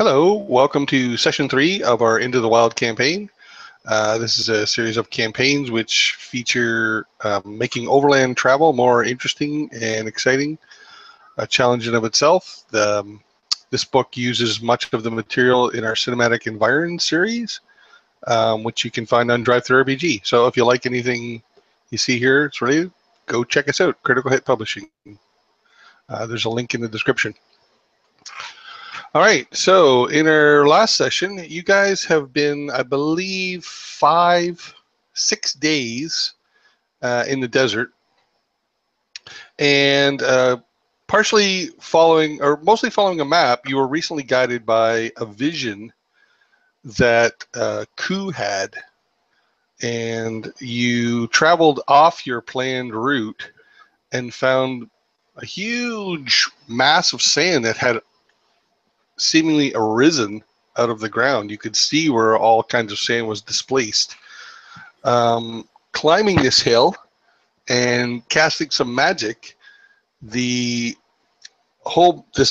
Hello, welcome to session 3 of our Into the Wild campaign. This is a series of campaigns which feature making overland travel more interesting and exciting, a challenge in of itself. This book uses much of the material in our Cinematic Environs series, which you can find on Drive-Thru RPG. So if you like anything you see here, it's related, go check us out, Critical Hit Publishing. There's a link in the description. All right, so in our last session, you guys have been, I believe, 6 days in the desert, and partially following, or mostly following a map. You were recently guided by a vision that Ku had, and you traveled off your planned route and found a huge mass of sand that had seemingly arisen out of the ground. You could see where all kinds of sand was displaced. Climbing this hill and casting some magic, this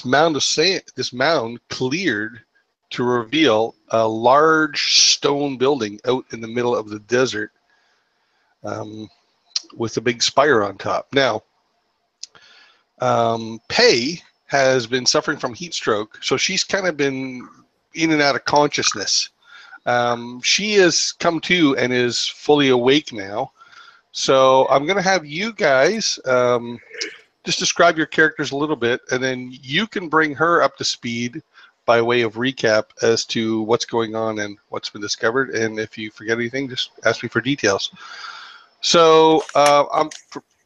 mound of sand, this mound cleared to reveal a large stone building out in the middle of the desert, with a big spire on top. Now, Pei has been suffering from heat stroke, so she's kind of been in and out of consciousness. She has come to and is fully awake now. So I'm going to have you guys just describe your characters a little bit, and then you can bring her up to speed by way of recap as to what's going on and what's been discovered. And if you forget anything, just ask me for details. So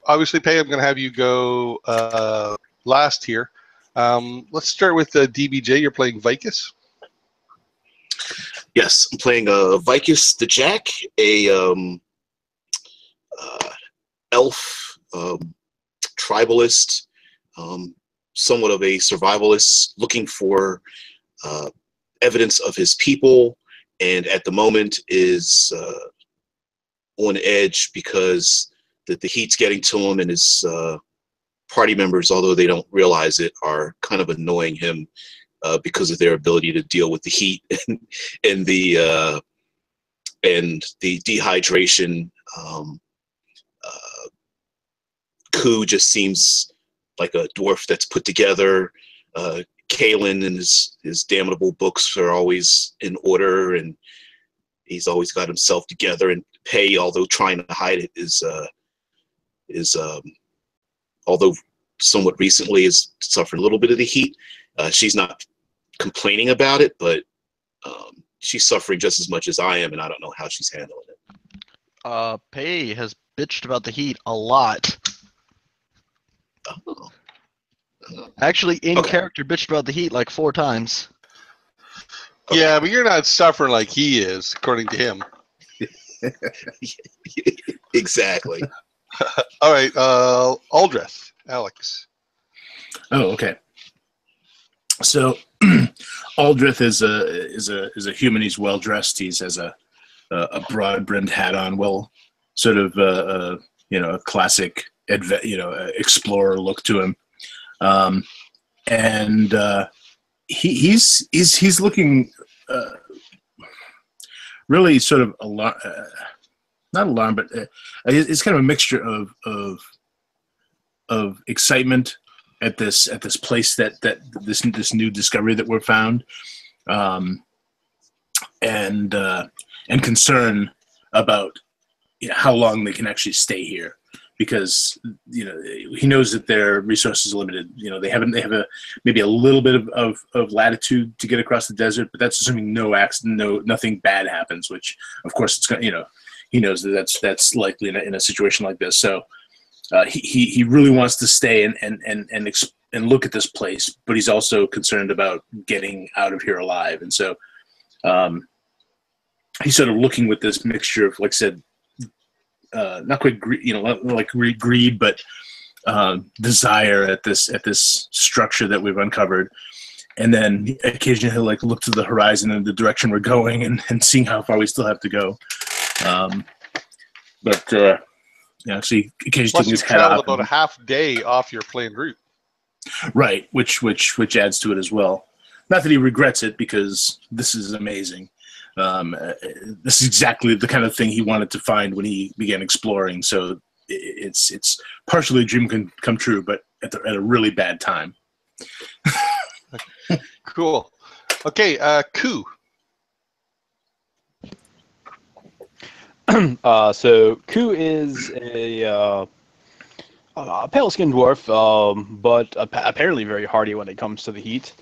obviously, Pei, I'm going to have you go last here. Let's start with DBJ. You're playing Vicus. Yes, I'm playing Vicus the Jack, a elf, tribalist, somewhat of a survivalist, looking for evidence of his people, and at the moment is on edge because the heat's getting to him, and his party members, although they don't realize it, are kind of annoying him because of their ability to deal with the heat and the dehydration. Ku just seems like a dwarf that's put together. Kalen and his damnable books are always in order, and he's always got himself together. And Pei, although trying to hide it, is although somewhat recently is suffering a little bit of the heat. She's not complaining about it, but she's suffering just as much as I am, and I don't know how she's handling it. Pei has bitched about the heat a lot. Oh. Actually, in character, bitched about the heat like 4 times. Yeah, but you're not suffering like he is, according to him. Exactly. All right, Aldrith, Alex. Oh, okay. So Aldrith is a human. He's well dressed. He has a broad brimmed hat on. Well, sort of a classic explorer look to him, and he's looking really sort of not alarmed, but it's kind of a mixture of excitement at this place that this new discovery that we're found, and concern about how long they can actually stay here, because he knows that their resources are limited. They have maybe a little bit of latitude to get across the desert, but that's assuming nothing bad happens, which of course it's he knows that's likely in a situation like this. So he really wants to stay and look at this place, but he's also concerned about getting out of here alive. And so he's sort of looking with this mixture of, like I said, not quite greed, but desire at this structure that we've uncovered. And then occasionally he'll look to the horizon and the direction we're going, and seeing how far we still have to go. Actually, occasionally his head traveled up. about a half day off your planned route. Right, which adds to it as well. not that he regrets it, because this is amazing. This is exactly the kind of thing he wanted to find when he began exploring. So it's partially a dream come true, but at a really bad time. Cool. Okay, Ku. So Ku is a pale-skinned dwarf, but apparently very hardy when it comes to the heat.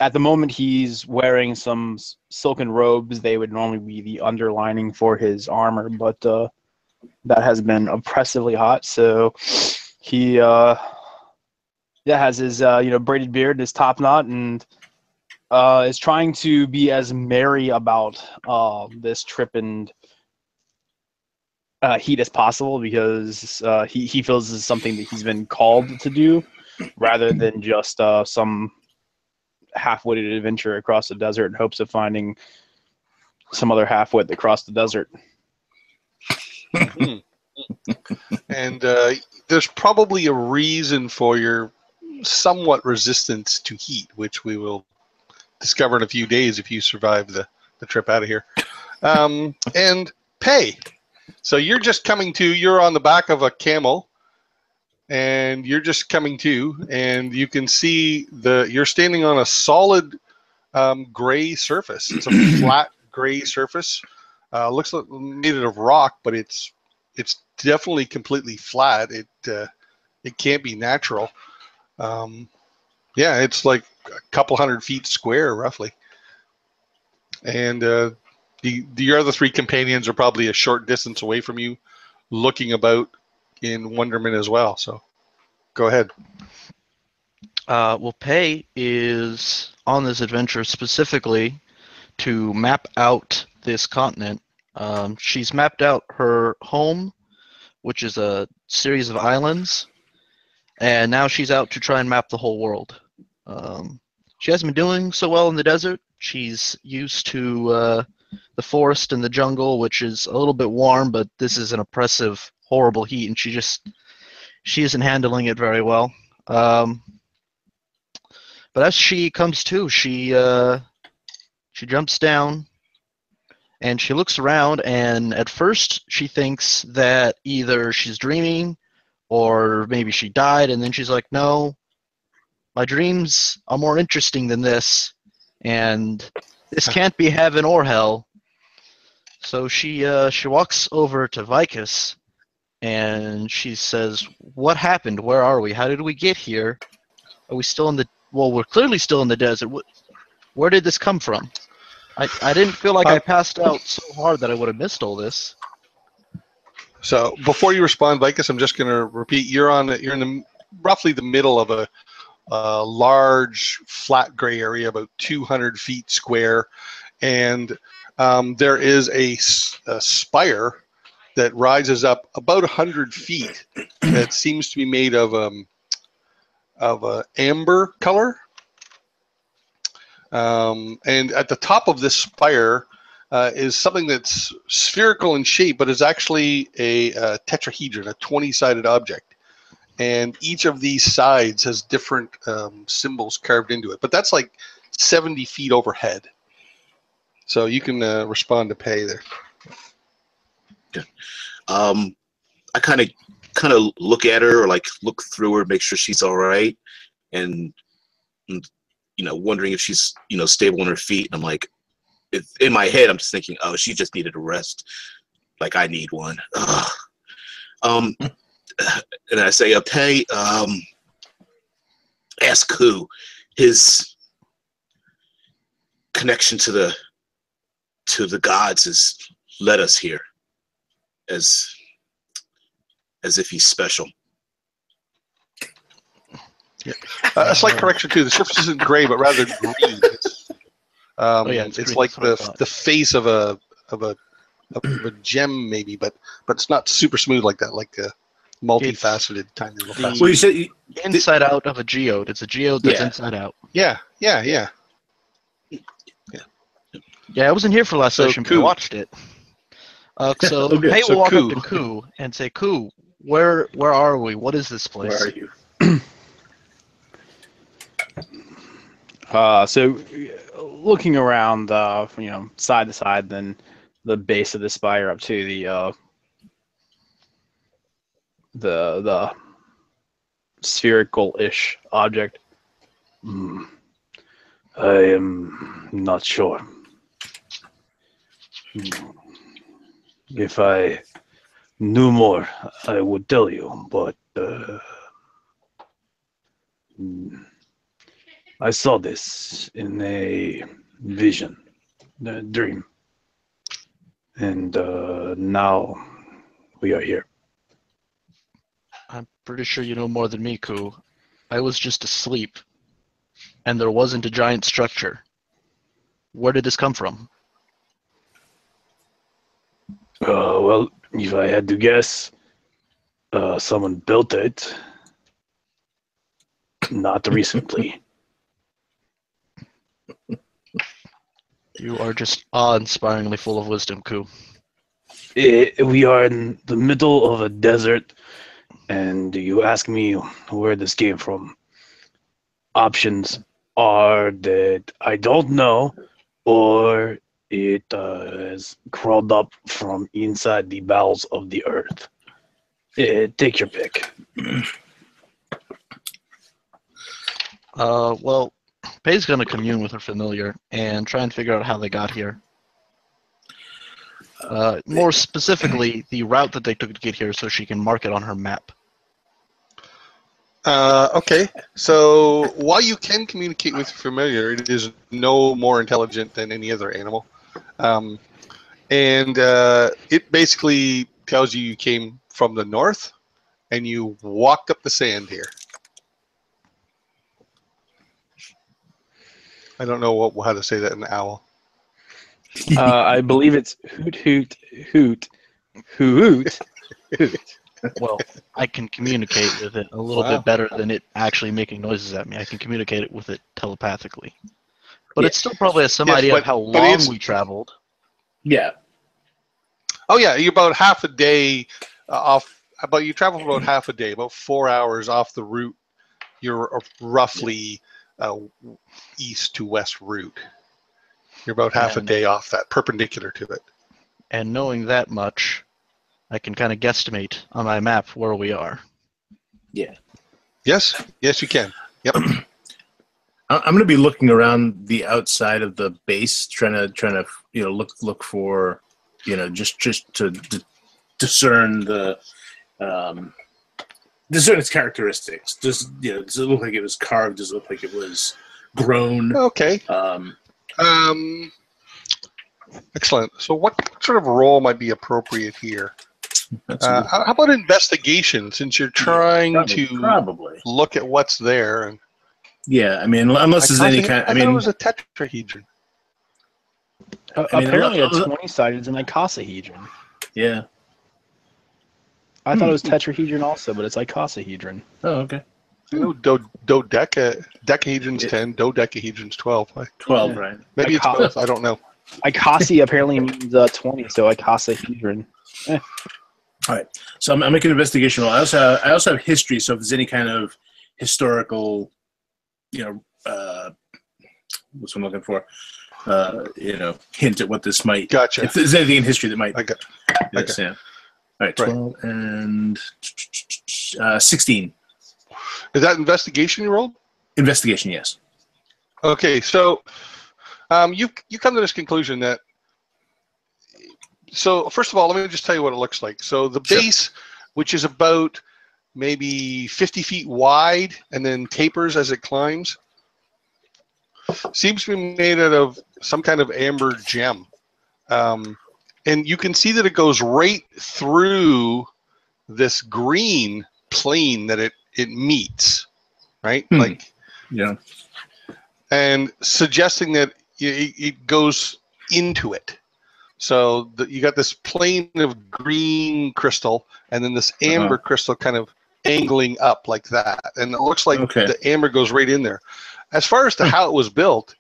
At the moment, he's wearing some silken robes. They would normally be the underlining for his armor, but that has been oppressively hot. So he has his braided beard, his top knot, and is trying to be as merry about this trip and heat as possible, because he feels this is something that he's been called to do, rather than just some half-witted adventure across the desert in hopes of finding some other half-wit across the desert. And there's probably a reason for your somewhat resistance to heat, which we will discover in a few days if you survive the trip out of here. And Pei. So you're on the back of a camel, and you're just coming to, and you can see you're standing on a solid gray surface. It's a flat gray surface. Looks like made of rock, but it's definitely completely flat. It can't be natural. Yeah, it's like a couple 100 feet square, roughly. And your other three companions are probably a short distance away from you, looking about in wonderment as well. So go ahead. Well, Pei is on this adventure specifically to map out this continent. She's mapped out her home, which is a series of islands, and now she's out to try and map the whole world. She hasn't been doing so well in the desert. She's used to the forest and the jungle, which is a little bit warm, but this is an oppressive, horrible heat, and she isn't handling it very well. But as she comes to, she jumps down and she looks around, and at first she thinks that either she's dreaming or maybe she died, and then she's like, no, my dreams are more interesting than this, and this can't be heaven or hell. So she walks over to Vicus, and she says, what happened? Where are we? How did we get here? Are we still in the... Well, we're clearly still in the desert. Where did this come from? I didn't feel like I passed out so hard that I would have missed all this. So before you respond, Vicus, I'm just going to repeat. You're in roughly the middle of a large flat gray area, about 200 feet square, and there is a spire that rises up about 100 feet that seems to be made of amber color. And at the top of this spire is something that's spherical in shape, but is actually a tetrahedron, a 20-sided object. And each of these sides has different symbols carved into it. But that's like 70 feet overhead. So you can respond to Pei there. Yeah. I kind of look at her, or like look through her, make sure she's all right, and wondering if she's stable on her feet. And I'm like, in my head, I'm just thinking, oh, she just needed a rest, like I need one. And I say, Pei, ask Ku, his connection to the gods has led us here, as if he's special. Yeah. A slight correction too. The surface isn't gray, but rather green. It's like the face of a gem, maybe, but it's not super smooth like that. Like a multifaceted, tiny little facet. Well, you said Inside out of a geode. It's a geode that's inside out. Yeah. Yeah, I wasn't here for last session, but I watched it. So Okay, Pei will walk Ku. up to Ku and say, Ku, where are we? What is this place? where are you? So looking around, side to side, then the base of the spire up to the spherical-ish object. I am not sure. If I knew more, I would tell you, but I saw this in a vision, a dream, and now we are here. I'm pretty sure you know more than me, Ku. I was just asleep, and there wasn't a giant structure. Where did this come from? Well, if I had to guess, someone built it. Not recently. You are just awe-inspiringly full of wisdom, Ku. We are in the middle of a desert, and you ask me where this came from. Options are that I don't know, or it has crawled up from inside the bowels of the earth. Take your pick. Well, Pei's gonna commune with her familiar and try and figure out how they got here. More specifically, the route that they took to get here so she can mark it on her map. Okay, so while you can communicate with familiar, it is no more intelligent than any other animal. And it basically tells you came from the north and you walked up the sand here. I don't know how to say that in owl. I believe it's hoot, hoot, hoot, hoot, hoot. Well, I can communicate with it a little bit better than it actually making noises at me. I can communicate with it telepathically. But it still probably has some idea of how long we traveled. Yeah. Oh yeah, you're about half a day off. You travel for about half a day, about 4 hours off the route. You're roughly east to west route. You're about half a day off that, perpendicular to it. And knowing that much, I can kind of guesstimate on my map where we are. Yeah. Yes, you can. Yep. I'm going to be looking around the outside of the base, trying to look for just to discern the discern its characteristics. Does it look like it was carved? Does it look like it was grown? Okay. Excellent. So what sort of role might be appropriate here? How about investigation, since you're trying to look at what's there? And yeah, I mean, unless there's any kind. I mean, it was a tetrahedron. Apparently, a 20-sided is an icosahedron. Yeah. I thought it was tetrahedron also, but it's icosahedron. Oh, okay. I know decahedron's 10, dodecahedron's 12. 12, right? Maybe it's both. I don't know. Icosy apparently means 20, so icosahedron. All right. So I'm making an investigation roll. I also have history. So if there's any kind of historical, what's what I'm looking for, hint at what this might. Gotcha. If there's anything in history that might. I got. Yeah. All right. 12 and 16. Is that investigation you rolled? Investigation, yes. Okay, so you come to this conclusion that. So first of all, let me just tell you what it looks like. So the base, which is about maybe 50 feet wide and then tapers as it climbs, seems to be made out of some kind of amber gem. And you can see that it goes right through this green plane that it meets, right? Like, yeah. And suggesting that it goes into it. So you got this plane of green crystal, and then this amber crystal kind of angling up like that, and it looks like the amber goes right in there. As far as to how it was built,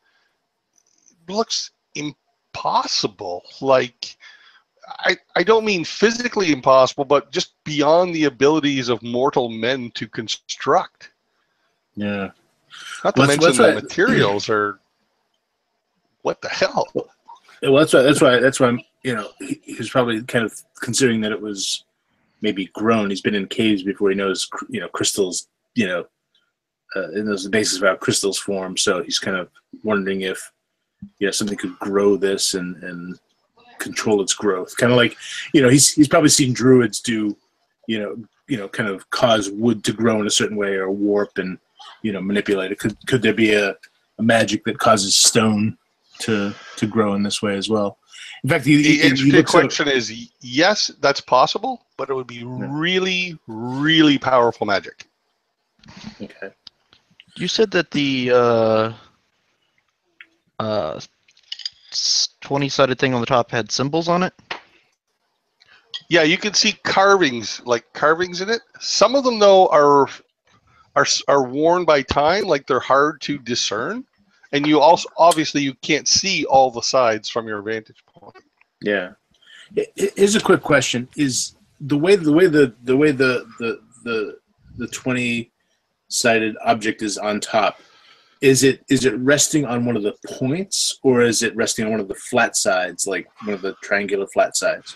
it looks impossible. Like, I don't mean physically impossible, but just beyond the abilities of mortal men to construct. Yeah. Not to Well, mention that's the materials are. What the hell? Well, that's why I'm, he's probably kind of considering that it was maybe grown. He's been in caves before. He knows, crystals, he knows the basis of how crystals form. So he's kind of wondering if, something could grow this and control its growth. Kind of like, he's probably seen druids do, kind of cause wood to grow in a certain way or warp and, manipulate it. Could there be a magic that causes stone to grow in this way as well? In fact, the answer to the question is yes, that's possible, but it would be really, really powerful magic. Okay. You said that the 20-sided thing on the top had symbols on it? Yeah, you can see carvings in it. Some of them though are worn by time, like they're hard to discern, and you also obviously you can't see all the sides from your vantage point. Yeah. Here's a quick question: is the way the 20-sided object is on top? Is it resting on one of the points, or is it resting on one of the flat sides, like one of the triangular flat sides?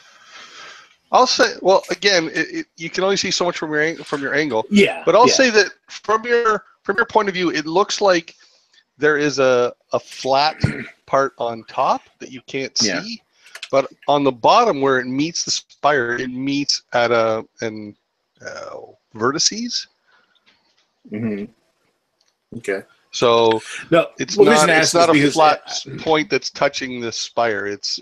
I'll say, well, again, you can only see so much from your angle. Yeah. But I'll say that from your point of view, it looks like there is a flat part on top that you can't see. Yeah. But on the bottom where it meets the spire, it meets at vertices. Mm-hmm. Okay. So no, it's not a flat point that's touching the spire. It's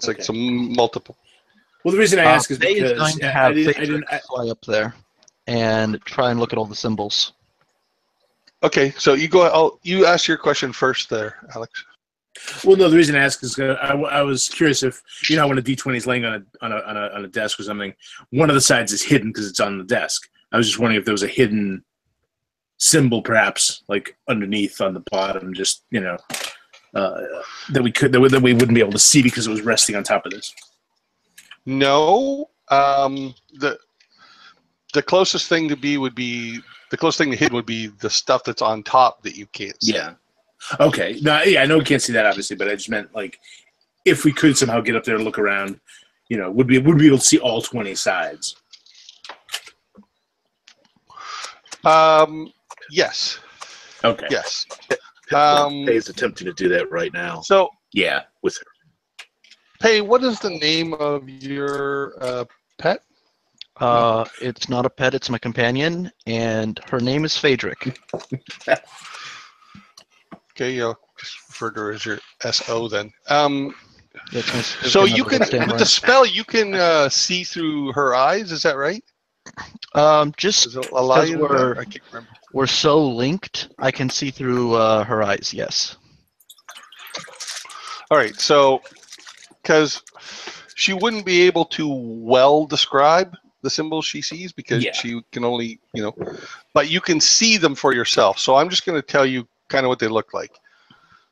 like some multiple. Well, the reason I ask is Faye because is going to have Phaedric fly up there and try and look at all the symbols. Okay, so you go. You ask your question first, there, Alex. Well, no, the reason I ask is I was curious if when a D20 is laying on a desk or something, one of the sides is hidden because it's on the desk. I was just wondering if there was a hidden symbol, perhaps like underneath on the bottom, just that we wouldn't be able to see because it was resting on top of this. No, the closest thing to hidden would be the stuff that's on top that you can't see. Yeah. Okay. No, yeah, I know we can't see that obviously, but I just meant like if we could somehow get up there and look around, would we be able to see all 20 sides? Yes. Okay. Yes. Faye's attempting to do that right now. So yeah, with her. Hey, what is the name of your pet? It's not a pet, it's my companion, and her name is Phaedric. Okay, I'll just refer to her as your SO then. So you can, with the spell, you can see through her eyes, is that right? Just Does it allow because you to I can't remember. we're so linked, I can see through her eyes, yes. All right, so, because she wouldn't be able to well describe the symbols she sees because she can only, but you can see them for yourself. So I'm just going to tell you kind of what they look like.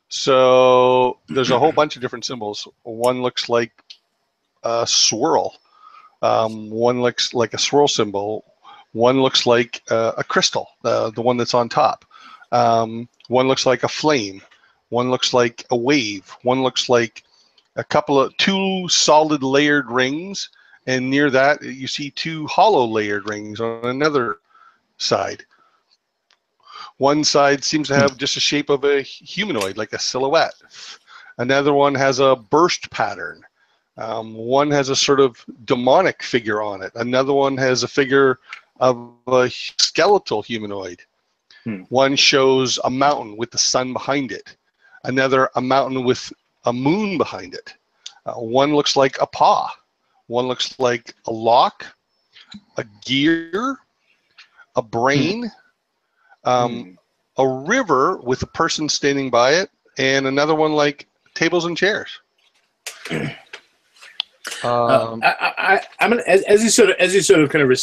So there's a whole bunch of different symbols. One looks like a swirl. One looks like a swirl symbol. One looks like a crystal, the one that's on top. One looks like a flame. One looks like a wave. One looks like two solid layered rings, and near that you see two hollow layered rings on another side. One side seems to have just a shape of a humanoid, like a silhouette. Another one has a burst pattern. One has a sort of demonic figure on it. Another one has a figure of a skeletal humanoid. One shows a mountain with the sun behind it. Another, a mountain with a moon behind it. One looks like a paw. One looks like a lock, a gear, a brain, a river with a person standing by it, and another one like tables and chairs. I'm gonna, as he sort of kind of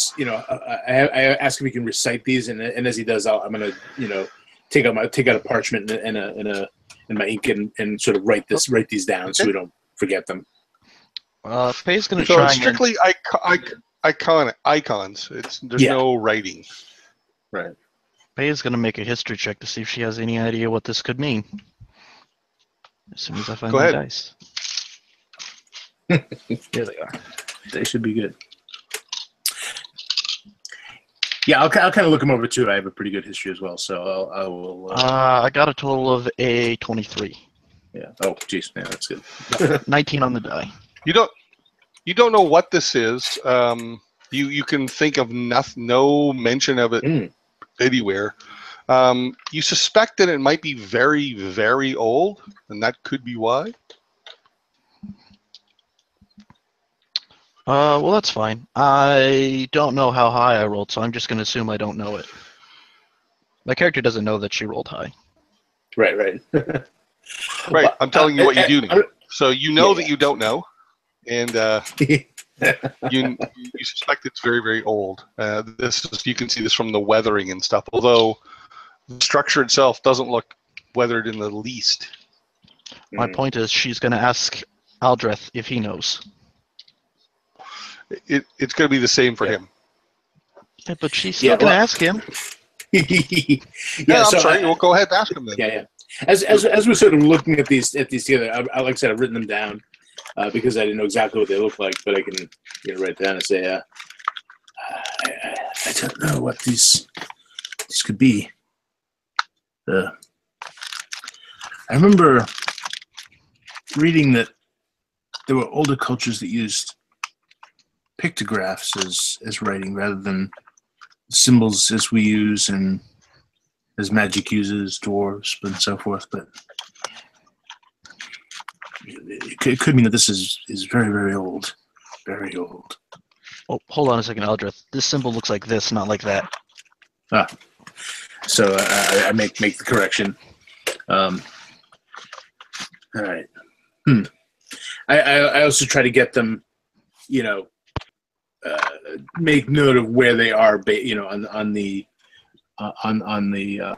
I ask if he can recite these, and as he does, I'm gonna take out a parchment and my ink and sort of write these down so we don't forget them. Faye's gonna so try. It's strictly icons. There's no writing. Right. Faye's gonna make a history check to see if she has any idea what this could mean. As soon as I find Go my ahead. dice. Here they are. They should be good. Yeah, I'll kind of look them over too. I have a pretty good history as well, so I will. I got a total of a 23. Yeah. Oh, geez, man, that's good. 19 on the die. You don't know what this is. You can think of no mention of it anywhere. You suspect that it might be very, very old, and that could be why. Well, that's fine. I don't know how high I rolled, so I'm just going to assume I don't know it. My character doesn't know that she rolled high. Right. Right. I'm telling you what you do know. So you know Yeah. that you don't know, and you suspect it's very, very old. You can see this from the weathering and stuff. Although the structure itself doesn't look weathered in the least. My point is, she's going to ask Aldreth if he knows. It's going to be the same for him. Yeah, but she's still going to ask him. Yeah, I'm sorry. We'll go ahead and ask him then. Yeah. As we're sort of looking at these together, I like I said, I've written them down because I didn't know exactly what they look like, but I can write down and say, I don't know what these could be. I remember reading that there were older cultures that used pictographs as writing rather than symbols as we use and as magic uses, dwarves, and so forth. But it could mean that this is very, very old. Very old. Oh, hold on a second, Aldreth. This symbol looks like this, not like that. So I make the correction. All right. I also try to get them, make note of where they are, on the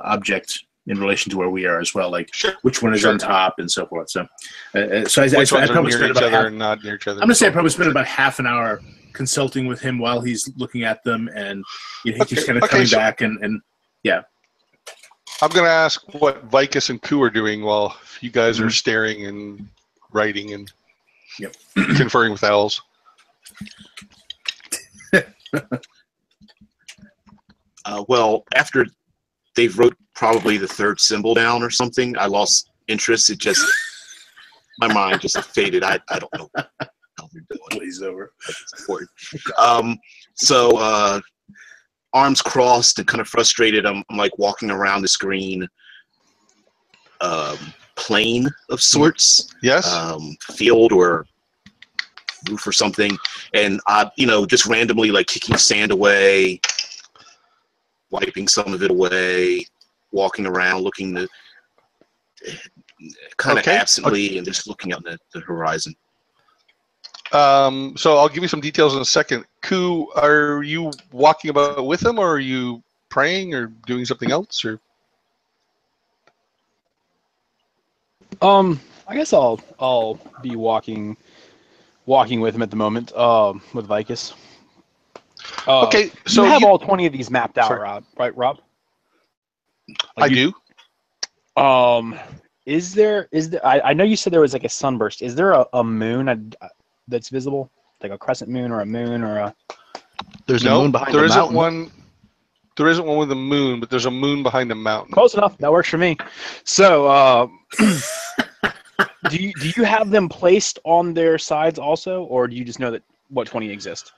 object in relation to where we are as well, like which one is on top and so forth. So, I probably spent about half, not near each other. I'm gonna say I probably spent about half an hour consulting with him while he's looking at them, and he keeps kind of coming back and yeah. I'm going to ask what Vicus and Ku are doing while you guys are staring and writing and conferring with owls. Well, after they wrote probably the third symbol down or something, I lost interest. It just, my mind just faded. I don't know how they're doing. He's over. It's important. So arms crossed and kind of frustrated, I'm like walking around this green plane of sorts. Yes. Field or roof or something, and I, just randomly like kicking sand away, wiping some of it away, walking around, looking to kind of absently and just looking out at the horizon. So I'll give you some details in a second. Ku, are you walking about with him, or are you praying or doing something else? Or I guess I'll be walking with him at the moment. With Vicus. okay, so you have all 20 of these mapped out, Rob, right, Rob? I do. Is there? I know you said there was like a sunburst. Is there a moon that's visible, like a crescent moon or a moon or a? There's a moon behind there the isn't mountain. one. There isn't one with a moon, but there's a moon behind a mountain. Close enough. That works for me. So, do you have them placed on their sides also, or do you just know that what 20 exist?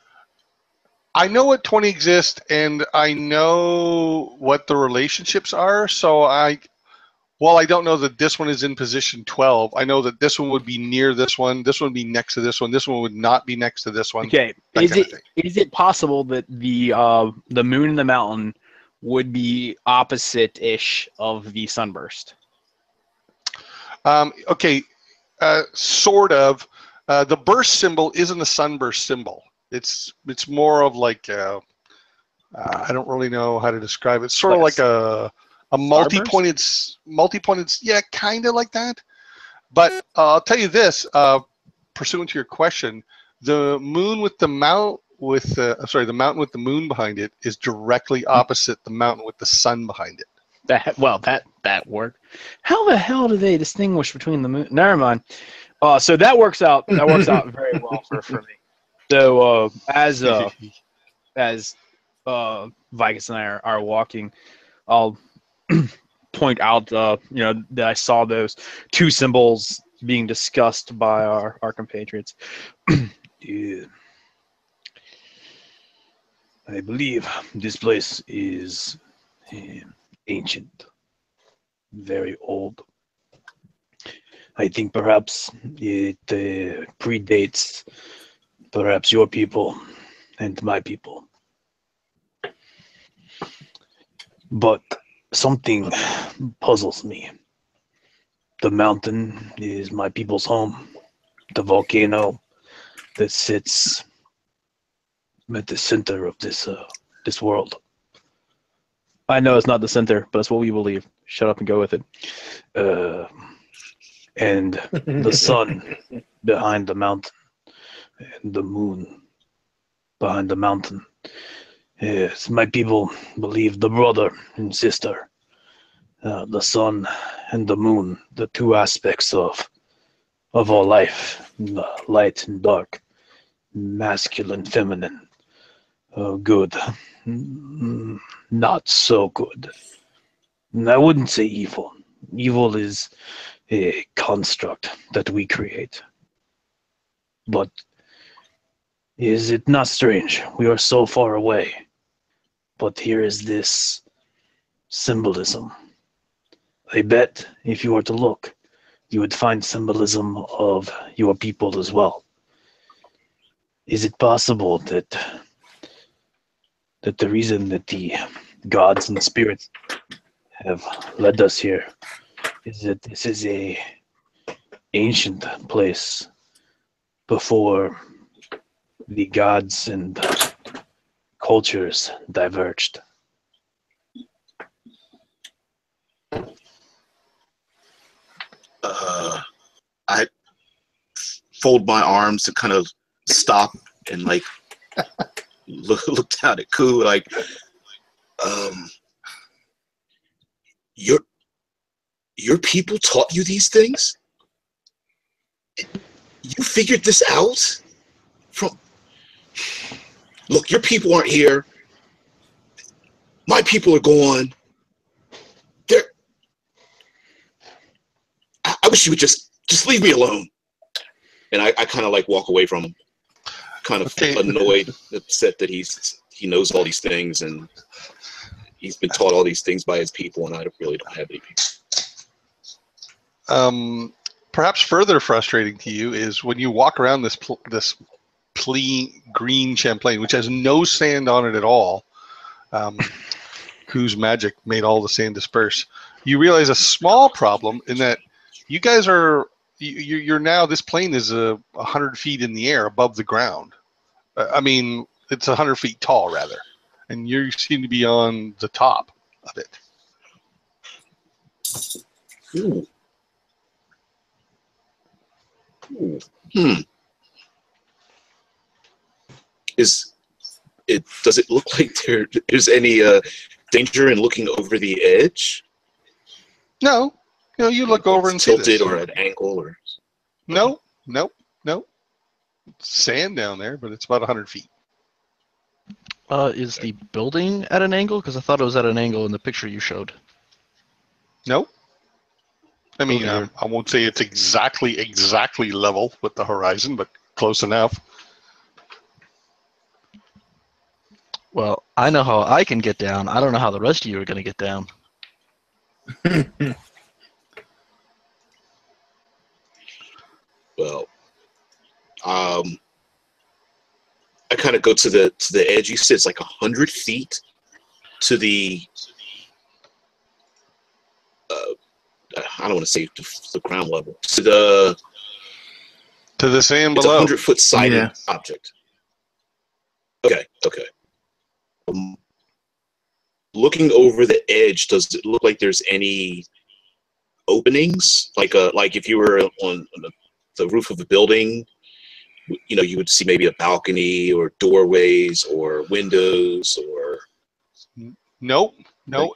I know what 20 exist, and I know what the relationships are. So while I don't know that this one is in position 12, I know that this one would be near this one would be next to this one would not be next to this one. Okay, is it possible that the moon and the mountain would be opposite-ish of the sunburst? Okay, sort of. The burst symbol isn't a sunburst symbol. It's more of like I don't really know how to describe it. It's sort of like a multi-pointed, yeah, kind of like that. But I'll tell you this, pursuant to your question, the moon with the with the mountain with the moon behind it is directly opposite the mountain with the sun behind it. That worked. How the hell do they distinguish between the moon? Never mind. So that works out. That works out very well for me. So as Vicus and I are walking, I'll point out that I saw those two symbols being discussed by our compatriots. Yeah. I believe this place is ancient, very old. I think perhaps it predates perhaps your people and my people. But something puzzles me. The mountain is my people's home. The volcano that sits at the center of this world. I know it's not the center, but it's what we believe. Shut up and go with it. And the sun behind the mountain, and the moon behind the mountain. Yes, my people believe the brother and sister, the sun and the moon, the two aspects of our life, light and dark, masculine, feminine. Good, not so good. I wouldn't say evil. Evil is a construct that we create. But is it not strange? We are so far away. But here is this symbolism. I bet if you were to look, you would find symbolism of your people as well. Is it possible that the reason that the gods and spirits have led us here is that this is a ancient place before the gods and cultures diverged? I fold my arms and kind of stop and like look down at Ku, like, your people taught you these things? You figured this out? Look, your people aren't here. My people are gone. I wish you would just leave me alone. And I kind of like walk away from him, kind of annoyed, upset that he knows all these things and he's been taught all these things by his people, and I really don't have any people. Perhaps further frustrating to you is when you walk around this green Champlain, which has no sand on it at all, whose magic made all the sand disperse. You realize a small problem in that you guys are you're now, this plane is 100 feet in the air above the ground. I mean, it's 100 feet tall rather, and you seem to be on the top of it. Ooh. Ooh. Does it look like there's any danger in looking over the edge? No. You look over and see tilted this. Or at an angle or No. Sand down there, but it's about 100 feet. Is the building at an angle? Because I thought it was at an angle in the picture you showed. No. I mean, Okay. I won't say it's exactly level with the horizon, but close enough. Well, I know how I can get down. I don't know how the rest of you are going to get down. Well, I kind of go to the edge. You said it's like 100 feet to the. I don't want to say the ground level. To the sand it's below. 100-foot sided object. Okay. Looking over the edge, does it look like there's any openings? Like if you were on the roof of a building, you know, you would see maybe a balcony or doorways or windows or. Nope. No.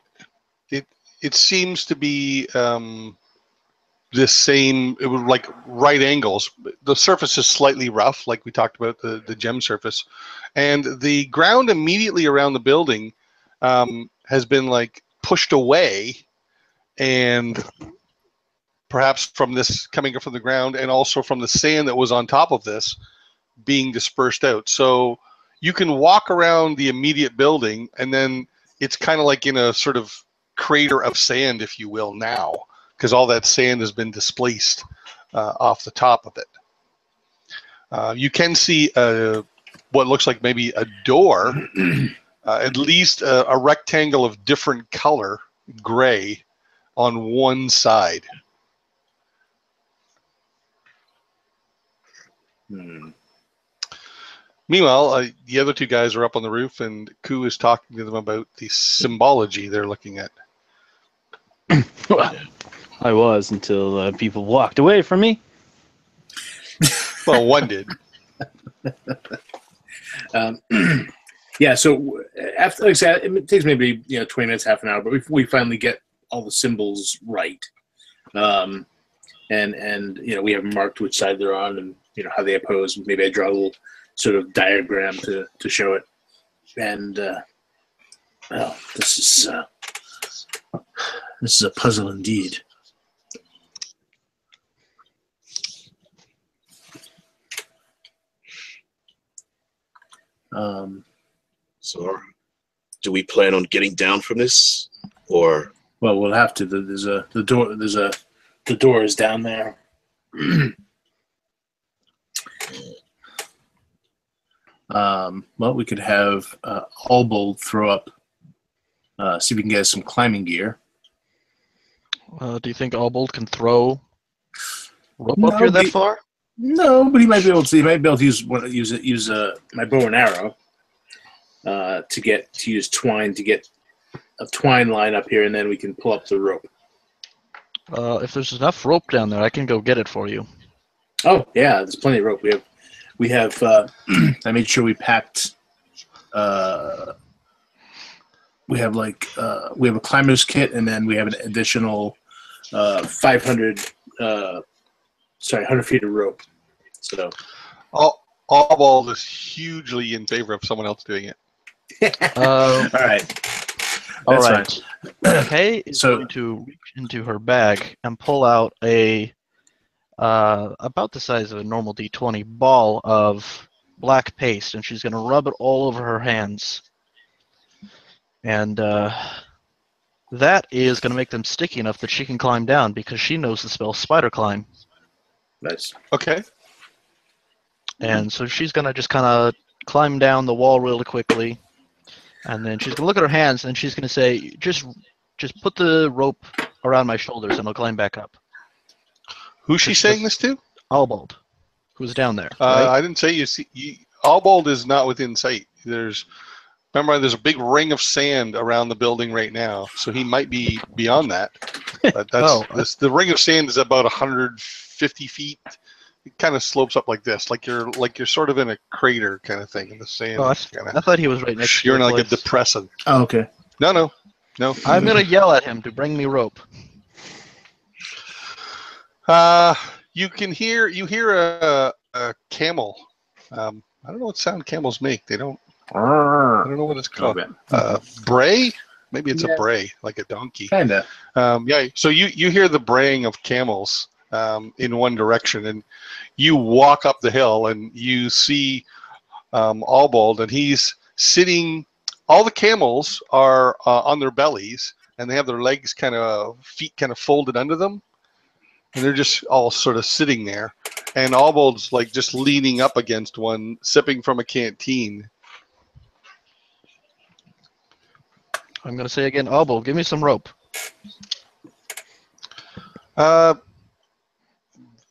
It seems to be this same. It was like right angles. The surface is slightly rough, like we talked about the gem surface, and the ground immediately around the building has been like pushed away, and perhaps from this coming from the ground, and also from the sand that was on top of this being dispersed out. So you can walk around the immediate building, and then it's kind of like in a sort of crater of sand, if you will, now, because all that sand has been displaced off the top of it. You can see what looks like maybe a door, at least a rectangle of different color, gray, on one side. Meanwhile, the other two guys are up on the roof, and Ku is talking to them about the symbology they're looking at. Well, I was until people walked away from me. Well, one did. Yeah, so after, like I said, it takes maybe 20 minutes, half an hour, but we finally get all the symbols right, and we have marked which side they're on, and how they oppose. Maybe I draw a little sort of diagram to show it, and well, this is a puzzle indeed. So, do we plan on getting down from this, or? Well, we'll have to. The door is down there. Well, we could have Allbold throw up. See if we can get some climbing gear. Do you think Allbold can throw rope up here that far? No, but he might be able to. He might be able to use my bow and arrow to use twine to get a twine line up here, and then we can pull up the rope. If there's enough rope down there, I can go get it for you. Oh yeah, there's plenty of rope. We have. I made sure we packed. We have a climber's kit, and then we have an additional 100 feet of rope. So, Allbold is hugely in favor of someone else doing it. All right. All right. Kay is going to reach into her bag and pull out a about the size of a normal D20 ball of black paste, and she's going to rub it all over her hands. And that is going to make them sticky enough that she can climb down, because she knows the spell Spider Climb. Nice. Okay. And so she's going to just kind of climb down the wall really quickly, and then she's going to look at her hands, and she's going to say, just put the rope around my shoulders, and I'll climb back up. Who's she saying this to? Allbold, who's down there. Right? I didn't say you see. Allbold is not within sight. Remember, there's a big ring of sand around the building right now, so he might be beyond that. But the ring of sand is about 150 feet. It kind of slopes up like this, like you're sort of in a crater kind of thing in the sand. Oh, I thought he was right next to You're in like place. a depressant. Oh, okay. No. I'm gonna yell at him to bring me rope. You hear a camel. I don't know what sound camels make. I don't know what it's called. Bray? Maybe it's a bray, like a donkey. Kinda. Yeah. So you hear the braying of camels in one direction, and you walk up the hill, and you see Allbold, and he's sitting. All the camels are on their bellies, and they have their feet kind of folded under them, and they're just all sort of sitting there. And Allbold's like just leaning up against one, sipping from a canteen. I'm gonna say again, Allbold, give me some rope.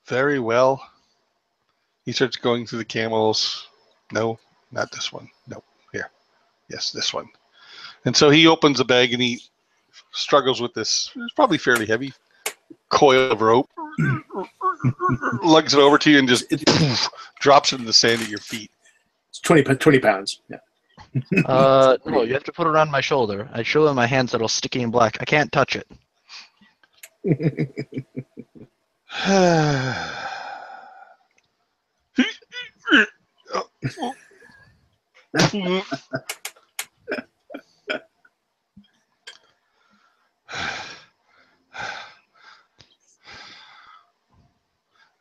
Very well. He starts going through the camels. No, not this one. No, here. Yes, this one. And so he opens the bag and he struggles with this. It's probably fairly heavy coil of rope. lugs it over to you and just drops it in the sand at your feet. It's 20 pounds. Yeah. No, you have to put it on my shoulder. I show them my hands that are sticky and black. I can't touch it.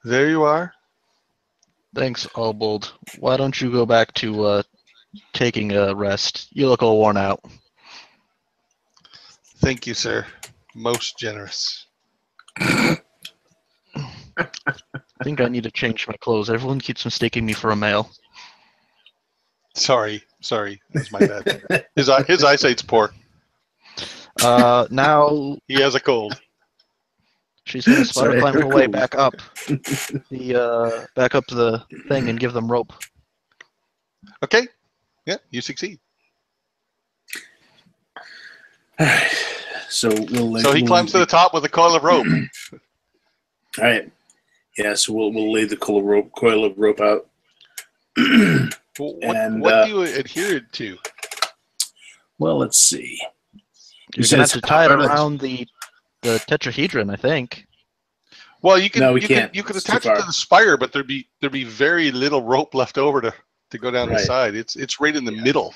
There you are. Thanks, Albold. Why don't you go back to taking a rest? You look all worn out. Thank you, sir. Most generous. I think I need to change my clothes. Everyone keeps mistaking me for a male. Sorry. That's my bad. His eyesight's poor. Now He has a cold. she's gonna spider Sorry, climb her cool. way back up the thing and give them rope. Okay. Yeah, you succeed. All right. So So he climbs to the top with a coil of rope. All right. Yeah. So we'll lay the coil of rope out. What do you adhere it to? Well, let's see. You're gonna have to tie it around the tetrahedron, I think. Well, you can No, we you can't. could It's attach too it far. to the spire, but there'd be very little rope left over to go down the Right. side. It's right in the middle.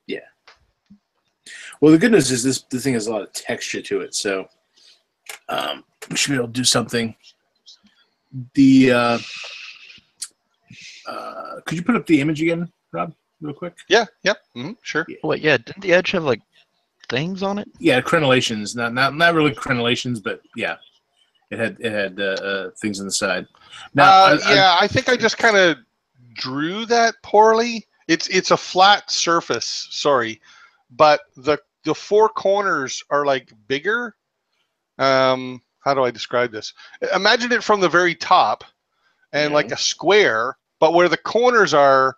Yeah. Well, the good news is this thing has a lot of texture to it, so we should be able to do something. The could you put up the image again, Rob, real quick? Yeah. Sure. Oh, wait, yeah, didn't the edge have like things on it? Yeah, crenellations. Not really crenellations, but yeah, it had things on the side. Now, I think I just kind of drew that poorly. It's a flat surface. Sorry, but the four corners are like bigger. How do I describe this? Imagine it from the very top, and like a square, but where the corners are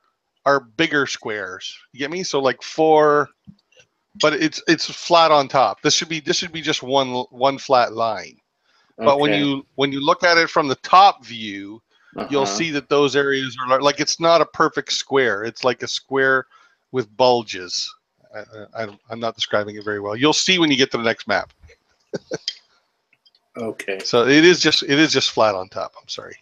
bigger squares. You get me? So like four, but it's flat on top. This should be just one flat line. But when you look at it from the top view, you'll see that those areas are like it's not a perfect square. It's like a square with bulges. I'm not describing it very well. You'll see when you get to the next map. Okay. So it is just flat on top. I'm sorry.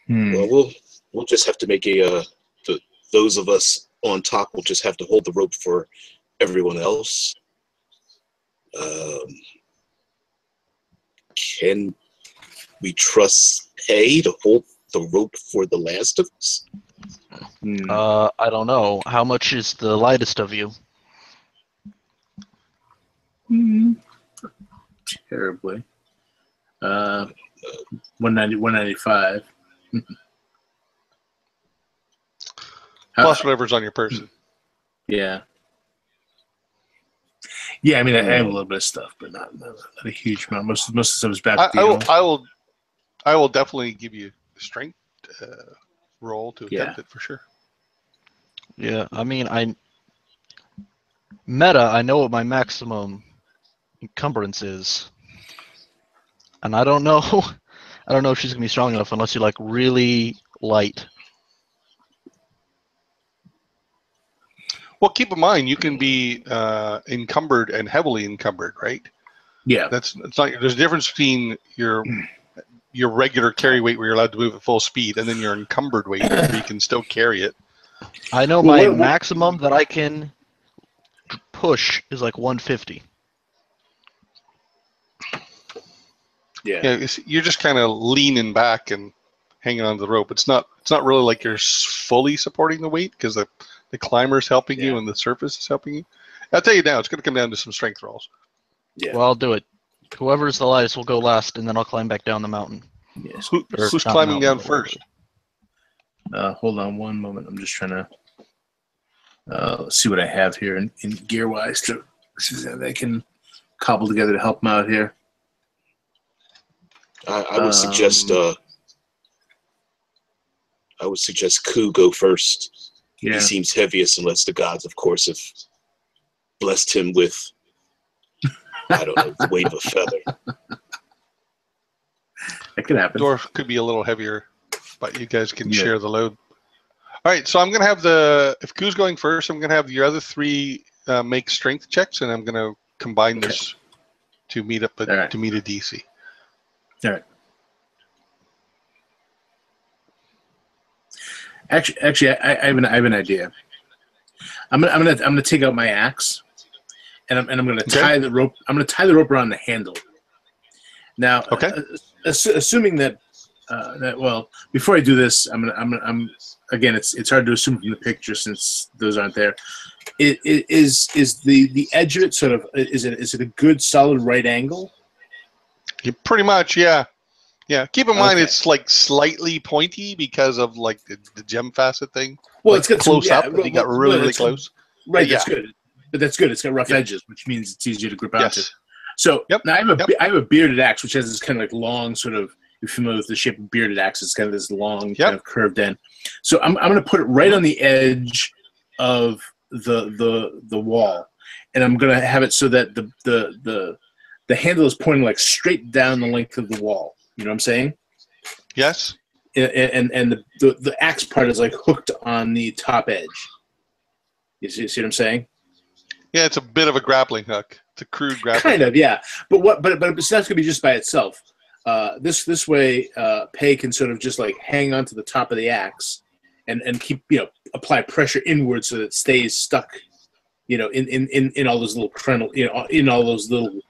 Well, we'll just have to make those of us on top will just have to hold the rope for everyone else. Can we trust Pei to hold the rope for the last of us? I don't know. How much is the lightest of you? Terribly. 195. Plus whatever's on your person. Yeah. Yeah, I mean, I have a little bit of stuff, but not a huge amount. Most of the stuff is back. I will definitely give you a strength roll to attempt it for sure. Yeah, I mean, I know what my maximum encumbrance is, and I don't know. I don't know if she's gonna be strong enough unless you're like really light. Well, keep in mind you can be encumbered and heavily encumbered, right? Yeah. It's not. There's a difference between your regular carry weight where you're allowed to move at full speed, and then your encumbered weight where you can still carry it. I know my maximum that I can push is like 150. Yeah. You're just kind of leaning back and hanging onto the rope. It's not really like you're fully supporting the weight because the climber's helping you and the surface is helping you. I'll tell you now, it's going to come down to some strength rolls. Yeah. Well, I'll do it. Whoever's the lightest will go last, and then I'll climb back down the mountain. Yes. Who's climbing down first? Hold on one moment. I'm just trying to see what I have here in gear-wise to see that I can cobble together to help him out here. I would suggest Ku go first. Yeah. He seems heaviest, unless the gods, of course, have blessed him with, I don't know, the weight of a feather. That could happen. Dwarf could be a little heavier, but you guys can Yeah. share the load. All right, so I'm going to have the, if Ku's going first, I'm going to have your other three make strength checks, and I'm going to combine this to meet up to meet a DC. All right. Actually, I have an idea. I'm gonna take out my axe, and I'm gonna tie the rope. I'm gonna tie the rope around the handle. Now, assuming that well, before I do this, I'm again, it's hard to assume from the picture since those aren't there. Is the edge of it sort of is it a good solid right angle? Pretty much, yeah. Yeah, keep in mind it's like slightly pointy because of like the gem facet thing. Well, like it's got close some, up. You got really close. Right, that's good. But that's good. It's got rough edges, which means it's easier to grip onto. So now I have a bearded axe, which has this kind of like long sort of. You're familiar with the shape of bearded axe? It's kind of this long, kind of curved end. So I'm going to put it right on the edge of the wall, and I'm going to have it so that the handle is pointing like straight down the length of the wall. You know what I'm saying? Yes. And the axe part is like hooked on the top edge. You see what I'm saying? Yeah, it's a bit of a grappling hook. It's a crude grappling. Kind of, yeah. But it's not going to be just by itself. This way, Pei can sort of just like hang onto the top of the axe and keep apply pressure inward so that it stays stuck. In all those little in all those little.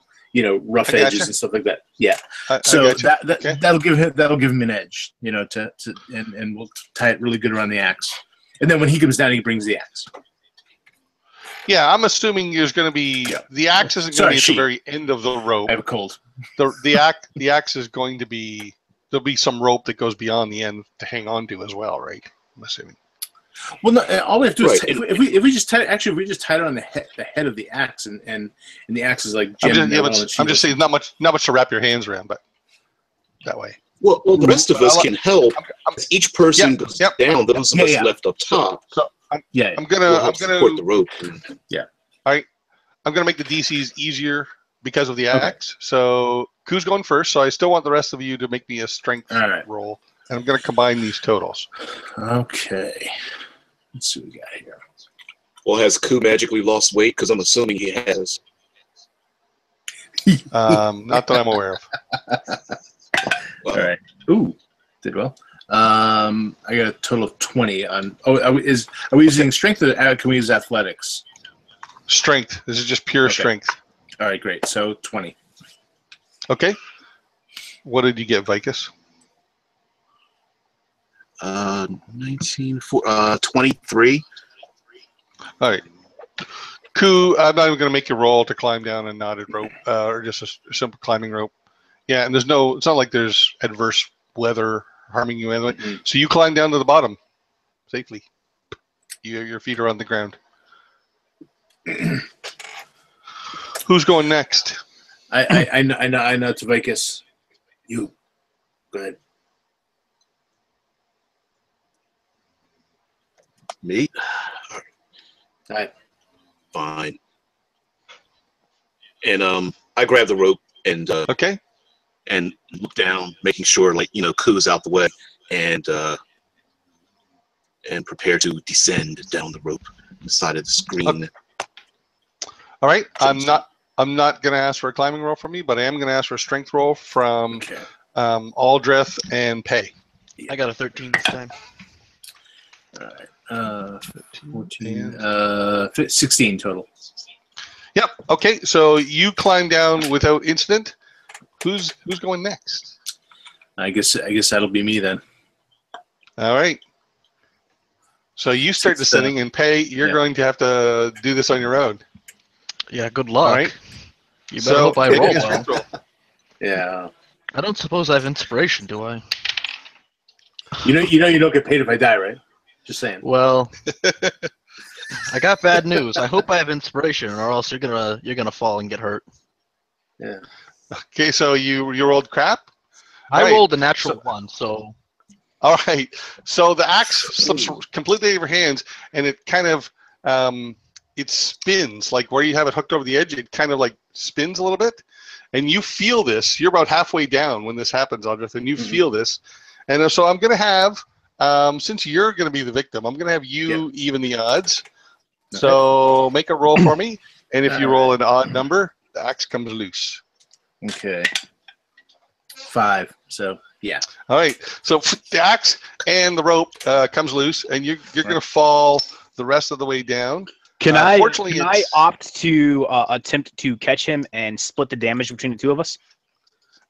Rough edges and stuff like that. Yeah. So that'll give him an edge, and we'll tie it really good around the axe. And then when he comes down, he brings the axe. Yeah, I'm assuming there's going to be the axe isn't going to be at the very end of the rope. I have a cold. The axe is going to be there'll be some rope that goes beyond the end to hang on to as well, right? I'm assuming. Well, no, all we have to do is if we just tie it on the head of the axe, and the axe is like I'm just saying not much to wrap your hands around, but that way. Well, the rest of us can help. Each person goes down. Those of us left up top. So I'm gonna support the rope. Yeah. All right. I'm gonna make the DCs easier because of the axe. So Ku's going first. So I still want the rest of you to make me a strength roll, and I'm gonna combine these totals. Okay. Let's see what we got here. Well, has Ku magically lost weight? Because I'm assuming he has. Not that I'm aware of. All right. Ooh, did well. I got a total of 20 on. Oh, are we using strength or can we use athletics? Strength. This is just pure strength. All right, great. So 20. Okay. What did you get, Vicus? 23. All right. Ku, I'm not even going to make you roll to climb down a knotted rope or just a simple climbing rope. Yeah, and it's not like there's adverse weather harming you anyway. Mm-hmm. So you climb down to the bottom safely. Your feet are on the ground. Who's going next? I know it's Vicus. You. Go ahead. Me? All right. Fine. And I grab the rope and and look down, making sure Ku's out the way, and prepare to descend down the rope side of the screen. Okay. All right. I'm not going to ask for a climbing roll from you, but I am going to ask for a strength roll from Aldrith and Pei. I got a 13 this time. All right. 14, 16 total. Yep. Okay. So you climb down without incident. Who's going next? I guess that'll be me then. All right. So you start descending, and Pei, you're going to have to do this on your own. Yeah. Good luck. All right. You better hope I roll well. Yeah. I don't suppose I have inspiration, do I? You don't get paid if I die, right? Just saying. Well, I got bad news. I hope I have inspiration, or else you're gonna fall and get hurt. Yeah. Okay, so you rolled crap. I rolled a natural one, so. All right. So the axe slips completely out of your hands, and it kind of it spins, like where you have it hooked over the edge, it kind of like spins a little bit. And you feel this. You're about halfway down when this happens, Audrey, and you feel this. And so I'm going to have, since you're going to be the victim, I'm going to have you even the odds. Okay. So make a roll for me. And if you roll an odd number, the axe comes loose. Okay. 5. So, yeah. All right. So the axe and the rope comes loose, and you're going to fall the rest of the way down. Can I opt to attempt to catch him and split the damage between the two of us?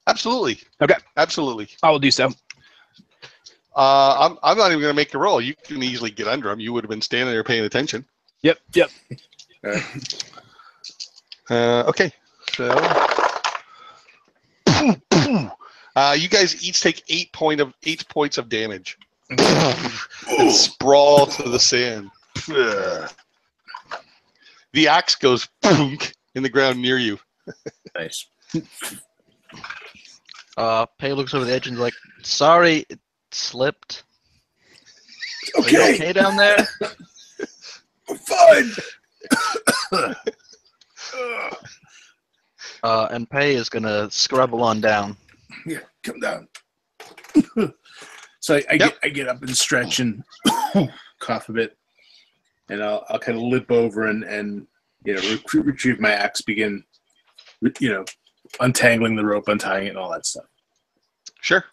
Absolutely. Okay. Absolutely. I will do so. I'm not even going to make a roll. You can easily get under him. You would have been standing there paying attention. Yep. All right. Okay. So you guys each take 8 points of damage. And sprawl to the sand. The axe goes in the ground near you. Nice. Pei looks over the edge and is like, sorry, it slipped. Okay. Are you okay down there? I'm fine. And Pei is gonna scrabble on down. Yeah, come down. So I get up and stretch and cough a bit, and I'll kind of limp over and retrieve my axe, begin untangling the rope, untying it, and all that stuff. Sure.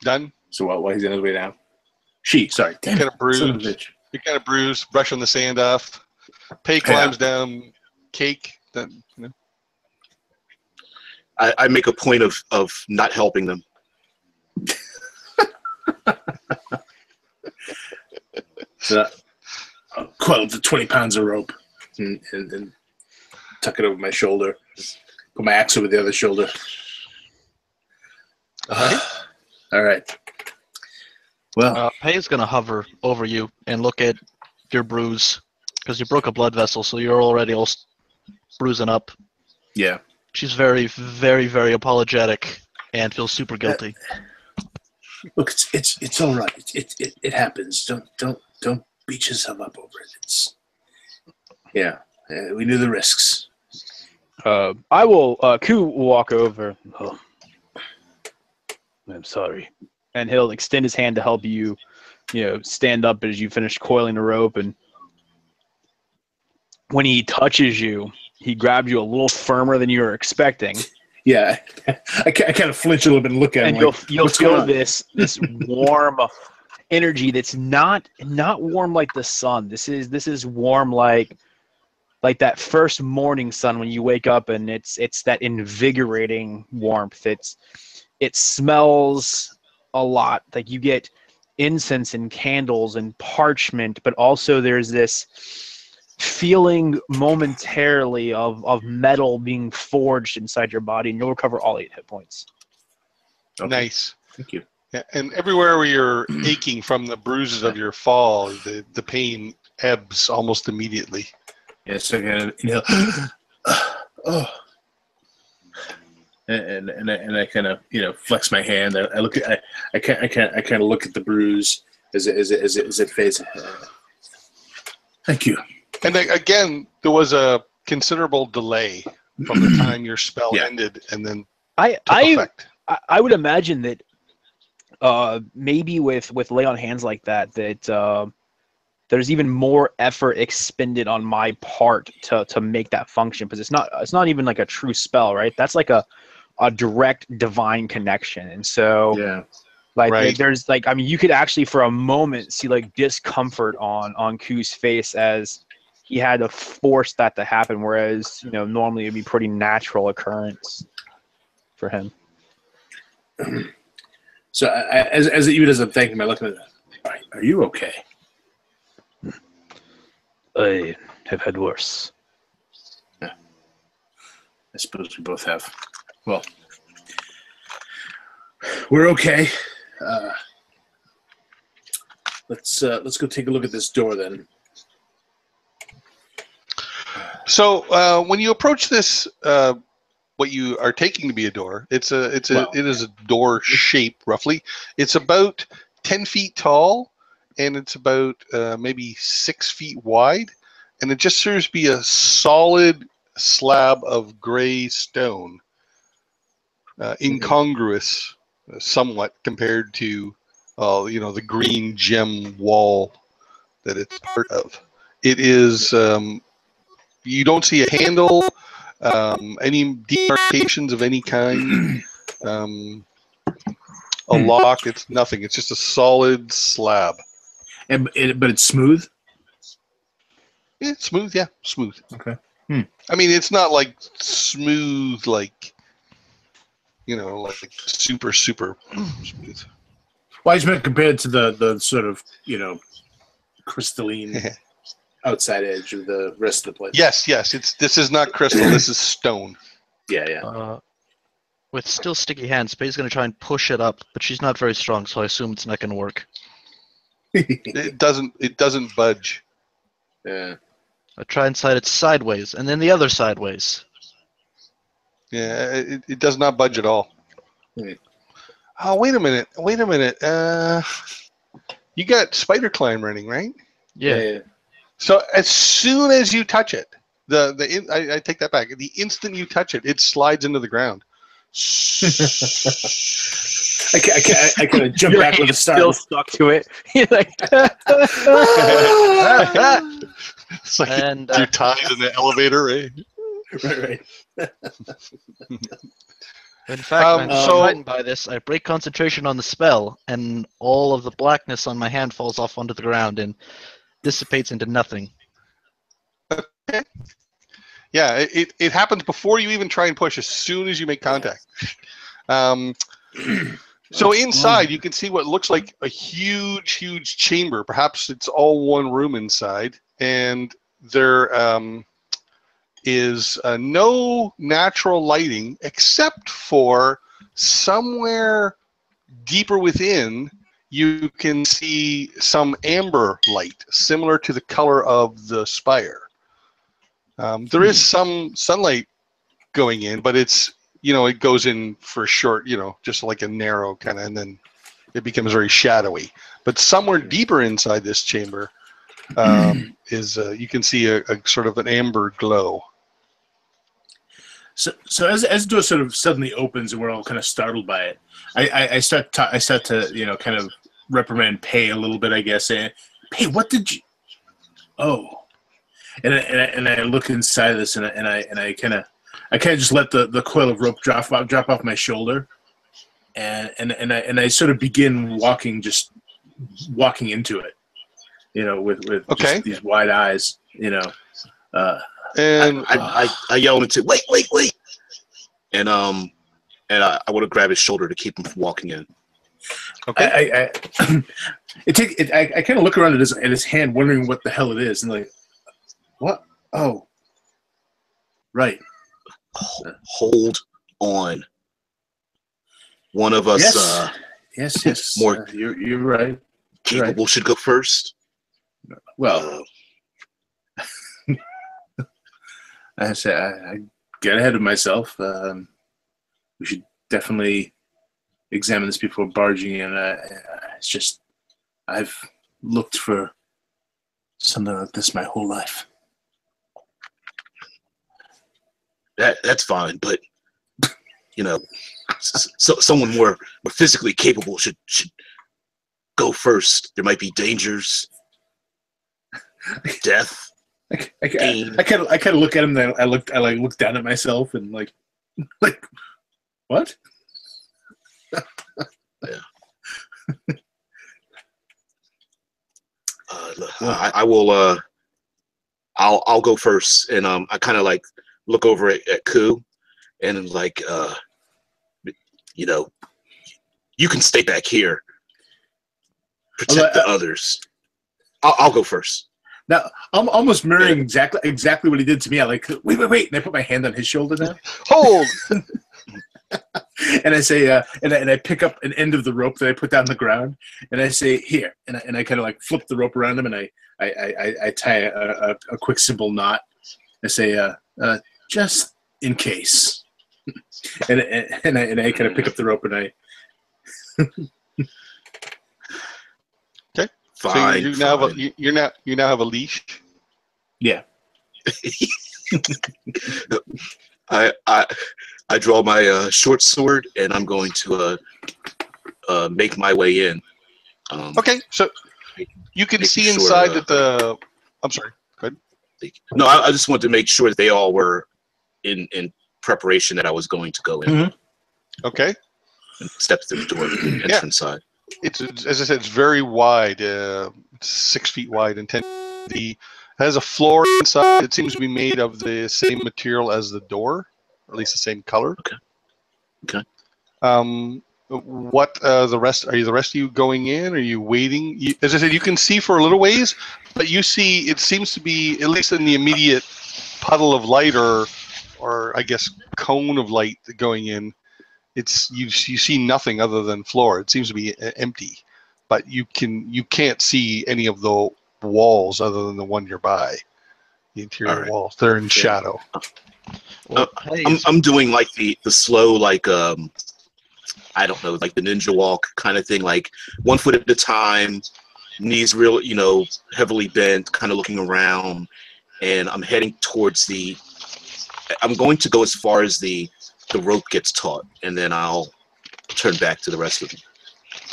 Done. So while he's on his way down, sorry, you're kind of bruised. You're kind of bruised, brushing the sand off. Pei climbs down. Cake. Then I make a point of not helping them. So I'll coil up to 20 pounds of rope and tuck it over my shoulder. Put my axe over the other shoulder. All right. Well, Pei is going to hover over you and look at your bruise because you broke a blood vessel, so you're already all bruising up. Yeah. She's very, very, very apologetic and feels super guilty. Look, it's all right. It happens. Don't beat yourself up over it. We knew the risks. I will. Ku will walk over. Oh, I'm sorry, and he'll extend his hand to help you. Stand up as you finish coiling the rope, and when he touches you, he grabs you a little firmer than you were expecting. Yeah, I kind of flinch a little bit and look at him. And you'll feel this warm energy that's not warm like the sun. This is warm like that first morning sun when you wake up, and it's that invigorating warmth. It smells a lot. Like you get incense and candles and parchment, but also there's this feeling momentarily of metal being forged inside your body, and you'll recover all 8 hit points. Okay. Nice. Thank you. Yeah, and everywhere where you're aching from the bruises of your fall, the pain ebbs almost immediately. Yeah, so I kind of inhale. And I kind of flex my hand. I look at I kind of look at the bruise as it fades. Thank you. And again, there was a considerable delay from the time your spell ended and then took effect. I would imagine that maybe with lay on hands like that there's even more effort expended on my part to make that function, because it's not even like a true spell, right? That's like a direct divine connection. And so there's you could actually for a moment see like discomfort on Ku's face as he had to force that to happen, whereas normally it'd be pretty natural occurrence for him. So even as I'm thanking him, I look at it. Are you okay? I have had worse. Yeah. I suppose we both have. Well, we're okay. Let's go take a look at this door then. So when you approach this, what you are taking to be a door, it is a door shape roughly. It's about 10 feet tall, and it's about maybe 6 feet wide. and it just serves to be a solid slab of gray stone, incongruous somewhat compared to the green gem wall that it's part of. It is, you don't see a handle, any demarcations of any kind, a lock. It's nothing. It's just a solid slab. But it's smooth? Yeah, it's smooth. Yeah, smooth. Okay. I mean, it's not like smooth, like super smooth. Well, I just meant compared to the sort of, crystalline outside edge of the rest of the place. Yes. This is not crystal. This is stone. Yeah. With still sticky hands, Paige's going to try and push it up, but she's not very strong, so I assume it's not going to work. It doesn't budge. Yeah. I try and slide it sideways, and then the other sideways. Yeah, it does not budge at all. Oh, wait a minute. You got spider climb running, right? Yeah. So as soon as you touch it, I take that back. The instant you touch it, it slides into the ground. I kind of jump back with a start. Still stuck to it. You're like, It's like And, your ties in the elevator, right? Right. In fact, when I'm so- frightened by this, I break concentration on the spell, and all of the blackness on my hand falls off onto the ground and dissipates into nothing. Yeah, it happens before you even try and push. As soon as you make contact. So inside, you can see what looks like a huge chamber. Perhaps it's all one room inside, and there is no natural lighting except for somewhere deeper within. You can see some amber light, similar to the color of the spire. There is some sunlight going in, but it's, it goes in for short, just like a narrow kind of, and then it becomes very shadowy. But somewhere deeper inside this chamber is you can see a sort of an amber glow. So as the door sort of suddenly opens and we're all kind of startled by it, I start to kind of reprimand Pei a little bit, I guess, saying, "Pei, what did you?" Oh, and I look inside of this and I kind of just let the coil of rope drop off my shoulder, and I sort of begin walking into it, with Okay. just these wide eyes, And I yell into wait, and I want to grab his shoulder to keep him from walking in. okay. I kind of look around at his hand, wondering what the hell it is, and like, what? Oh, right. Hold on. One of us, Yes. more You're right. capable should go first. Well, I say I get ahead of myself. We should definitely examine this before barging in. It's just I've looked for something like this my whole life. That's fine, but so someone more physically capable should go first. There might be dangers, death. I kind of look at him. And I look down at myself and like what? Yeah. I will. I'll go first, and I kind of like look over at Ku, and I'm like, you can stay back here, protect the others. I'll go first. Now I'm almost mirroring exactly what he did to me. I like wait, and I put my hand on his shoulder now. hold. And I say, and I pick up an end of the rope that I put down on the ground, and I say, here, and I kind of like flip the rope around him, and I tie a quick simple knot. I say, just in case, and I kind of pick up the rope and I. Okay. Fine. So you now have a leash. Yeah. I draw my short sword, and I'm going to make my way in. Okay, so you can see inside that the. I'm sorry. Go ahead. No, I just wanted to make sure that they all were in preparation that I was going to go in. Mhm. Okay. And step through the door, entrance side. It's, as I said, it's very wide. It's 6 feet wide and 10. It has a floor inside. It seems to be made of the same material as the door, or at least the same color. Okay. What the rest? Are you the rest of you going in? Are you waiting? As I said, you can see for a little ways, but you see it seems to be, at least in the immediate puddle of light, or I guess cone of light going in. It's you see nothing other than floor. It seems to be empty, but you can't see any of the walls other than the one you're by. The interior walls, they're in shadow. Well, hey, I'm doing like the slow, like I don't know, like the ninja walk kind of thing, like 1 foot at a time, knees real, heavily bent, kind of looking around, and I'm heading towards I'm going to go as far as the rope gets taut, and then I'll turn back to the rest of them.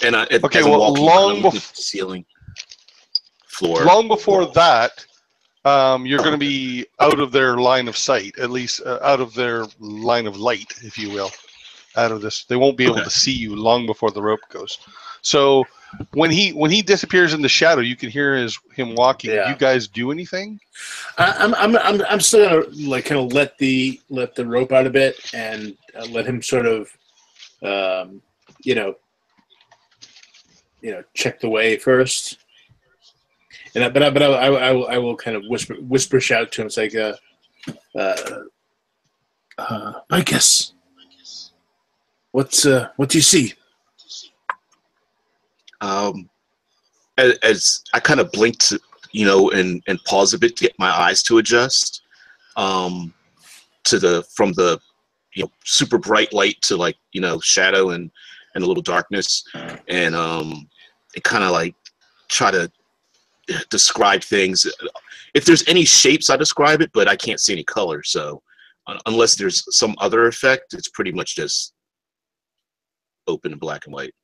And as I'm walking, I'm looking at the ceiling, floor. Long before that, you're going to be out of their line of sight, at least out of their line of light, if you will. Out of this, they won't be able to see you long before the rope goes. So when he disappears in the shadow, you can hear him walking. Yeah. You guys do anything? I'm still gonna like kind of let the rope out a bit and let him sort of check the way first. And I will kind of whisper shout to him. It's like Vicus, what do you see? As I kind of blinked, and pause a bit to get my eyes to adjust, from the super bright light to like shadow and a little darkness, and it kind of like try to describe things. If there's any shapes, I describe it, but I can't see any color. So unless there's some other effect, it's pretty much just open and black and white.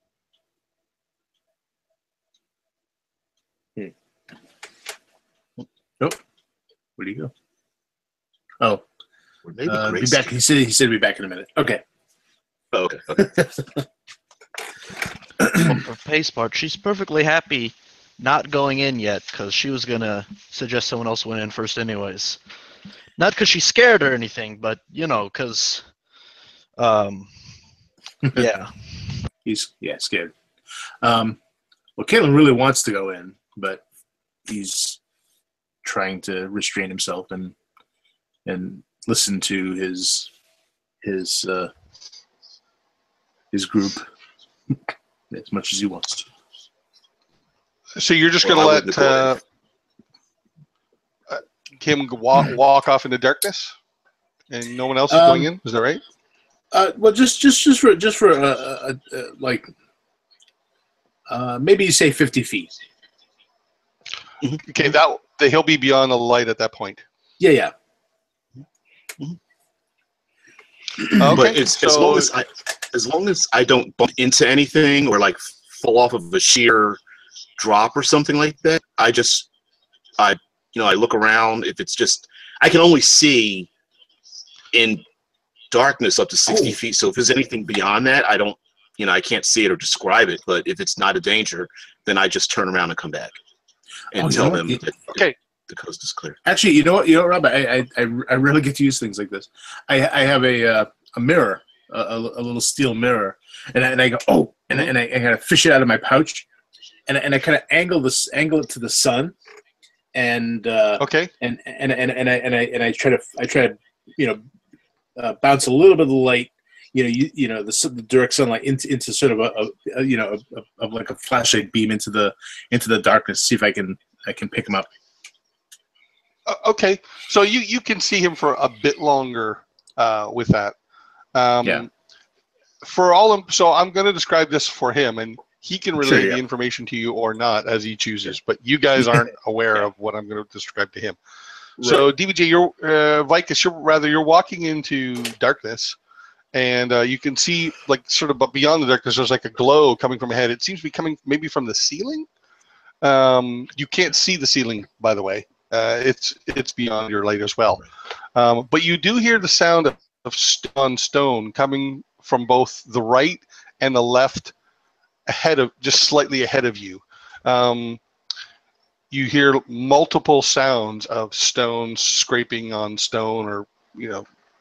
Nope. Where do you go? Oh, Maybe be back. He said be back in a minute. Okay. Oh, okay. well, for Pace part, she's perfectly happy not going in yet because she was gonna suggest someone else went in first, anyways. Not because she's scared or anything, but because, yeah. He's scared. Well, Caitlin really wants to go in, but he's trying to restrain himself and listen to his group as much as he wants to. So you're just going to let him walk off into darkness, and no one else is going in? Is that right? Well, just for maybe you say 50 feet. Okay, he'll be beyond the light at that point. Yeah. Okay, but as long as I don't bump into anything or like fall off of a sheer drop or something like that, I look around. If it's just, I can only see in darkness up to 60 feet. So if there's anything beyond that, I don't, I can't see it or describe it. But if it's not a danger, then I just turn around and come back and tell them that the coast is clear. Actually, you know what, Rob, I rarely get to use things like this. I have a mirror, a little steel mirror, and I go, and I kind of fish it out of my pouch, and I kind of angle it to the sun, and and I try to bounce a little bit of the light, the direct sunlight into sort of a like a flashlight beam into the darkness. See if I can pick him up. Okay, so you can see him for a bit longer with that. So I'm going to describe this for him, and he can relay the information to you or not as he chooses. But you guys aren't aware of what I'm going to describe to him. So DBJ, you're Vicus, you're walking into darkness, and you can see like sort of beyond the darkness. There's like a glow coming from ahead. It seems to be coming maybe from the ceiling. You can't see the ceiling, by the way. It's beyond your light as well. But you do hear the sound of stone coming from both the right and the left, just slightly ahead of you. You hear multiple sounds of stones scraping on stone, or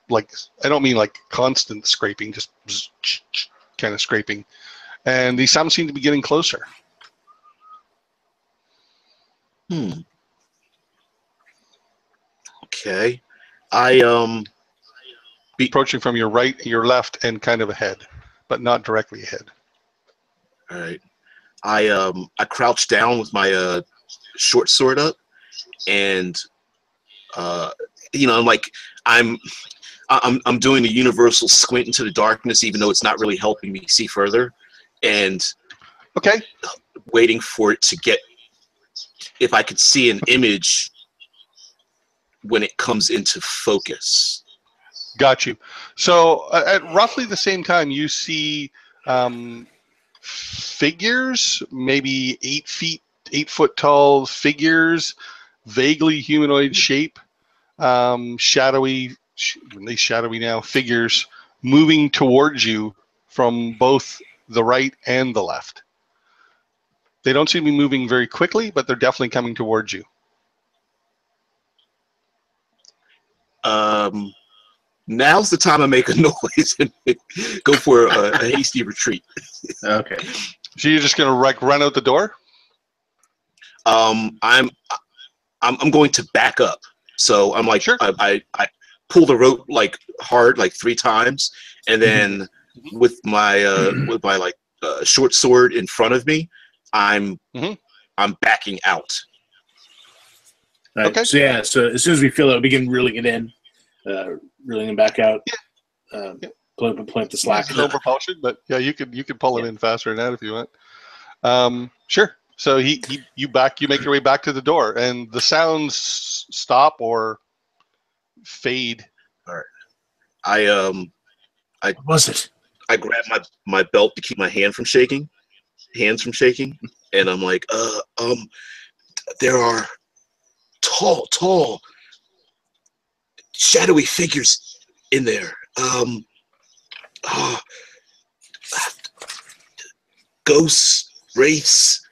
like, I don't mean like constant scraping, just kind of scraping. And these sounds seem to be getting closer. Okay. I approaching from your right, your left, and kind of ahead, but not directly ahead. All right. I crouch down with my short sword up, and I'm doing the universal squint into the darkness, even though it's not really helping me see further, and okay, waiting for it to get, if I could see an image when it comes into focus. Got you. So at roughly the same time, you see figures, maybe 8 foot tall figures, vaguely humanoid shape, shadowy now, figures moving towards you from both the right and the left. They don't seem to be moving very quickly, but they're definitely coming towards you. Now's the time I make a noise and go for a hasty retreat. Okay. So you're just gonna run out the door? I'm going to back up. So I'm like, sure. I pull the rope like hard, like 3 times, and then with my short sword in front of me, I'm backing out. Right. Okay. So yeah. So as soon as we feel it, we begin reeling it in, reeling it back out. Yeah. Pulling up the slack. No propulsion, but yeah, you could pull it in faster than that if you want. Sure. So you make your way back to the door, and the sounds stop or fade. All right. What was it? I grab my belt to keep my hands from shaking, and I'm like, there are tall, shadowy figures in there. Ghosts, wraiths,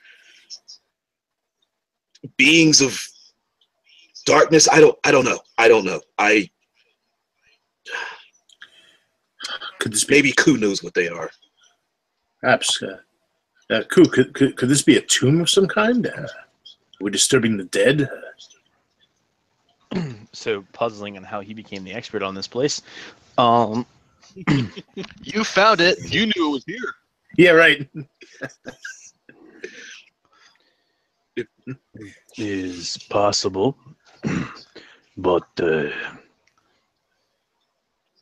beings of darkness. I don't know. Could this be? Maybe Ku knows what they are. Perhaps. Ku, could this be a tomb of some kind? Are we disturbing the dead? So puzzling on how he became the expert on this place. You found it. You knew it was here. Yeah, right. It is possible, but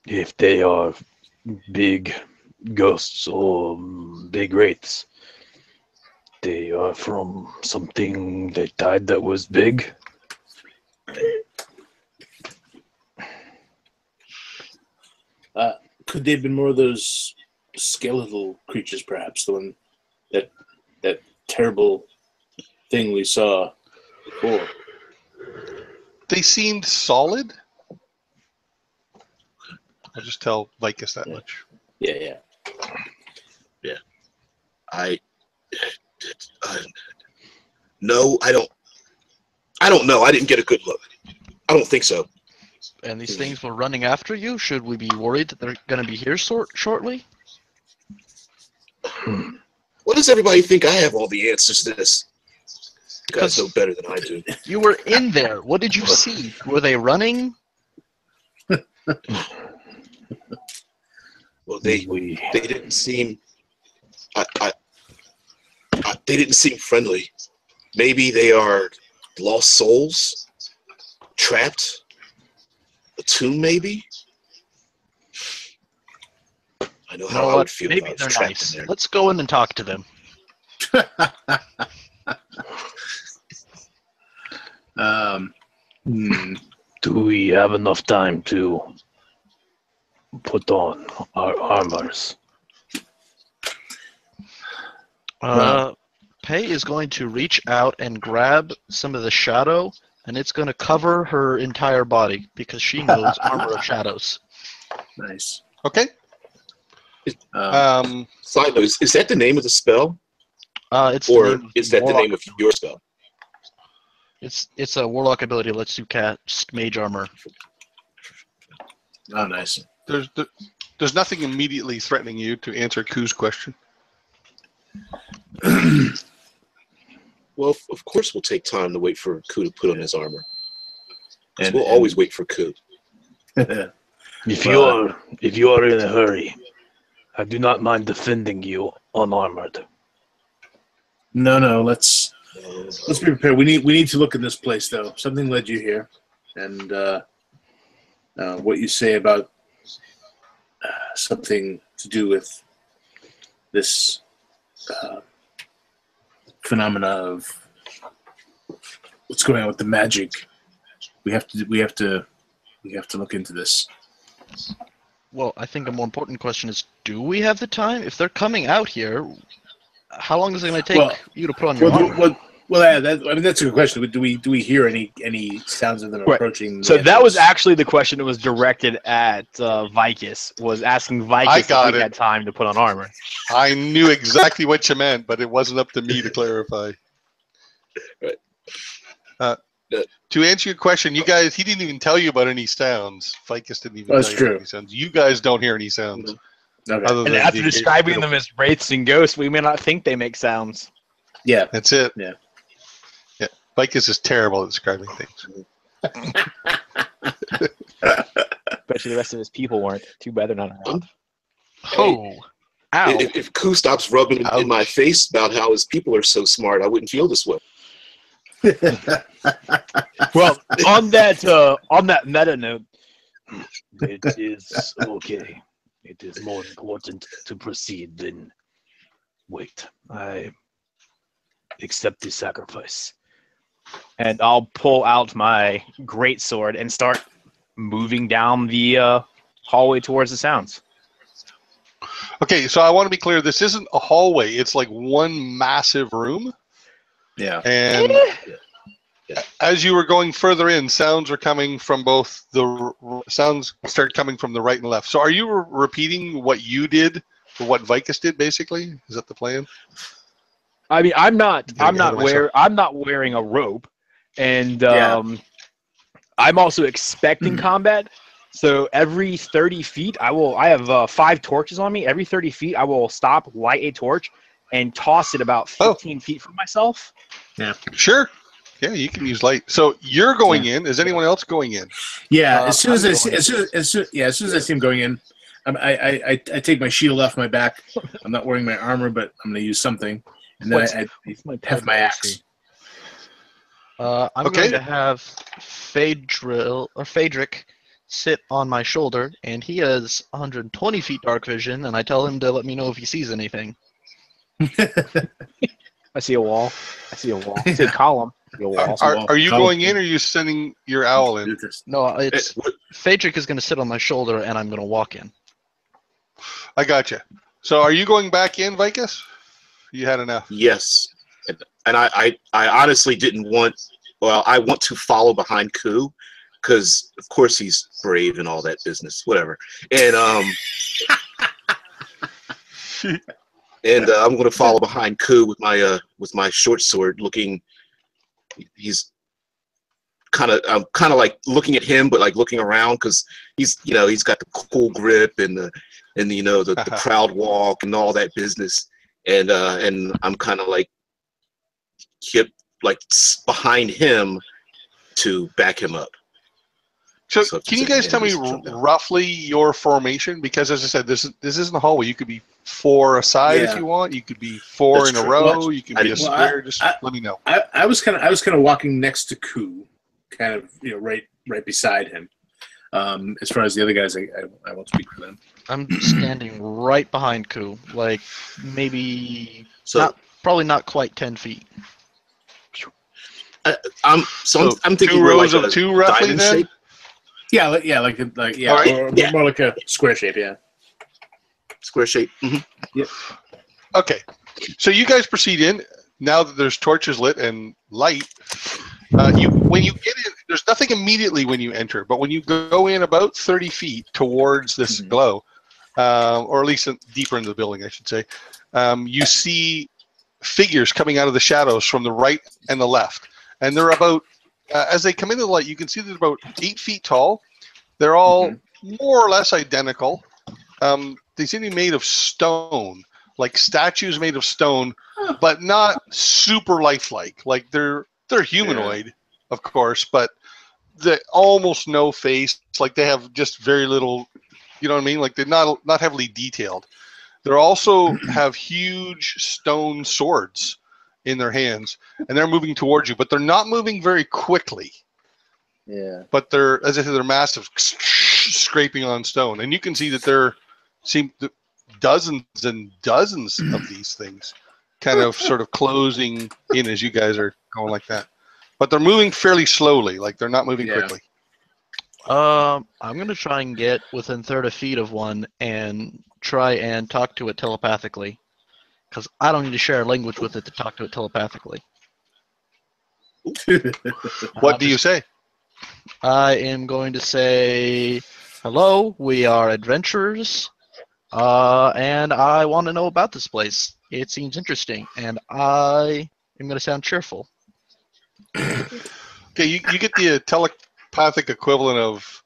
if they are big ghosts or big wraiths, they are from something that died that was big. Could they have been more of those skeletal creatures, perhaps? The one that terrible thing we saw before. They seemed solid. I'll just tell Vicus that much. Yeah. No, I don't know. I didn't get a good look. I don't think so. And these things were running after you? Should we be worried that they're going to be here shortly? What does everybody think I have all the answers to this? You guys know better than I do. You were in there. What did you see? Were they running? Well, they didn't seem. They didn't seem friendly. Maybe they are lost souls, trapped. A tomb, maybe. I know how I would feel maybe if I they're was trapped nice. in there. Let's go in and talk to them. have enough time to put on our armors? Pei is going to reach out and grab some of the shadow, and it's going to cover her entire body because she knows Armor of Shadows. Nice. Okay. Side note, is that the name of the spell? It's Or the name of is that the warlock name of your spell? It's a warlock ability that lets you cast mage armor. Oh, nice. There's nothing immediately threatening you to answer Ku's question. Well, of course we'll take time to wait for Ku to put on his armor. And We'll always wait for Ku. If you are in a hurry, I do not mind defending you unarmored. No. Let's be prepared. We need to look in this place though. Something led you here, and what you say about something to do with this phenomena of what's going on with the magic. We have to look into this. Well, I think a more important question is, do we have the time? If they're coming out here, how long is it going to take you to put on your armor? That's a good question. Do we hear any sounds of them approaching? So that was actually the question that was directed at Vicus, was asking Vicus if we had time to put on armor. I knew exactly what you meant, but it wasn't up to me to clarify. Right. To answer your question, you guys, he didn't even tell you about any sounds. Ficus didn't even tell you about any sounds. You guys don't hear any sounds. Okay. Other And than after the describing occasional- them as wraiths and ghosts, we may not think they make sounds. Yeah. That's it. Yeah. Yeah. Ficus is terrible at describing things. Especially the rest of his people weren't. Too bad they're not around. Oh, ow. If Ku stops rubbing in my face about how his people are so smart, I wouldn't feel this way. Well, on that meta note, It is okay. It is more important to proceed than wait. I accept the sacrifice. and I'll pull out my greatsword and start moving down the hallway towards the sounds. Okay, so I want to be clear. This isn't a hallway. It's like one massive room. Yeah. And as you were going further in, sounds were coming from both sounds started coming from the right and left. So are you repeating what you did or what Vicus did, basically? Is that the plan? I mean, I'm not myself. wearing a robe, and I'm also expecting combat. So every 30 feet, I have 5 torches on me. Every 30 feet, I will stop, light a torch, and toss it about 15 feet from myself. Yeah. Sure. Yeah, you can use light. So you're going in. Is anyone else going in? Yeah. As soon as I see him going in, I take my shield off my back. I'm not wearing my armor, but I'm going to use something, and then I have my axe. I'm going to have Phaedric sit on my shoulder, and he has 120 feet dark vision, and I tell him to let me know if he sees anything. I see a wall. I see a column. I see a wall. Are you going in, or are you sending your owl in? No, it's Phaedric is going to sit on my shoulder, and I'm going to walk in. I gotcha. So are you going back in, Vicus? You had enough. Yes, and I honestly didn't want. Well, I want to follow behind Ku, because of course he's brave and all that business, whatever. And I'm going to follow behind Ku with my short sword, looking. He's I'm kind of like looking at him, but like looking around, because he's got the cool grip and the crowd walk and all that business, and I'm kind of like behind him to back him up. So can you guys tell me roughly your formation? Because as I said, this isn't a hallway. You could be 4 aside if you want. You could be 4 That's in a true. row. Well, you can be a square. Just let me know. I was kind of walking next to Ku, kind of right probably him. As far as the other guys, I won't speak for them. I'm standing right behind Ku, like maybe probably not quite 10 feet. I'm thinking 2 we're rows like of a 2 roughly diamond then. shape. Yeah, All right. or Yeah. more like a square shape. Yeah. Square shape. Okay. So you guys proceed in. Now that there's torches lit and light, when you get in, there's nothing immediately when you enter, but when you go in about 30 feet towards this glow, or at least deeper into the building, I should say, you see figures coming out of the shadows from the right and the left. And they're about, as they come into the light, you can see they're about 8 feet tall. They're all more or less identical. They seem to be made of stone, like statues made of stone, but not super lifelike. Like they're humanoid, of course, but they almost no face. Like they have just very little, you know what I mean? Like they're not heavily detailed. They also have huge stone swords in their hands, and they're moving towards you, but they're not moving very quickly. Yeah. But they're, as I said, they're massive, scraping on stone, and you can see that there seem dozens and dozens of these things, kind of sort of closing in as you guys are going like that. But they're moving fairly slowly, like they're not moving quickly. I'm gonna try and get within 30 feet of one and try and talk to it telepathically, because I don't need to share language with it to talk to it telepathically. What do you say? I am going to say, hello, we are adventurers, and I want to know about this place. It seems interesting, and I am going to sound cheerful. Okay, you get the telepathic equivalent of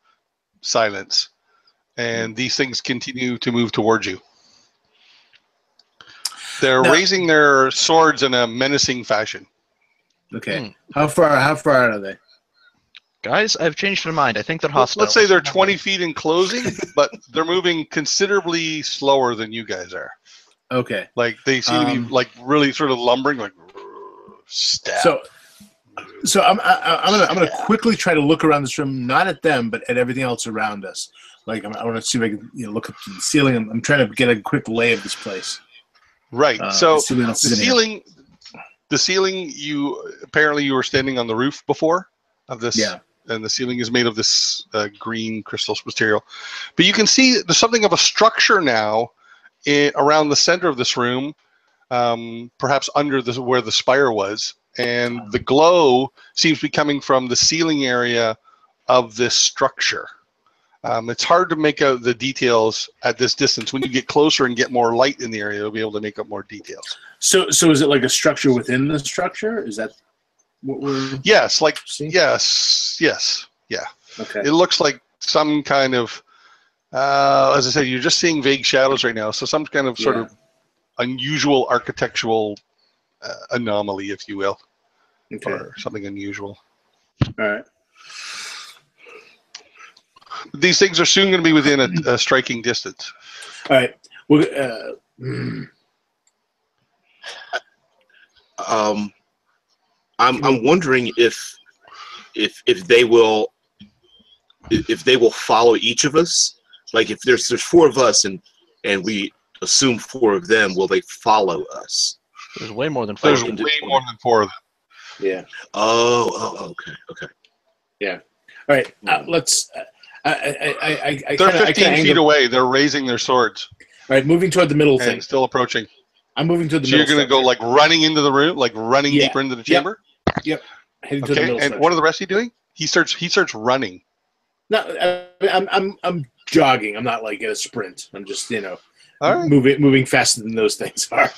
silence, and these things continue to move towards you. They're raising their swords in a menacing fashion. Okay. How far out are they? Guys, I've changed my mind. I think they're hostile. Let's say they're 20 feet in closing, but they're moving considerably slower than you guys are. Okay. Like they seem to be like really sort of lumbering, like stab. So I'm gonna quickly try to look around this room, not at them, but at everything else around us. Like I want to see if I can look up to the ceiling. I'm trying to get a quick lay of this place. Right. So the ceiling. You were standing on the roof before of this. Yeah. And the ceiling is made of this green crystal material. But you can see there's something of a structure now around the center of this room, perhaps under where the spire was. And the glow seems to be coming from the ceiling area of this structure. It's hard to make out the details at this distance. When you get closer and get more light in the area, you'll be able to make out more details. So is it like a structure within the structure? Is that what we're yes, like seeing? yes, yeah. Okay. It looks like some kind of, as I said, you're just seeing vague shadows right now. So some kind of sort of unusual architectural anomaly, if you will, or something unusual. All right. These things are soon going to be within a striking distance. All right. I'm wondering if they will follow each of us. Like if there's 4 of us and we assume 4 of them, will they follow us? There's way more than 4. There's way more than 4 of them. Yeah. Oh, okay. Yeah. All right. Let's. They're 15 feet away. They're raising their swords. All right, moving toward the middle thing. Still approaching. I'm moving to the middle. So you're going to go like running into the room, like running Yeah. deeper into the chamber? Yep. Heading to the Okay, middle and section. what are the rest of you doing? He starts running. No, I'm jogging. I'm not like in a sprint. I'm just All right. moving faster than those things are.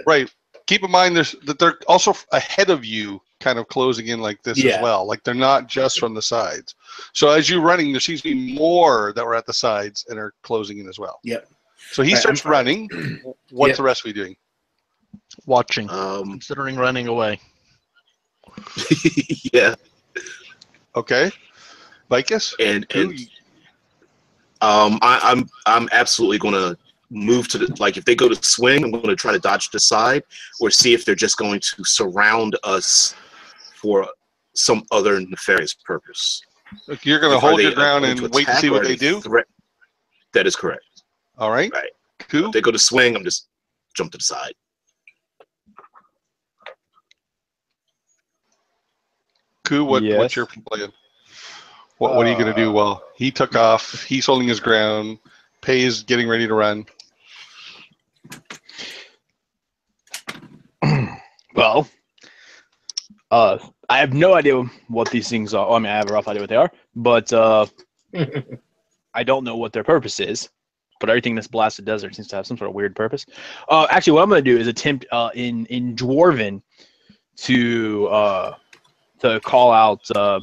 Right. Keep in mind that they're also ahead of you, kind of closing in like this as well. Like they're not just from the sides. So as you're running, there seems to be more that were at the sides and are closing in as well. Yep. So he starts running. What's the rest of you doing? Watching. Considering running away. Yeah. Okay. Vicus? And I'm absolutely going to move to the, like if they go to swing, I'm going to try to dodge to the side or see if they're just going to surround us for some other nefarious purpose. Look, you're going to hold your ground and wait to see what they do? That is correct. All right. Right. Cool. If they go to swing, I'm just jump to the side. Cool. What's your plan? What are you going to do? Well, he took off. He's holding his ground. Pei is getting ready to run. Well, I have no idea what these things are. I mean, I have a rough idea what they are, but I don't know what their purpose is. But everything in this blasted desert seems to have some sort of weird purpose. Actually, what I'm going to do is attempt in Dwarven to call out, the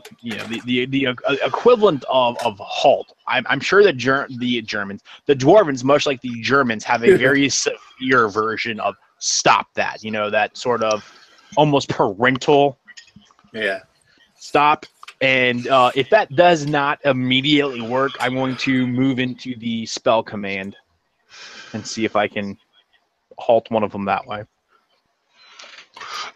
equivalent of halt. I'm sure that the Dwarvens, much like the Germans, have a very severe version of stop that. That sort of almost parental stop. And if that does not immediately work, I'm going to move into the spell command and see if I can halt one of them that way.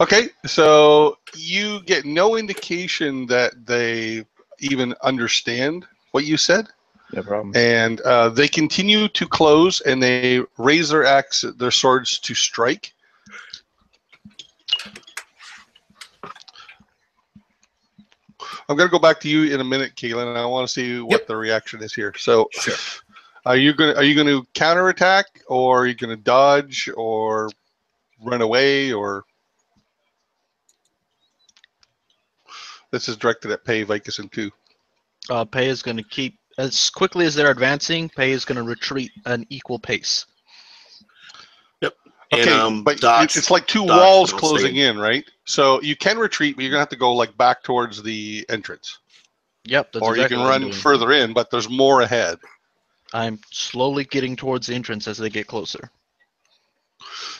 Okay, so you get no indication that they even understand what you said. No problem. And they continue to close, and they raise their swords to strike. I'm going to go back to you in a minute, Keelan, and I want to see what the reaction is here. So, Sure. Are you going to counterattack, or are you going to dodge, or run away, or? This is directed at Pei, Vicus, and Ku. Pei is going to keep, as quickly as they're advancing, Pei is going to retreat an equal pace. Yep. Okay, And, but dodge, it's like two dodge, walls and I'll closing stay in, right? So you can retreat, but you're going to have to go like back towards the entrance. Yep, that's Or exactly you what can I'm run doing. further in, but there's more ahead. I'm slowly getting towards the entrance as they get closer.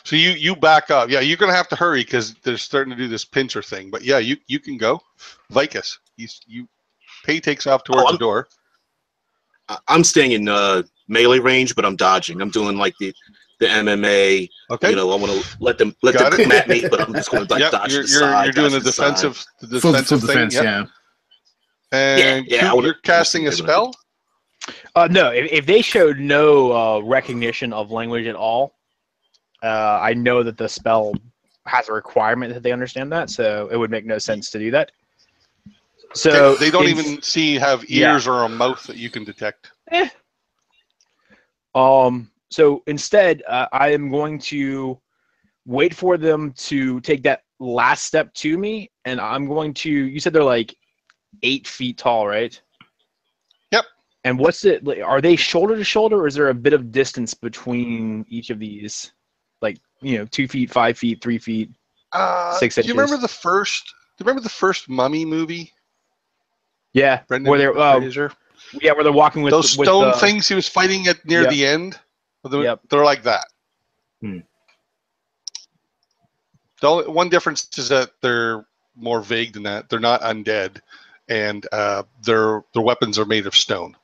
So you back up. Yeah, you're going to have to hurry because they're starting to do this pincer thing. But yeah, you can go. Vicus, Pei takes off towards the door. I'm staying in melee range, but I'm dodging. I'm doing like the MMA. Okay. I want to let them come at me, but I'm just going to dodge to the side. You're doing dodge the to side. defensive Full thing. defense, yeah. And Yeah, Ku, you're casting a spell. No, if they showed no recognition of language at all, I know that the spell has a requirement that they understand that, so it would make no sense to do that. So Okay, they don't even have ears or a mouth that you can detect. So instead, I am going to wait for them to take that last step to me, and I'm going to. You said they're like 8 feet tall, right? Yep. And what's it? Are they shoulder to shoulder, or is there a bit of distance between each of these? Like 2 feet, 5 feet, 3 feet, 6 inches. Do you remember the first Mummy movie? Yeah, Brendan where they're Fraser? where they're walking with those stone things he was fighting at near the end. They're like that. Hmm. The only one difference is that they're more vague than that. They're not undead, and their weapons are made of stone.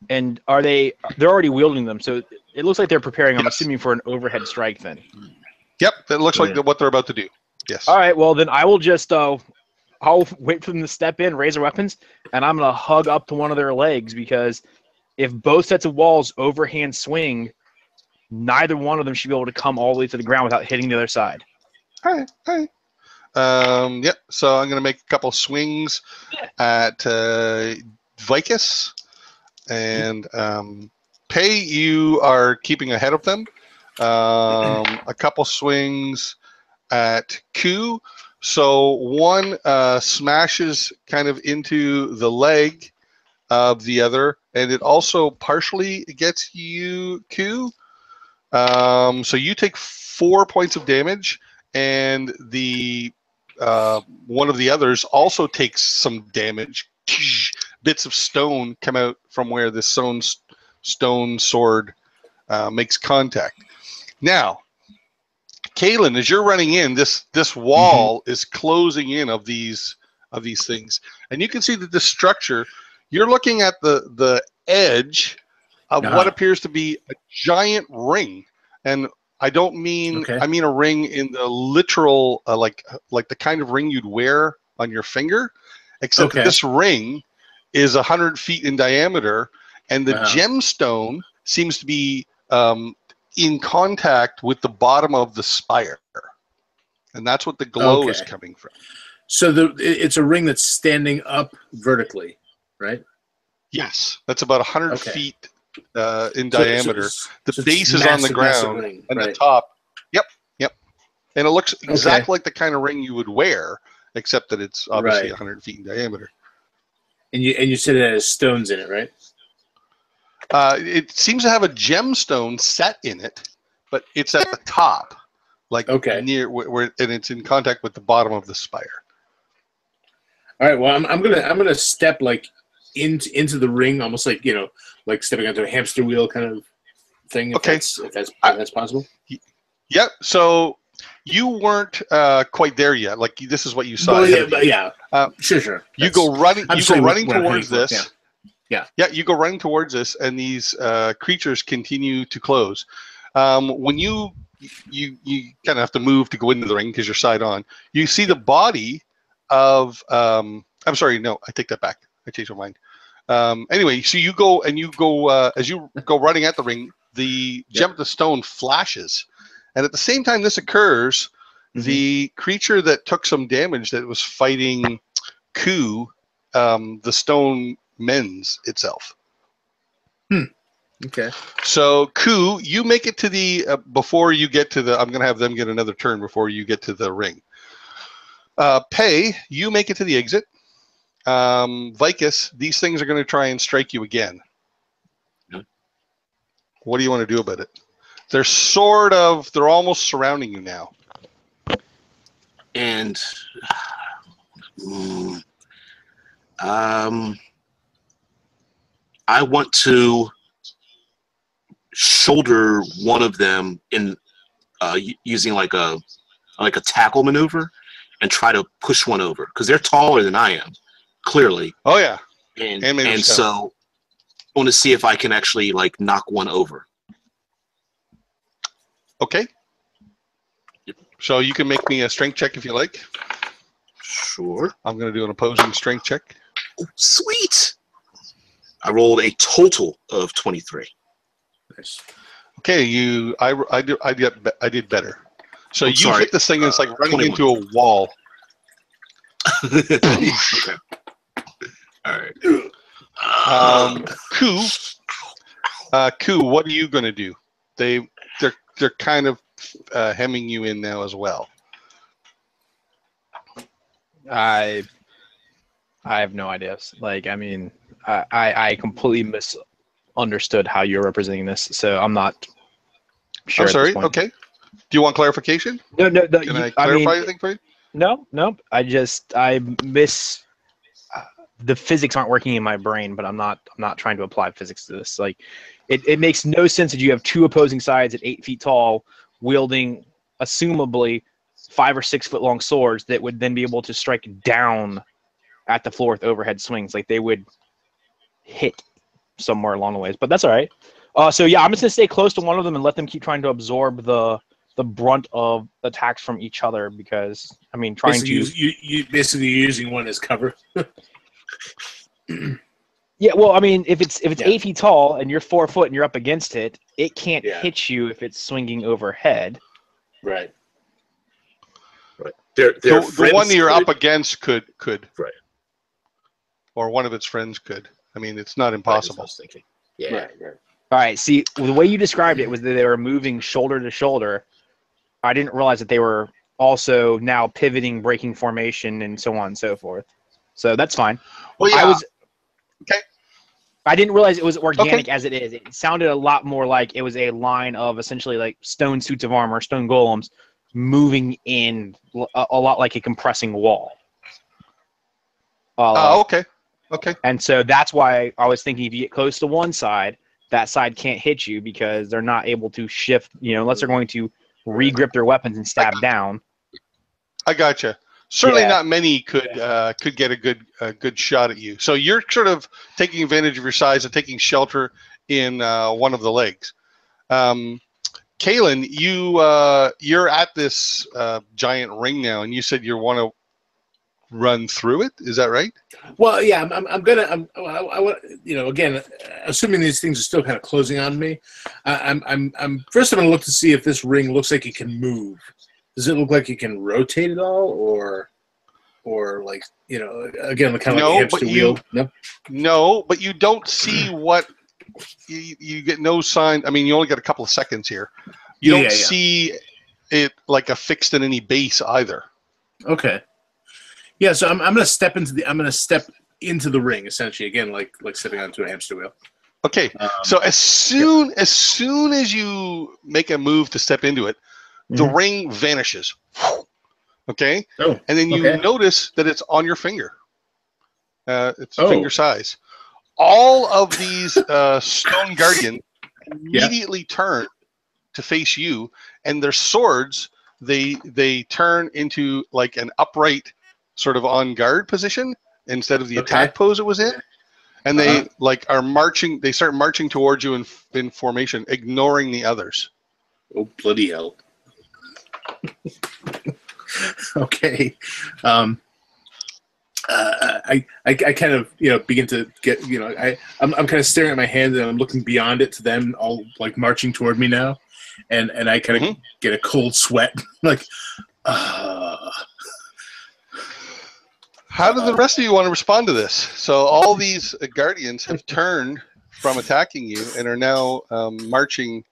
And they're already wielding them, so it looks like they're preparing. I'm assuming for an overhead strike then. Yep, that looks like what they're about to do. Yes. All right, well then I will just I'll wait for them to step in, raise their weapons, and I'm gonna hug up to one of their legs because if both sets of walls overhand swing, neither one of them should be able to come all the way to the ground without hitting the other side. All right. Yep. So I'm gonna make a couple swings at Vicus. And Pei, you are keeping ahead of them. A couple swings at Ku. So one smashes kind of into the leg of the other, and it also partially gets you, Ku. So you take 4 points of damage, and the one of the others also takes some damage. Bits of stone come out from where this stone sword makes contact. Now, Kalen, as you're running in, this wall is closing in of these things, and you can see that this structure. You're looking at the edge of what appears to be a giant ring, and I don't mean I mean a ring in the literal like the kind of ring you'd wear on your finger, except that this ring is 100 feet in diameter, and the gemstone seems to be in contact with the bottom of the spire, and that's what the glow is coming from. So it's a ring that's standing up vertically, right? Yes, that's about 100 Okay. feet in diameter. So The it's base is on the massive, massive ground, ring, and right. the top. Yep. And it looks exactly like the kind of ring you would wear, except that it's obviously 100 feet in diameter. And you said it has stones in it, right? It seems to have a gemstone set in it, but it's at the top, like near where, and it's in contact with the bottom of the spire. All right. Well, I'm gonna step like into the ring, almost like like stepping onto a hamster wheel kind of thing. If that's possible. Yep. So you weren't quite there yet. Like this is what you saw. Sure. You go running. You go running towards this. Yeah. You go running towards this, and these creatures continue to close. When you kind of have to move to go into the ring because you're side on. You see the body of. I'm sorry. No, I take that back. I changed my mind. Anyway, so you go as you go running at the ring. The gem of the stone flashes, and at the same time this occurs, the creature that took some damage that was fighting Ku, the stone mends itself. Okay. So Ku, you make it to the before you get to the. I'm going to have them get another turn before you get to the ring. Pei, you make it to the exit. Vicus, these things are going to try and strike you again. What do you want to do about it? They're almost surrounding you now. And I want to shoulder one of them in using like a tackle maneuver and try to push one over because they're taller than I am, clearly. Oh yeah. And so I want to see if I can actually like knock one over. Okay. So you can make me a strength check if you like. Sure. I'm going to do an opposing strength check. Oh, sweet. I rolled a total of 23. Nice. Okay, I did better. So you hit this thing and it's like running 21. into a wall. Okay. All right. Ku, what are you going to do? They're kind of hemming you in now as well. I have no ideas. Like, I mean, I completely misunderstood how you're representing this, so I'm not sure. I'm sorry. At this point. Okay. Do you want clarification? No. Can I clarify anything for you? No. I miss the physics aren't working in my brain, but I'm not trying to apply physics to this. Like, it makes no sense that you have two opposing sides at 8 feet tall, wielding assumably 5 or 6 foot long swords that would then be able to strike down at the floor with overhead swings. Like they would hit somewhere along the ways, but that's all right. So yeah, I'm just gonna stay close to one of them and let them keep trying to absorb the brunt of attacks from each other because I mean, you basically using one as cover. Yeah, well, I mean, if it's 8 feet tall and you're 4 foot and you're up against it, it can't hit you if it's swinging overhead. Right. The one that you're up against could. Right. Or one of its friends could. I mean, it's not impossible. I was thinking. Yeah. Right. All right. See, the way you described it was that they were moving shoulder to shoulder. I didn't realize that they were also now pivoting, breaking formation, and so on and so forth. So that's fine. Well, yeah. Okay. I didn't realize it was organic as it is. It sounded a lot more like it was a line of essentially like stone suits of armor, stone golems, moving in a lot like a compressing wall. Okay. And so that's why I was thinking if you get close to one side, that side can't hit you because they're not able to shift, unless they're going to re-grip their weapons and stab down. I gotcha. Certainly not many could get a good shot at you. So you're sort of taking advantage of your size and taking shelter in one of the legs. Kalen, you're at this giant ring now, and you said you want to run through it. Is that right? Well, yeah. Again, assuming these things are still kind of closing on me, I'm first going to look to see if this ring looks like it can move. Does it look like it can rotate at all, or or like again kind of No, like a hamster but wheel? No, but you don't see what you get no sign. I mean, you only get a couple of seconds here. You don't see it like affixed in any base either. Okay. Yeah, so I'm gonna step into the ring essentially again, like stepping onto a hamster wheel. Okay. So as soon as you make a move to step into it, the ring vanishes. Okay. Oh. And then you notice that it's on your finger. It's finger size. All of these stone guardians immediately turn to face you, and their swords they turn into like an upright sort of on guard position instead of the attack pose it was in, and they are marching. They start marching towards you in formation, ignoring the others. Oh bloody hell! Okay. I kind of begin to get I'm kind of staring at my hand and I'm looking beyond it to them all like marching toward me now, and I kind of get a cold sweat like. How do the rest of you want to respond to this? So all these guardians have turned from attacking you and are now marching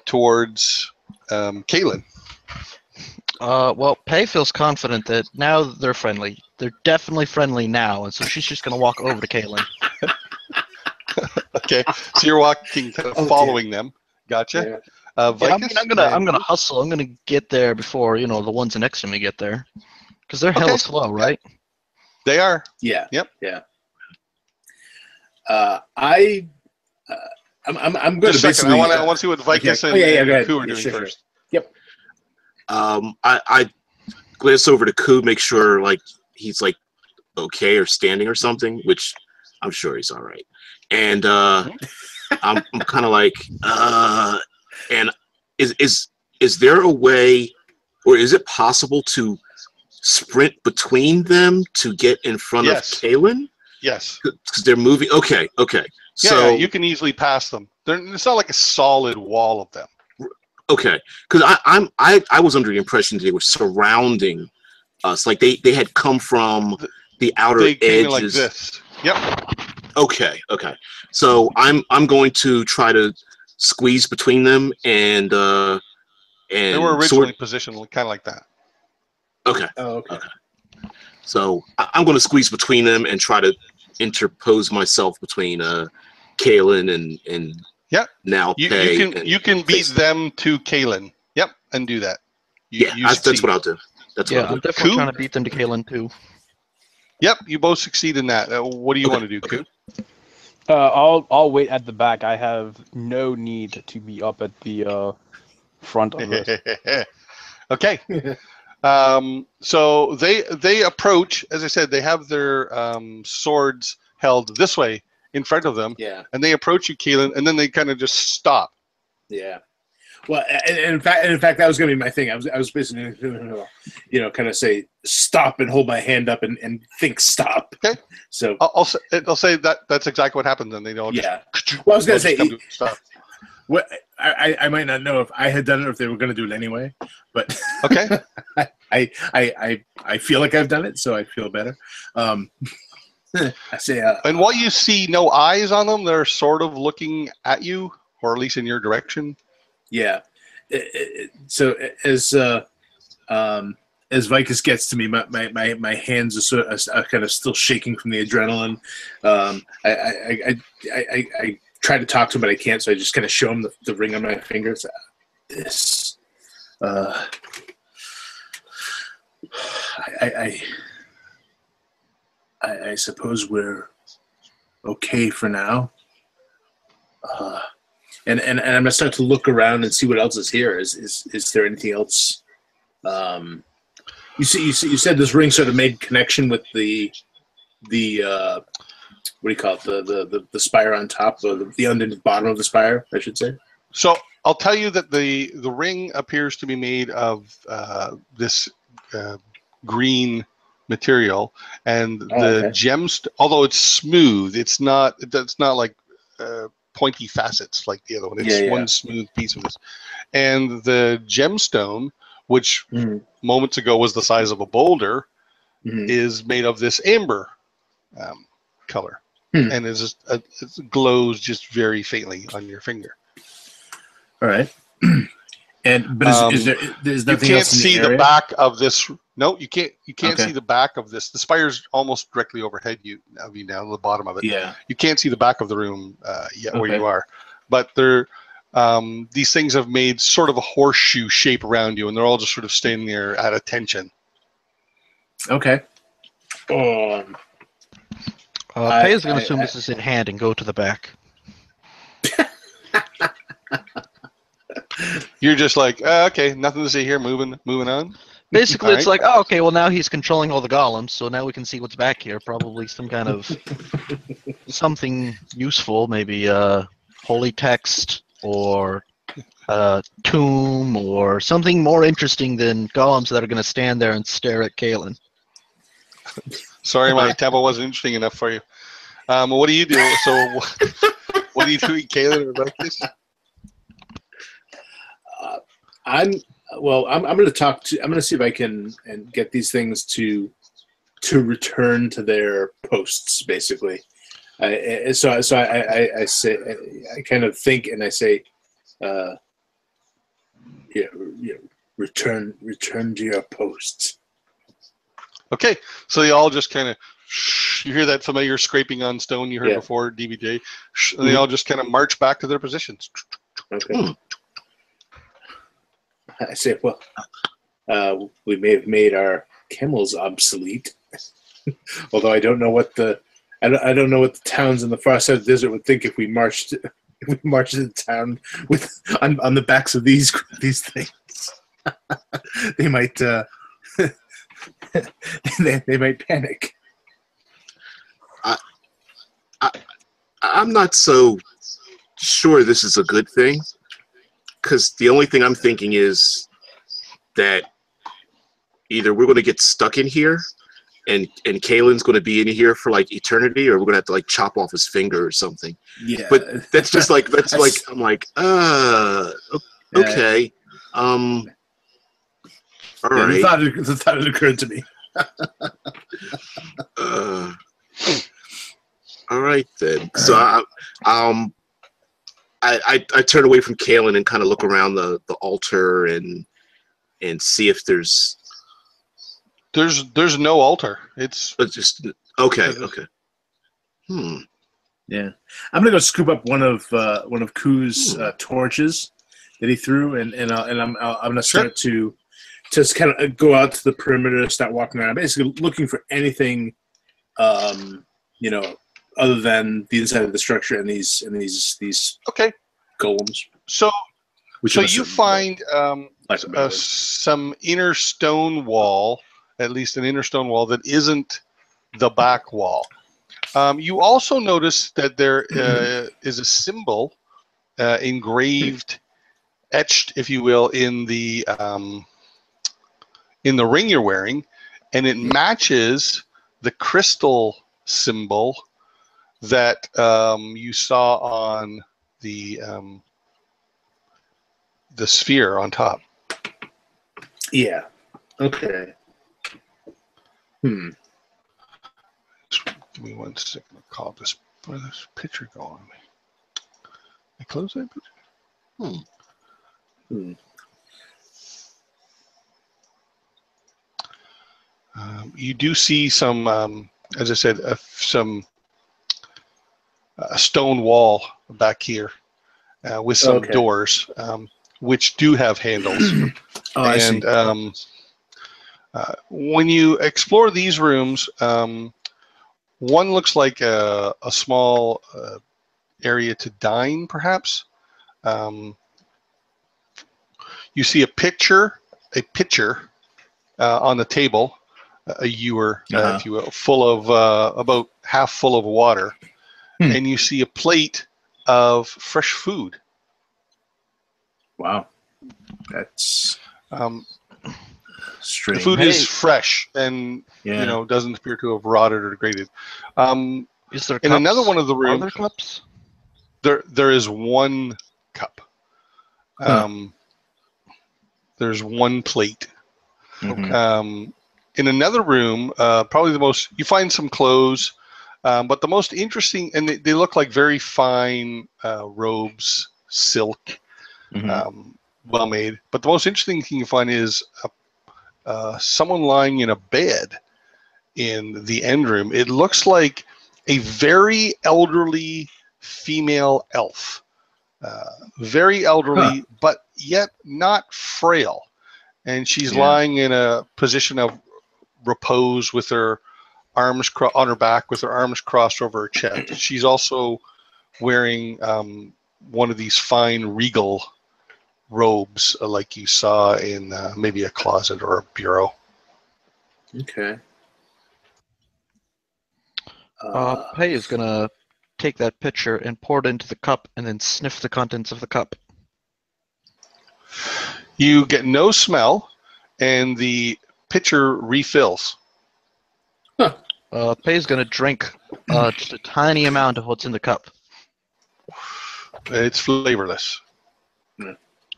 towards Kaylin. Well, Pei feels confident that now they're friendly. They're definitely friendly now, and so she's just going to walk over to Kaylin. Okay, so you're walking, kind of following them. Gotcha. Vicus, I'm gonna hustle. I'm gonna get there before the ones next to me get there, because they're hella slow, right? They are. Yeah. Yep. Yeah. I'm going to basically. I want to see what Vicus and Ku are doing first. Yep. I glance over to Ku, make sure like he's like okay or standing or something, which I'm sure he's all right. And I'm kind of like, and is there a way, or is it possible to sprint between them to get in front of Kaylin? Yes. Because they're moving. Okay. So you can easily pass them. It's not like a solid wall of them. Okay, because I was under the impression they were surrounding us, like they had come from the outer edges. Like this. Yep. Okay. So I'm going to try to squeeze between them and they were originally positioned kind of like that. Okay. Oh, okay. So I'm going to squeeze between them and try to interpose myself between Kaylin and now Pei. You can beat them to Kaylin. Yep, and do that. That's what I'll do. I'm definitely trying to beat them to Kaylin too. Yep, you both succeed in that. What do you want to do, Ku? I'll wait at the back. I have no need to be up at the front of this. Okay. So they approach. As I said, they have their swords held this way in front of them. Yeah. And they approach you, Kaylin, and then they kind of just stop. Yeah. Well, and in fact, that was going to be my thing. I was basically, kind of say stop and hold my hand up and think stop. Okay. So I'll say that's exactly what happened. Then they don't. Yeah. Well, I was going to say. What I might not know if I had done it or if they were going to do it anyway, but okay. I feel like I've done it, so I feel better. I say. And while you see no eyes on them, they're sort of looking at you, or at least in your direction. Yeah. So as Vicus gets to me, my hands are kind of still shaking from the adrenaline. I try to talk to him, but I can't, so I just kind of show him the ring on my finger. This, I suppose we're okay for now. And I'm gonna start to look around and see what else is here. Is there anything else? You said this ring sort of made connection with the what do you call it? The spire on top, the underneath bottom of the spire, I should say. So I'll tell you that the ring appears to be made of this green material, and the gems. Although it's smooth, it's not like pointy facets like the other one. It's one smooth piece of this, and the gemstone, which moments ago was the size of a boulder, is made of this amber color, and it glows just very faintly on your finger. All right. But there's nothing you can't else in the see area? the back of this. No, you can't. You can't Okay. see the back of this. The spire's almost directly overhead you. I mean, down to the bottom of it. Yeah. You can't see the back of the room yet where Okay. you are, but they're these things have made sort of a horseshoe shape around you, and they're all just sort of standing there at attention. Okay. Pay is going to assume this is in hand and go to the back. You're just like, okay, nothing to see here. Moving on. Basically, it's Alright. like, oh, okay, well, now he's controlling all the golems, so now we can see what's back here. Probably some kind of something useful, maybe holy text or tomb or something more interesting than golems that are going to stand there and stare at Kalen. Sorry, my tempo wasn't interesting enough for you. What do you do? So, what are you doing, Kalen, about this? I'm going to talk to. I'm going to see if I can and get these things to return to their posts. Basically, so I say I kind of think and I say, return to your posts. Okay, so they all just kind of. You hear that familiar scraping on stone you heard before, DBJ, and they all just kind of march back to their positions. Okay. I say, well, we may have made our camels obsolete, although I don't know what the towns in the far side of the desert would think if we marched into town with on the backs of these things. They might they might panic. I'm not so sure this is a good thing, because the only thing I'm thinking is that either we're going to get stuck in here and Kalen's going to be in here for like eternity, or we're going to have to like chop off his finger or something. Yeah. But that's just like, I'm like, okay. All right. The thought occurred to me. All right then. So I turn away from Kalen and kind of look around the altar and see if there's no altar. It's just okay. Yeah, I'm gonna go scoop up one of Ku's torches that he threw, and I'm gonna start to just kind of go out to the perimeter, start walking around, basically looking for anything, other than the inside of the structure and these okay golems. So you find some inner stone wall, at least an inner stone wall that isn't the back wall. You also notice that there is a symbol engraved, etched, if you will, in the ring you're wearing, and it matches the crystal symbol that you saw on the sphere on top. Yeah. Okay. Give me 1 second. I'll call this. Where this picture go on me? I close that picture. You do see some, as I said, some stone wall back here with some doors, which do have handles. I see. When you explore these rooms, one looks like a small area to dine, perhaps. You see a pitcher on the table, a ewer, if you will, full of about half full of water, and you see a plate of fresh food. Wow, that's strange. The food is fresh and doesn't appear to have rotted or degraded. Is there in cups? another one of the rooms? Are there cups? There is one cup. There's one plate. Mm-hmm. in another room, probably the most, you find some clothes, but the most interesting, and they look like very fine robes, silk, well made. But the most interesting thing you find is someone lying in a bed in the end room. It looks like a very elderly female elf. Very elderly, but yet not frail. And she's lying in a position of repose with her arms on her back, with her arms crossed over her chest. She's also wearing one of these fine regal robes like you saw in maybe a closet or a bureau. Okay. Pei is going to take that pitcher and pour it into the cup and then sniff the contents of the cup. You get no smell, and the pitcher refills. Pei is going to drink just a tiny amount of what's in the cup. It's flavorless.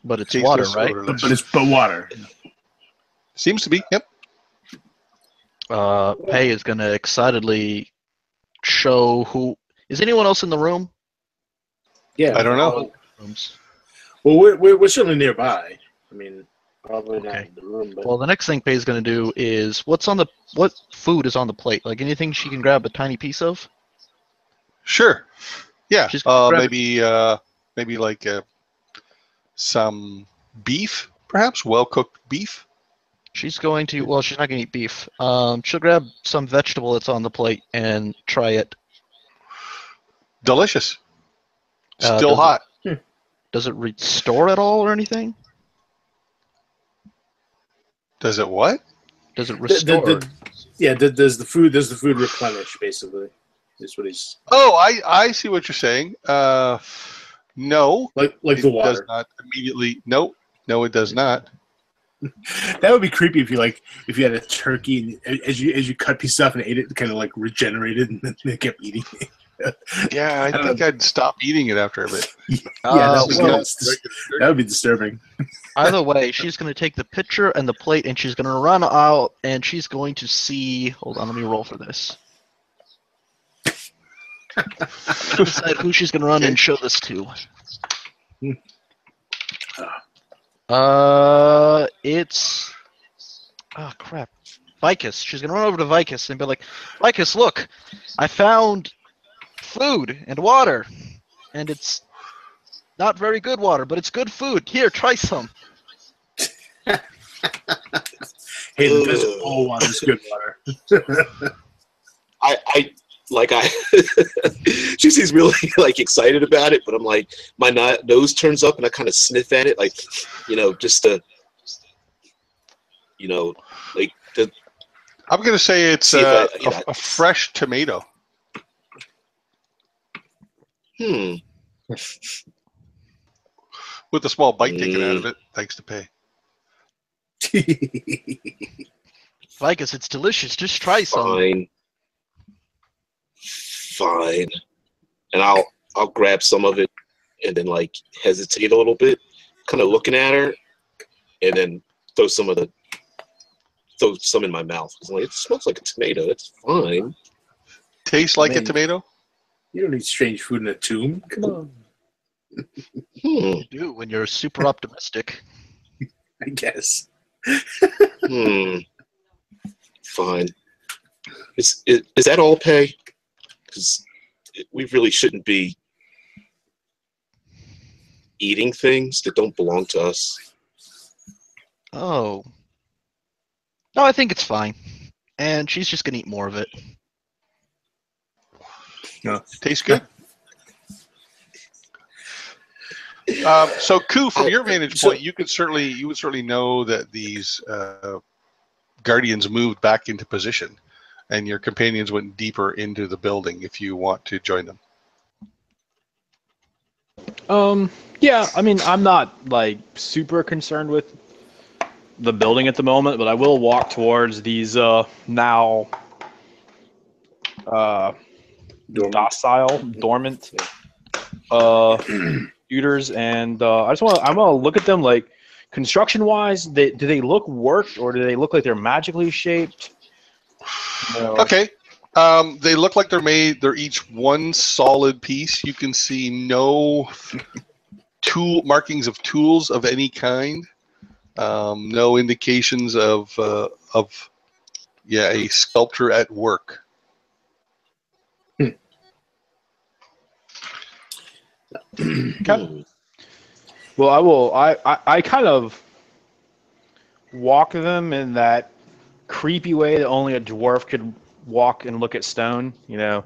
But it's Tasteless, water, right? odorless. But water. Seems to be, yep. Pei is going to excitedly show who... Is anyone else in the room? Yeah. I don't know. Rooms. Well, we're certainly nearby. I mean, Probably not Okay. in the room, but Well, the next thing Pei is going to do is what food is on the plate? Like anything she can grab a tiny piece of? Sure. Yeah. She's gonna grab Maybe like some beef, perhaps well-cooked beef. She's going to. Well, she's not going to eat beef. She'll grab some vegetable that's on the plate and try it. Delicious. Does Still it- hot. Does it restore at all or anything? Does it what? Does it restore? Does the food replenish, basically? Is what he's Oh, I see what you're saying. No. like It the does water. not immediately. No, it does not. That would be creepy if you had a turkey and as you cut pieces off and ate it, kind of like regenerated and then they kept eating it. Yeah, I think I'd stop eating it after a bit. That would be disturbing. Either way, she's going to take the pitcher and the plate and she's going to run out and she's going to see. Hold on, let me roll for this. Decide who she's going to run and show this to. It's. Oh, crap. Vicus. She's going to run over to Vicus and be like, Vicus, look, I found food and water. And it's not very good water, but it's good food. Here, try some. Hey, the desert all water is good water. She seems really like excited about it, but I'm like, my nose turns up and I kind of sniff at it, like, just to, like the. I'm going to say it's a fresh tomato. With a small bite taken out of it, thanks to Pei. Vicus, it's delicious. Just try some. Fine. And I'll grab some of it and then like hesitate a little bit, kind of looking at her, and then throw some in my mouth. I'm like, it smells like a tomato. It's fine. Tastes like a tomato? You don't eat strange food in a tomb. Come on. You do when you're super optimistic. I guess. Fine. Is that all, Pei? Because we really shouldn't be eating things that don't belong to us. Oh. No, I think it's fine. And she's just going to eat more of it. Tastes good. So, Ku, from your vantage point, you would certainly know that these guardians moved back into position, and your companions went deeper into the building. If you want to join them, Yeah, I mean, I'm not like super concerned with the building at the moment, but I will walk towards these now dormant shooters, and I'm gonna look at them like, construction-wise, do they look worked, or do they look like they're magically shaped? No. Okay. They look like they're each one solid piece. You can see no tool markings of tools of any kind. No indications of a sculptor at work. Okay. Well, I kind of walk them in that creepy way that only a dwarf could walk and look at stone, you know.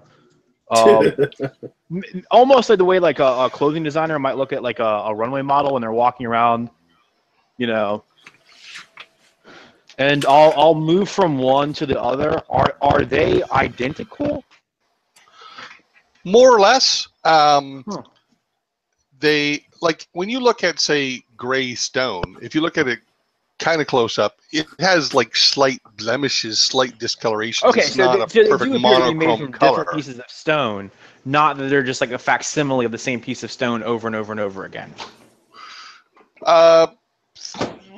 Almost like the way like a clothing designer might look at like a runway model when they're walking around, you know. And I'll move from one to the other. Are they identical? More or less. They, like, when you look at, say, gray stone, if you look at it kind of close up, it has like slight blemishes, slight discoloration. Okay, it's so not they a do perfect appear to be made monochrome from color. different pieces of stone, not that they're just like a facsimile of the same piece of stone over and over and over again. Well,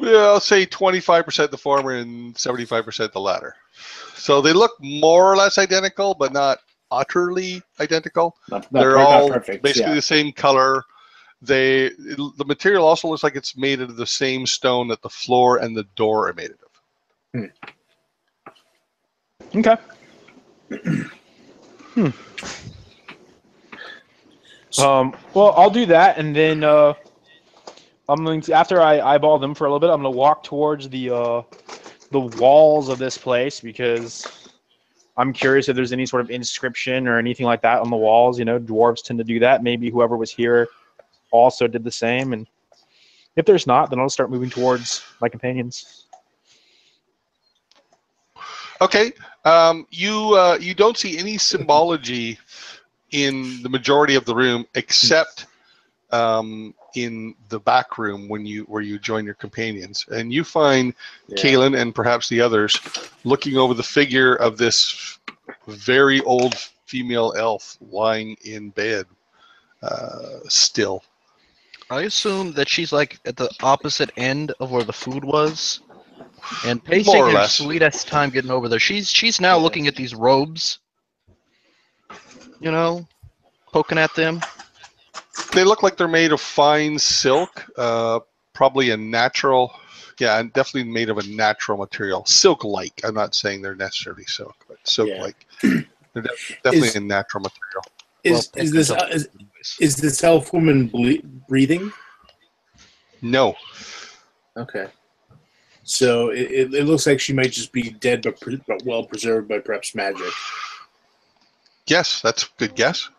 I'll say 25% the former and 75% the latter. So they look more or less identical, but not utterly identical. They're all perfect, basically the same color. The material also looks like it's made out of the same stone that the floor and the door are made out of. Okay. Well, I'll do that, and then I'm going to, after I eyeball them for a little bit, I'm going to walk towards the walls of this place, because I'm curious if there's any sort of inscription or anything like that on the walls. You know, dwarves tend to do that. Maybe whoever was here also did the same, and if there's not, then I'll start moving towards my companions. Okay. You don't see any symbology in the majority of the room, except in the back room where you join your companions, and you find Kaelin and perhaps the others looking over the figure of this very old female elf lying in bed, still. I assume that she's like at the opposite end of where the food was, and Pacey's More or taking her less. sweetest time getting over there. She's now looking at these robes, you know, poking at them. They look like they're made of fine silk, probably a natural, definitely made of a natural material. Silk-like. I'm not saying they're necessarily silk, but silk-like. They're definitely a natural material. Is this elf woman breathing? No. Okay. So it looks like she might just be dead, but well preserved by perhaps magic. Yes, that's a good guess.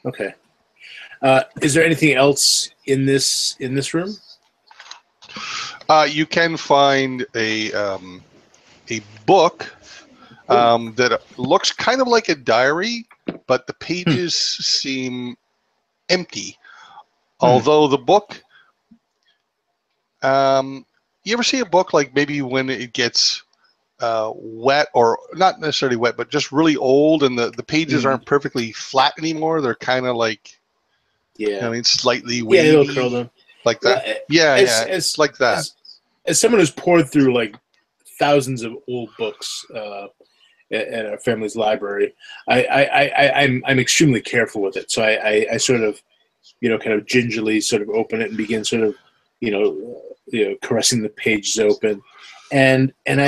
Okay. Is there anything else in this room? You can find a book that looks kind of like a diary, but the pages seem empty. Although the book, you ever see a book like maybe when it gets wet, or not necessarily wet, but just really old, and the pages aren't perfectly flat anymore? They're kind of like, I mean, slightly wavy, it'll curl them like that. It's like that. As someone who's poured through like thousands of old books at our family's library, I'm extremely careful with it. So I sort of, kind of gingerly sort of open it and begin sort of, caressing the pages open, and I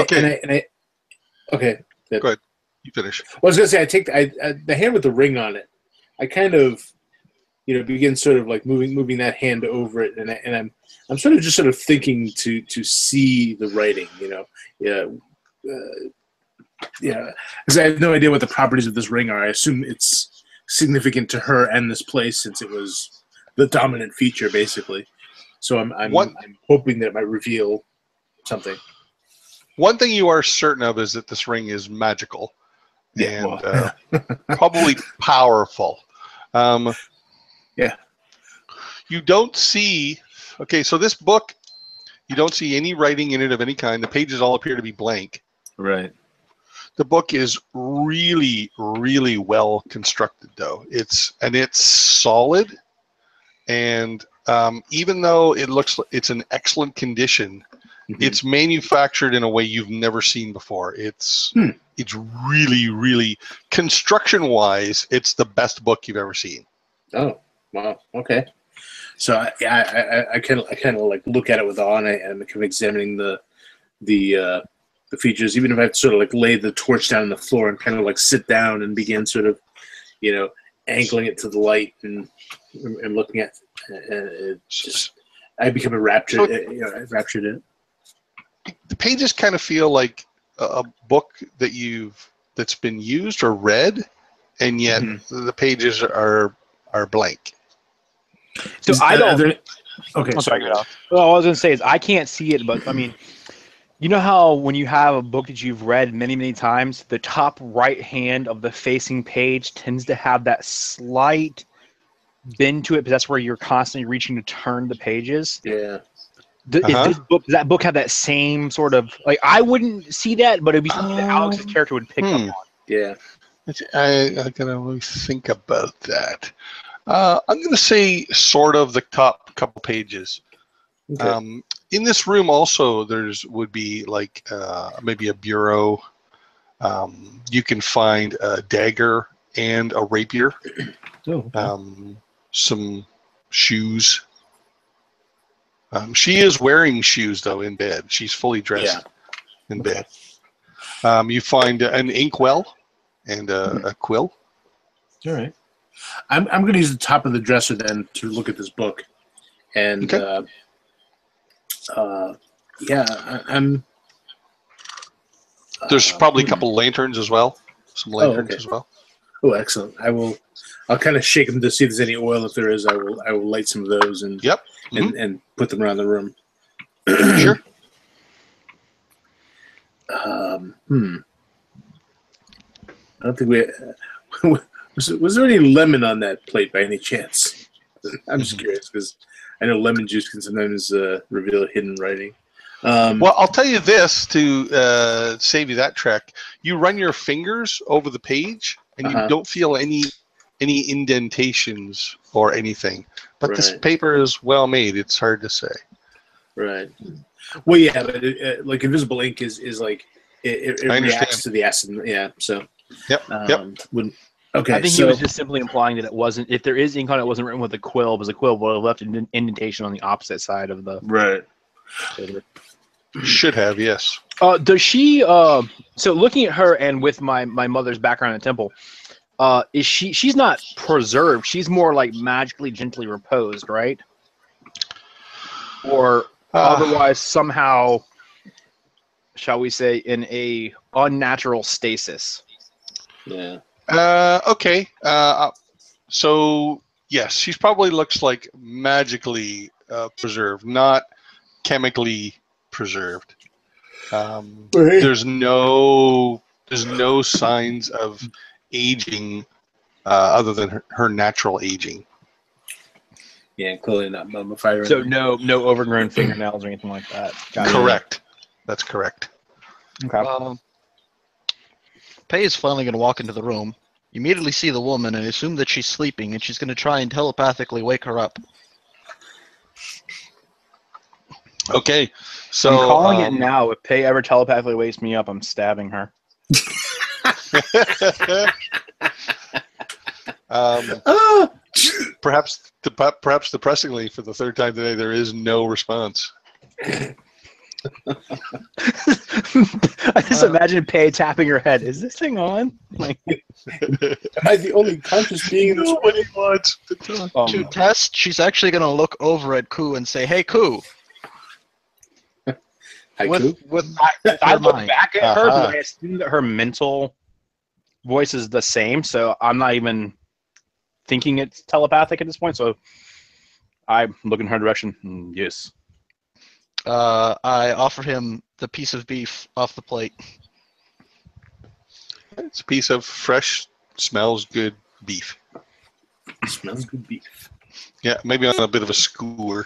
okay. Go ahead. You finish. Well, I was gonna say I take the hand with the ring on it. I kind of, begin sort of like moving that hand over it, and I'm sort of just sort of thinking to see the writing, because I have no idea what the properties of this ring are. I assume it's significant to her and this place, since it was the dominant feature, basically. So I'm hoping that it might reveal something. One thing you are certain of is that this ring is magical, and probably powerful. You don't see. Okay, so this book, you don't see any writing in it of any kind. The pages all appear to be blank. Right. The book is really, really well constructed, though. It's solid, and even though it's an excellent condition, it's manufactured in a way you've never seen before. It's really, really, construction-wise, it's the best book you've ever seen. Oh, wow. Okay. So I kind of like look at it with awe, and I'm kind of examining the features, even if I have to sort of like lay the torch down on the floor and kind of like sit down and begin sort of, angling it to the light and looking at it. I become enraptured. Enraptured in it. The pages kind of feel like a book that's been used or read, and yet the pages are blank. So I don't. Okay, I'm sorry. Well, all I was going to say is I can't see it, but I mean, you know how when you have a book that you've read many, many times, the top right hand of the facing page tends to have that slight bend to it, but that's where you're constantly reaching to turn the pages. Yeah. Does that book have that same sort of, like, I wouldn't see that, but it'd be something that Alex's character would pick up on. Yeah. I gotta really think about that. I'm gonna say sort of the top couple pages. Okay. In this room also would be like maybe a bureau. You can find a dagger and a rapier. Oh, okay. Some shoes. She is wearing shoes though in bed. She's fully dressed in bed. You find an inkwell and a quill. All right. I'm going to use the top of the dresser then to look at this book, and I'm. There's probably a couple lanterns as well. Some lanterns as well. Oh, excellent! I'll kind of shake them to see if there's any oil. If there is, I will light some of those and and put them around the room. Sure. I don't think we. Was there any lemon on that plate by any chance? I'm just curious because I know lemon juice can sometimes reveal hidden writing. Well, I'll tell you this to save you that trek. You run your fingers over the page, and you don't feel any indentations or anything. But this paper is well made. It's hard to say. Right. Well, yeah, but like invisible ink is like it reacts to the acid. Yeah. So. Yep. Okay. I think he was just simply implying that it wasn't. If there is ink on it, wasn't written with a quill. Because a quill would have left an indentation on the opposite side of the paper. Should have, yes. Does she? So looking at her and with my mother's background in Temple, is she's not preserved? She's more like magically, gently reposed, right? Or otherwise somehow, shall we say, in a unnatural stasis? Yeah. Okay. So yes, she probably looks like magically preserved, not chemically preserved. There's no signs of aging other than her natural aging. Yeah, clearly not mummified. So no overgrown fingernails or anything like that. Correct. That's correct. Okay. Pei is finally going to walk into the room, immediately see the woman, and assume that she's sleeping, and she's going to try and telepathically wake her up. Okay, so I'm calling it now. If Pei ever telepathically wakes me up, I'm stabbing her. Perhaps depressingly, for the third time today, there is no response. I just imagine Pei tapping her head. Is this thing on? Like, am I the only conscious being in this world? Nobody wants to talk. To test, she's actually going to look over at Ku and say, "Hey, Ku." I look back at her, but I assume that her mental voice is the same, so I'm not even thinking it's telepathic at this point. So I look in her direction. Yes. I offer him the piece of beef off the plate. It's a piece of fresh, smells good beef. Smells good beef. Yeah, maybe on a bit of a skewer.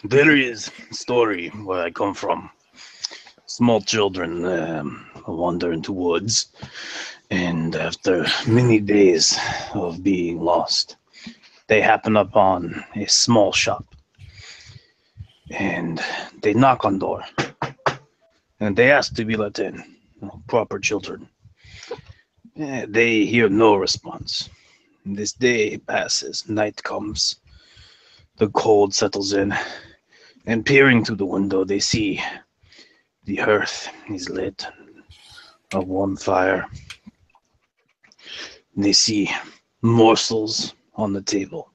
There is a story where I come from. Small children wander into woods, and after many days of being lost, they happen upon a small shop. And they knock on door. And they ask to be let in. Proper children. They hear no response. This day passes. Night comes. The cold settles in. And peering through the window, they see the hearth is lit. A warm fire. They see morsels on the table.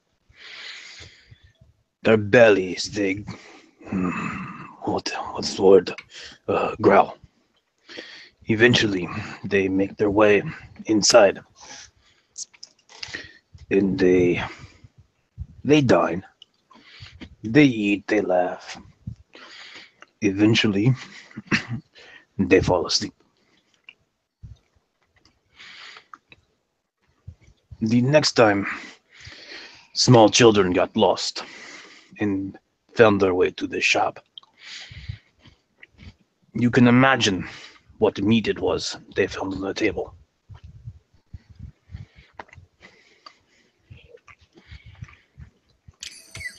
Their bellies, they what's the word? Growl. Eventually, they make their way inside, and they dine. They eat. They laugh. Eventually, they fall asleep. The next time, small children got lost and found their way to the shop. You can imagine what meat it was they found on the table.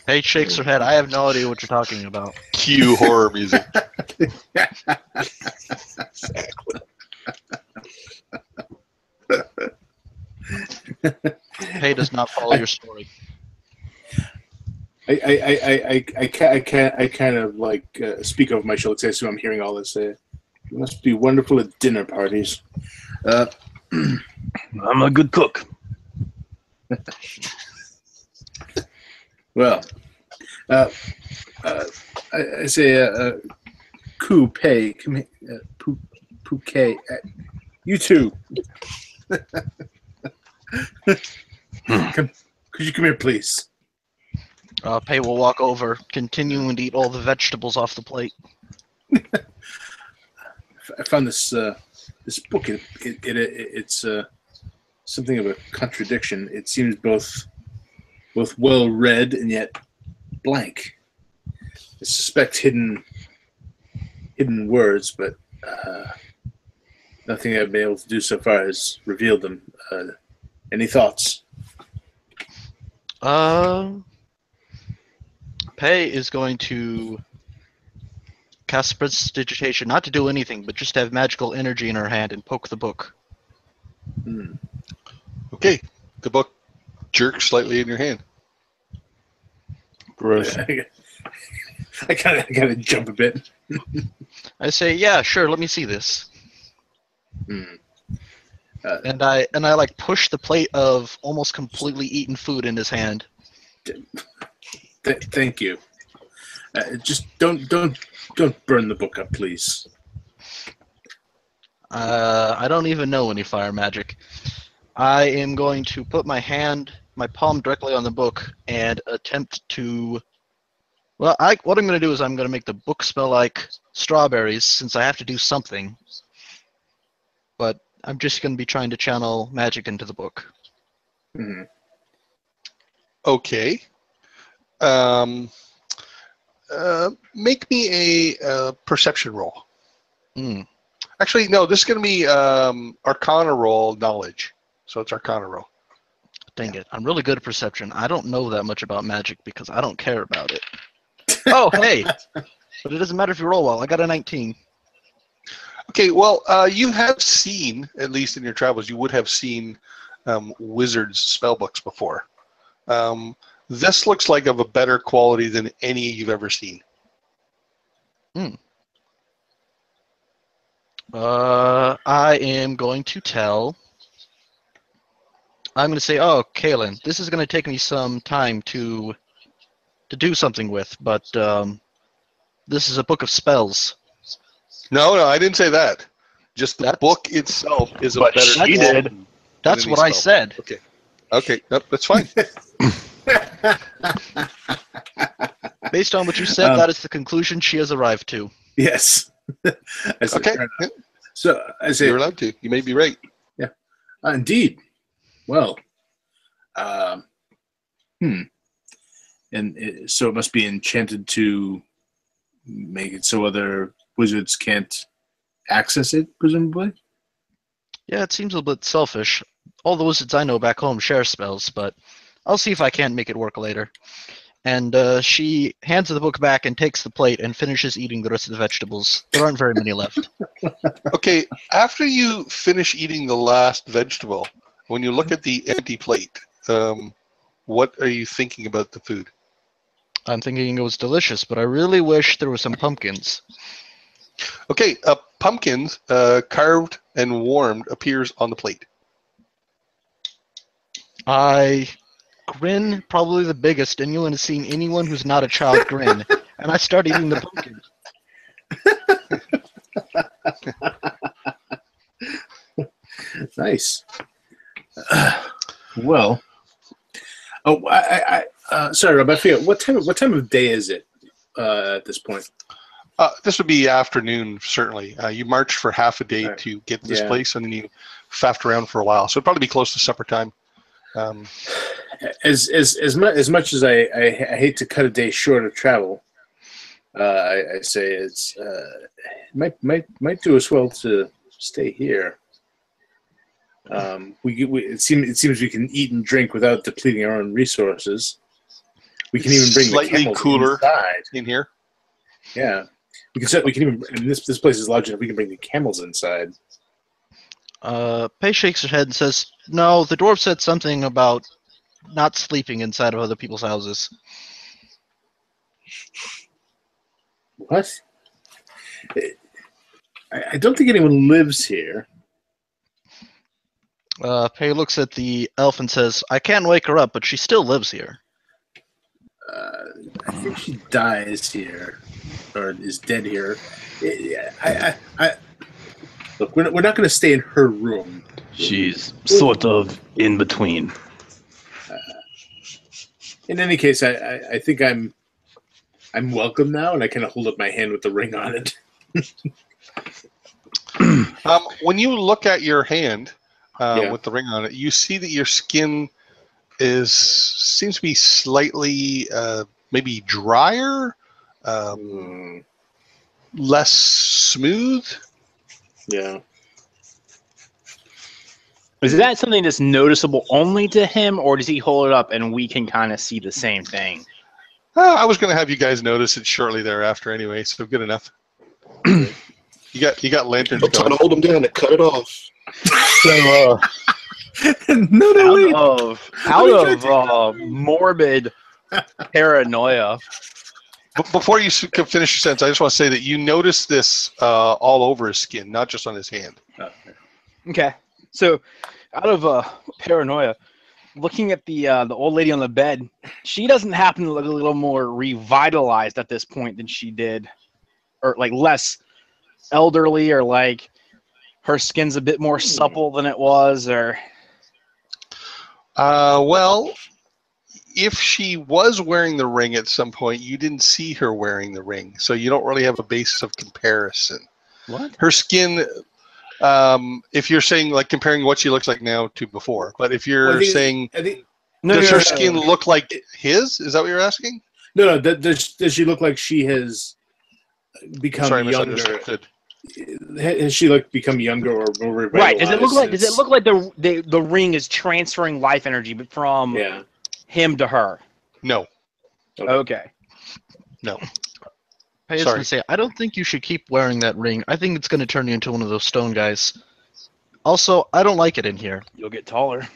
Paige shakes her head. I have no idea what you're talking about. Cue horror music. Exactly. Paige does not follow your story. I kind of like speak over my shoulder. I assume I'm hearing all this. It must be wonderful at dinner parties. I'm a good cook. Well, I say, Coupe, come here, Pouquet, you two. Could you come here, please? Pei will walk over, continuing to eat all the vegetables off the plate. I found this this book. It's something of a contradiction. It seems both well read and yet blank. I suspect hidden words, but nothing I've been able to do so far has revealed them. Any thoughts? Pei is going to cast prestidigitation, not to do anything, but just to have magical energy in her hand and poke the book. Okay, the book jerks slightly in your hand. Gross. I kind of jump a bit. I say, yeah, sure, let me see this. And I like push the plate of almost completely eaten food in his hand. Thank you. Just don't burn the book up, please. I don't even know any fire magic. I am going to put my palm directly on the book and attempt to. Well, what I'm going to do is I'm going to make the book smell like strawberries, since I have to do something. But I'm just going to be trying to channel magic into the book. Mm-hmm. Okay. Make me a perception roll. Actually, no, this is going to be Arcana roll knowledge. So it's Arcana roll. Dang it. I'm really good at perception. I don't know that much about magic because I don't care about it. Oh, hey! But it doesn't matter if you roll well. I got a 19. Okay, well, you have seen, at least in your travels, you would have seen wizards' spell books before. This looks like of a better quality than any you've ever seen. I am going to tell. I'm going to say, oh, Kaylin, this is going to take me some time to do something with, but this is a book of spells. No, I didn't say that. Just the book itself is a better she quality. did. That's what I said. Okay, nope, that's fine. Based on what you said, that is the conclusion she has arrived to. Yes. Okay. Yeah. So I say You're allowed to. You may be right. Yeah. Indeed. Well. And so it must be enchanted to make it so other wizards can't access it, presumably? Yeah, it seems a bit selfish. All the wizards I know back home share spells, but I'll see if I can't make it work later. And she hands the book back and takes the plate and finishes eating the rest of the vegetables. There aren't very many left. Okay, after you finish eating the last vegetable, when you look at the empty plate, what are you thinking about the food? I'm thinking it was delicious, but I really wish there were some pumpkins. Okay, pumpkins carved and warmed appears on the plate. I grin, probably the biggest, and you'll have seen anyone who's not a child grin. And I start eating the pumpkin. Nice. Well, sorry, Rob. I forget what time of day is it at this point? This would be afternoon, certainly. You marched for half a day to get to this place, and then you faffed around for a while. So it'd probably be close to supper time. As much as I hate to cut a day short of travel, I say it's might do us well to stay here. It seems we can eat and drink without depleting our own resources. We can even bring slightly the camels cooler inside. in here. Yeah, we can even. I mean, this place is large enough. We can bring the camels inside. Pei shakes her head and says, "No, the dwarf said something about not sleeping inside of other people's houses." What? I don't think anyone lives here. Pei looks at the elf and says, "I can't wake her up, but she still lives here." I think she dies here, or is dead here. Look, we're not going to stay in her room. She's sort of in between. In any case, I think I'm welcome now, and I kind of hold up my hand with the ring on it. When you look at your hand with the ring on it, you see that your skin seems to be slightly maybe drier, less smooth. Yeah. Is that something that's noticeable only to him, or does he hold it up and we can kind of see the same thing? I was going to have you guys notice it shortly thereafter anyway, so good enough. You got lanterns I'm trying going. to hold him down and cut it off. So, out of morbid paranoia. Before you finish your sentence, I just want to say that you notice this all over his skin, not just on his hand. Okay, so out of paranoia, looking at the old lady on the bed, she doesn't happen to look a little more revitalized at this point than she did, or like less elderly, or like her skin's a bit more supple than it was, or well, if she was wearing the ring at some point, you didn't see her wearing the ring, so you don't really have a basis of comparison. what? Her skin, if you're saying like comparing what she looks like now to before, but if you're saying does her skin look like his? Is that what you're asking? No. Does she look like she has become younger? Has she become younger or more revitalized? Right. Does it look like the ring is transferring life energy from him to her? No. Okay. No. I was going to say, I don't think you should keep wearing that ring. I think it's going to turn you into one of those stone guys. Also, I don't like it in here. You'll get taller.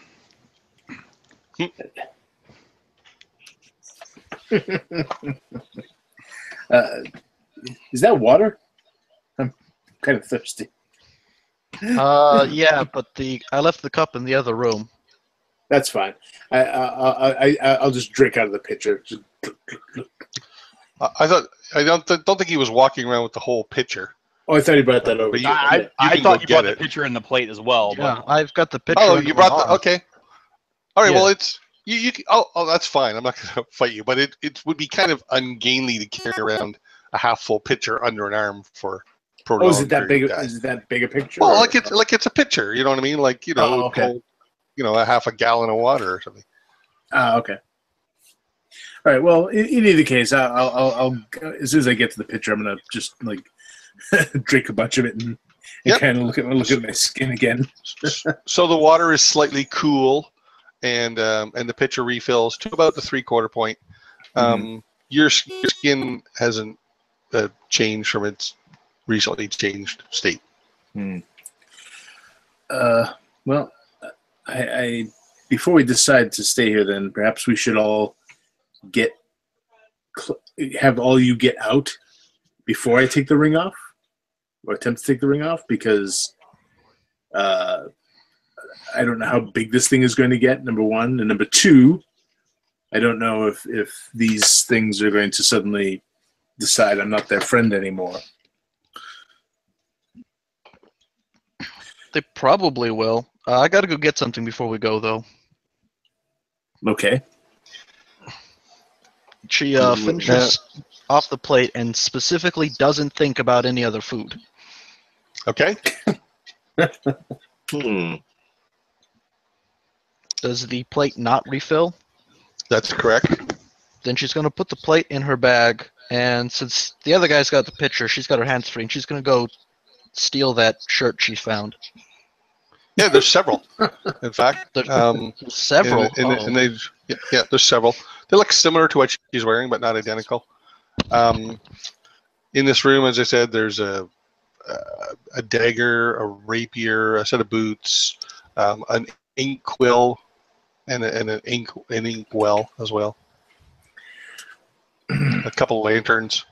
Is that water? I'm kind of thirsty. Yeah, but I left the cup in the other room. That's fine. I'll just drink out of the pitcher. I don't think he was walking around with the whole pitcher. Oh, I thought he brought that over. I thought you brought the pitcher and the plate as well. Yeah, but I've got the pitcher. Oh, you brought the okay. All right, Yeah. well it's you. Oh, that's fine. I'm not going to fight you, but it would be kind of ungainly to carry around a half full pitcher under an arm for. Oh, is it that big? Is it that big a picture? Well, like it's a pitcher. You know what I mean? Like okay. A half a gallon of water or something. Okay. All right. Well, in either case, I'll as soon as I get to the pitcher, I'm gonna just drink a bunch of it and kind of look at my skin again. So the water is slightly cool, and the pitcher refills to about the 3/4 point. Your skin hasn't changed from its recently changed state. Well, I before we decide to stay here, then perhaps we should all have all you get out before I take the ring off, or attempt to take the ring off, because I don't know how big this thing is going to get, number one, and number two, I don't know if these things are going to suddenly decide I'm not their friend anymore. They probably will. I gotta go get something before we go, though. Okay. She finishes off the plate and specifically doesn't think about any other food. Okay. Does the plate not refill? That's correct. Then she's going to put the plate in her bag, and since the other guy's got the pitcher, she's got her hands free, and she's going to go steal that shirt she found. Yeah, there's several. In fact, Several. And they, yeah, there's several. They look similar to what she's wearing, but not identical. In this room, as I said, there's a dagger, a rapier, a set of boots, an ink quill, and an ink well as well. A couple lanterns.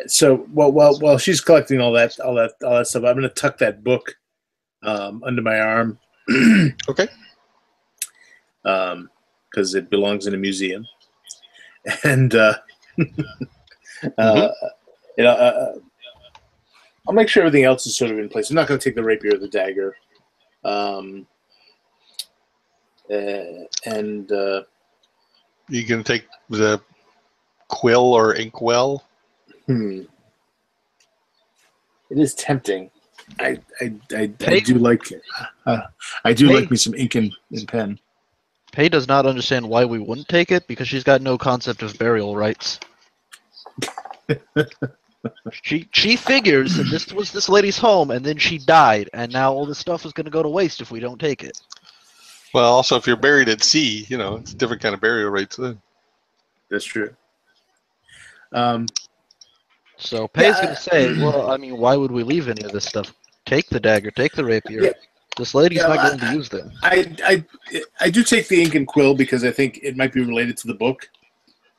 So while she's collecting all that stuff, I'm going to tuck that book under my arm. Okay. Because it belongs in a museum, and I'll make sure everything else is sort of in place. I'm not going to take the rapier or the dagger, and You can take the quill or inkwell. It is tempting. I do like like me some ink and pen. Pei does not understand why we wouldn't take it, because she's got no concept of burial rights. She figures that this was this lady's home, and then she died, and now all this stuff is going to go to waste if we don't take it. Well, also, if you're buried at sea, it's a different kind of burial rights then. That's true. So Pei's going to say, well, I mean, why would we leave any of this stuff? Take the dagger, take the rapier. Yeah. This lady's not going to use them. I do take the ink and quill because I think it might be related to the book.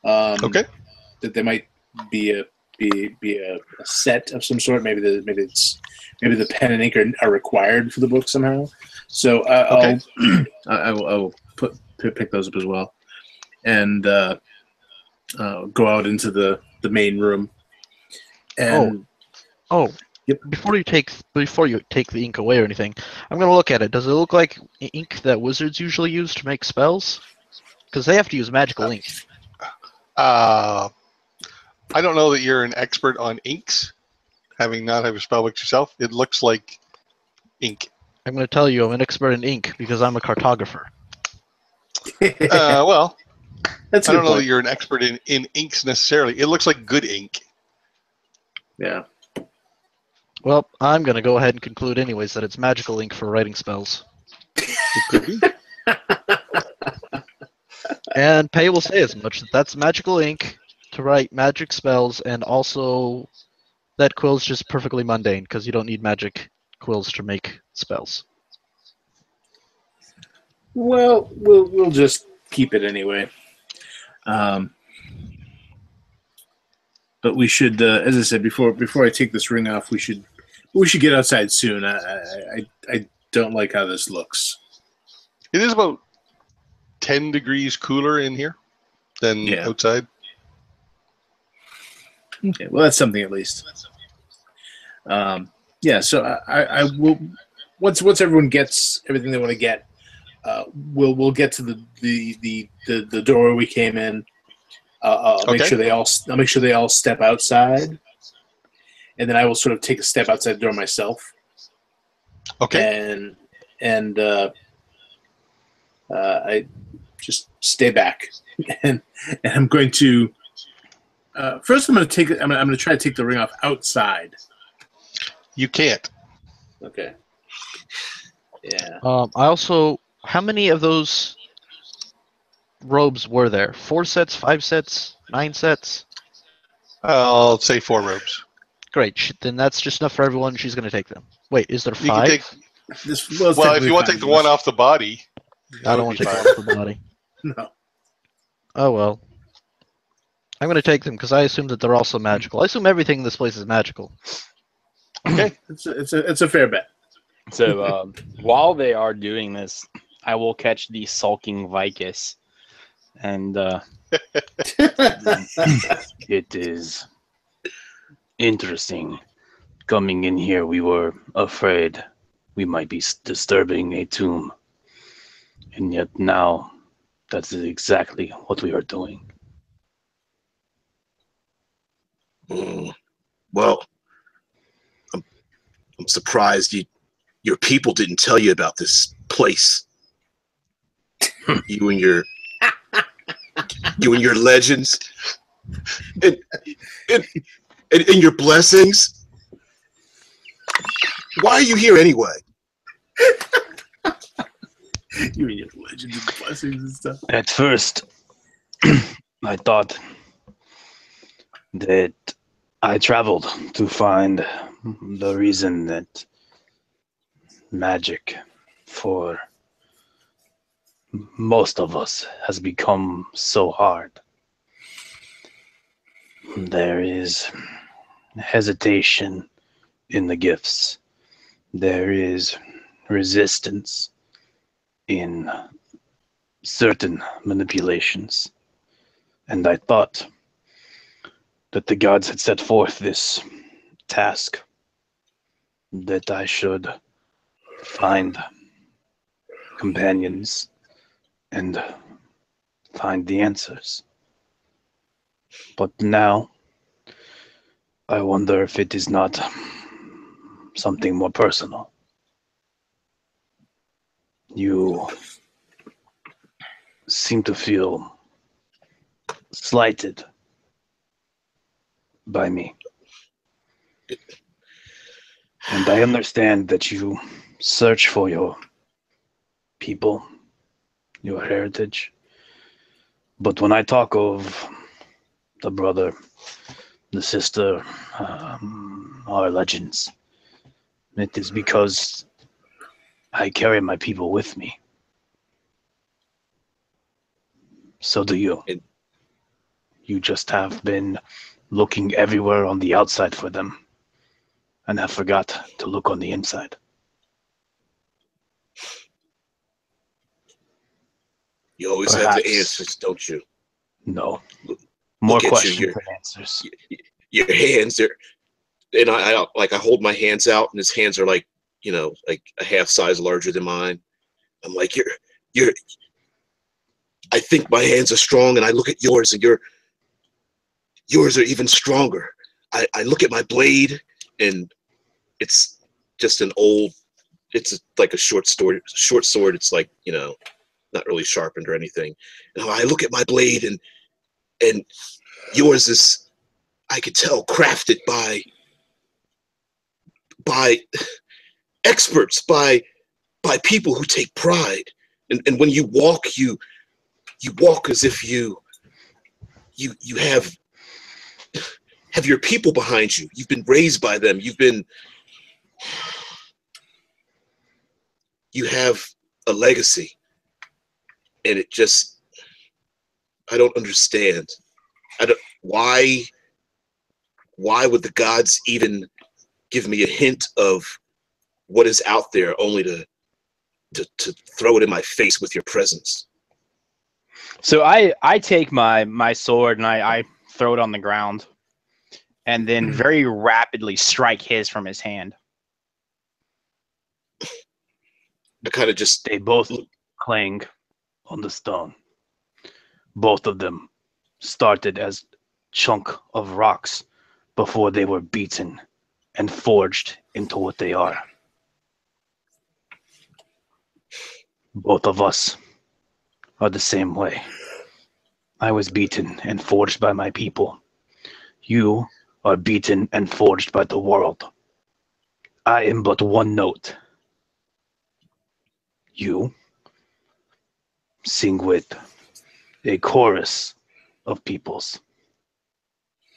Okay. That there might be a set of some sort. Maybe the pen and ink are required for the book somehow. So okay. I'll pick those up as well, and go out into the main room. And yep. Before you take the ink away or anything, I'm gonna look at it. Does it look like ink that wizards usually use to make spells? Because they have to use magical ink. I don't know that you're an expert on inks, having not have a spell book yourself. It looks like ink. I'm gonna tell you I'm an expert in ink because I'm a cartographer. Well, I don't know point. that you're an expert in inks necessarily. It looks like good ink. Yeah. Well, I'm going to go ahead and conclude anyways that it's magical ink for writing spells. It could be. And Pei will say as much. That's magical ink to write magic spells, and also that quill's just perfectly mundane because you don't need magic quills to make spells. Well, we'll just keep it anyway. But we should, as I said before I take this ring off, we should get outside soon. I don't like how this looks. It is about 10 degrees cooler in here than outside. Okay, well that's something at least. So I will once everyone gets everything they want to get, we'll get to the door we came in. I'll make sure they all step outside, and then I will sort of take a step outside the door myself. Okay. And I just stay back, and I'm going to first I'm going to try to take the ring off outside. You can't. Okay. Yeah. I also, how many of those robes were there? 4 sets, 5 sets, 9 sets? I'll say 4 robes. Great. Then that's just enough for everyone. She's going to take them. Wait, is there 5? You can take. It's Well, if you want to technically take the 5 one of us. off the body, I that don't would want be to take fine. one off the body. No. Oh well. I'm going to take them because I assume that they're also magical. I assume everything in this place is magical. Okay. It's a fair bet. So while they are doing this, I will catch the sulking Vicus, and It is interesting. Coming in here, we were afraid we might be disturbing a tomb. And yet now, that's exactly what we are doing. Well, I'm surprised your people didn't tell you about this place. you and your legends and your blessings. Why are you here anyway? You mean your legends and blessings and stuff? At first, I thought that I traveled to find the reason that magic for most of us has become so hard. There is hesitation in the gifts. There is resistance in certain manipulations. And I thought that the gods had set forth this task that I should find companions and find the answers. But now, I wonder if it is not something more personal. You seem to feel slighted by me. And I understand that you search for your people, your heritage. But when I talk of the brother, the sister, our legends, it is because I carry my people with me. So do you. You just have been looking everywhere on the outside for them and have forgot to look on the inside. You always have the answers, don't you? No. More Look at questions you, than answers. your hands are, and I hold my hands out, and his hands are like a half size larger than mine. I'm like, you're. I think my hands are strong, and I look at yours, and yours are even stronger. I look at my blade, and it's just an old. It's like a short sword. It's like not really sharpened or anything. And I look at my blade, and yours is, I could tell, crafted by experts, by people who take pride. And when you walk as if you have your people behind you. You've been raised by them. You have a legacy. And it just, I don't understand. Why would the gods even give me a hint of what is out there, only to throw it in my face with your presence? So I take my sword and I throw it on the ground, and then very rapidly strike his from his hand. I kind of just, They both clang on the stone. Both of them started as chunk of rocks before they were beaten and forged into what they are. Both of us are the same way. I was beaten and forged by my people. You are beaten and forged by the world. I am but one note you sing with a chorus of peoples.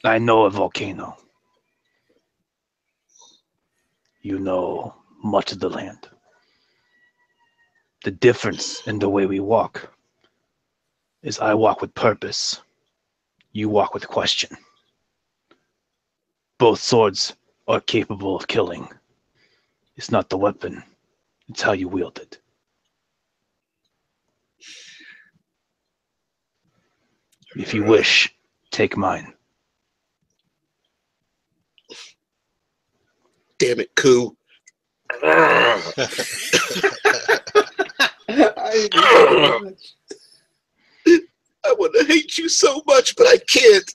I know a volcano. You know much of the land. The difference in the way we walk is I walk with purpose. You walk with question. Both swords are capable of killing. It's not the weapon, it's how you wield it. If you wish, take mine. Damn it, Koo. I want to hate you so much, but I can't.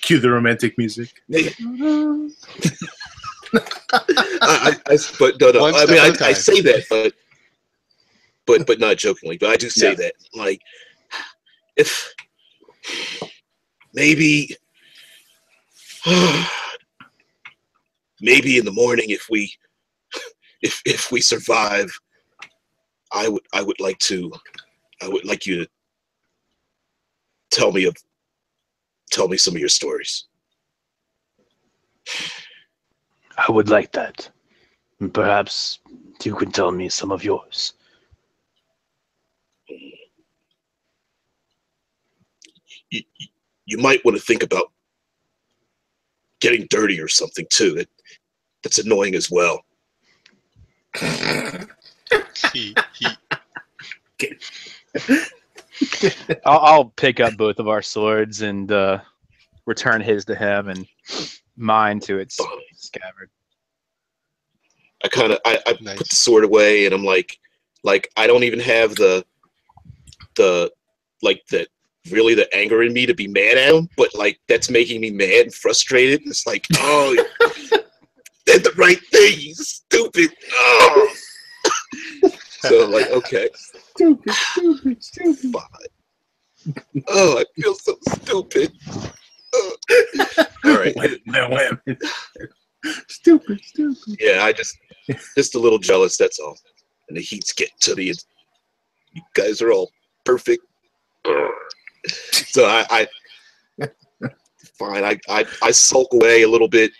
Cue the romantic music. But no. I mean, I say that, but not jokingly. But I do say that, like, if maybe in the morning, if we survive, I would like you to tell me some of your stories. I would like that. And perhaps you can tell me some of yours. You might want to think about getting dirty or something too. That's annoying as well. I'll pick up both of our swords and return his to him and mine to its scabbard. I Nice. put the sword away, and I'm like I don't even have the really the anger in me to be mad at him, but like that's making me mad and frustrated. It's like, oh, did the right thing, you stupid. Oh. So like, okay. Stupid. Fine. Oh, I feel so stupid. Oh. All right. Wham. Stupid. Yeah, I just a little jealous, that's all. And the heat's getting to me. You guys are all perfect. So I sulk away a little bit,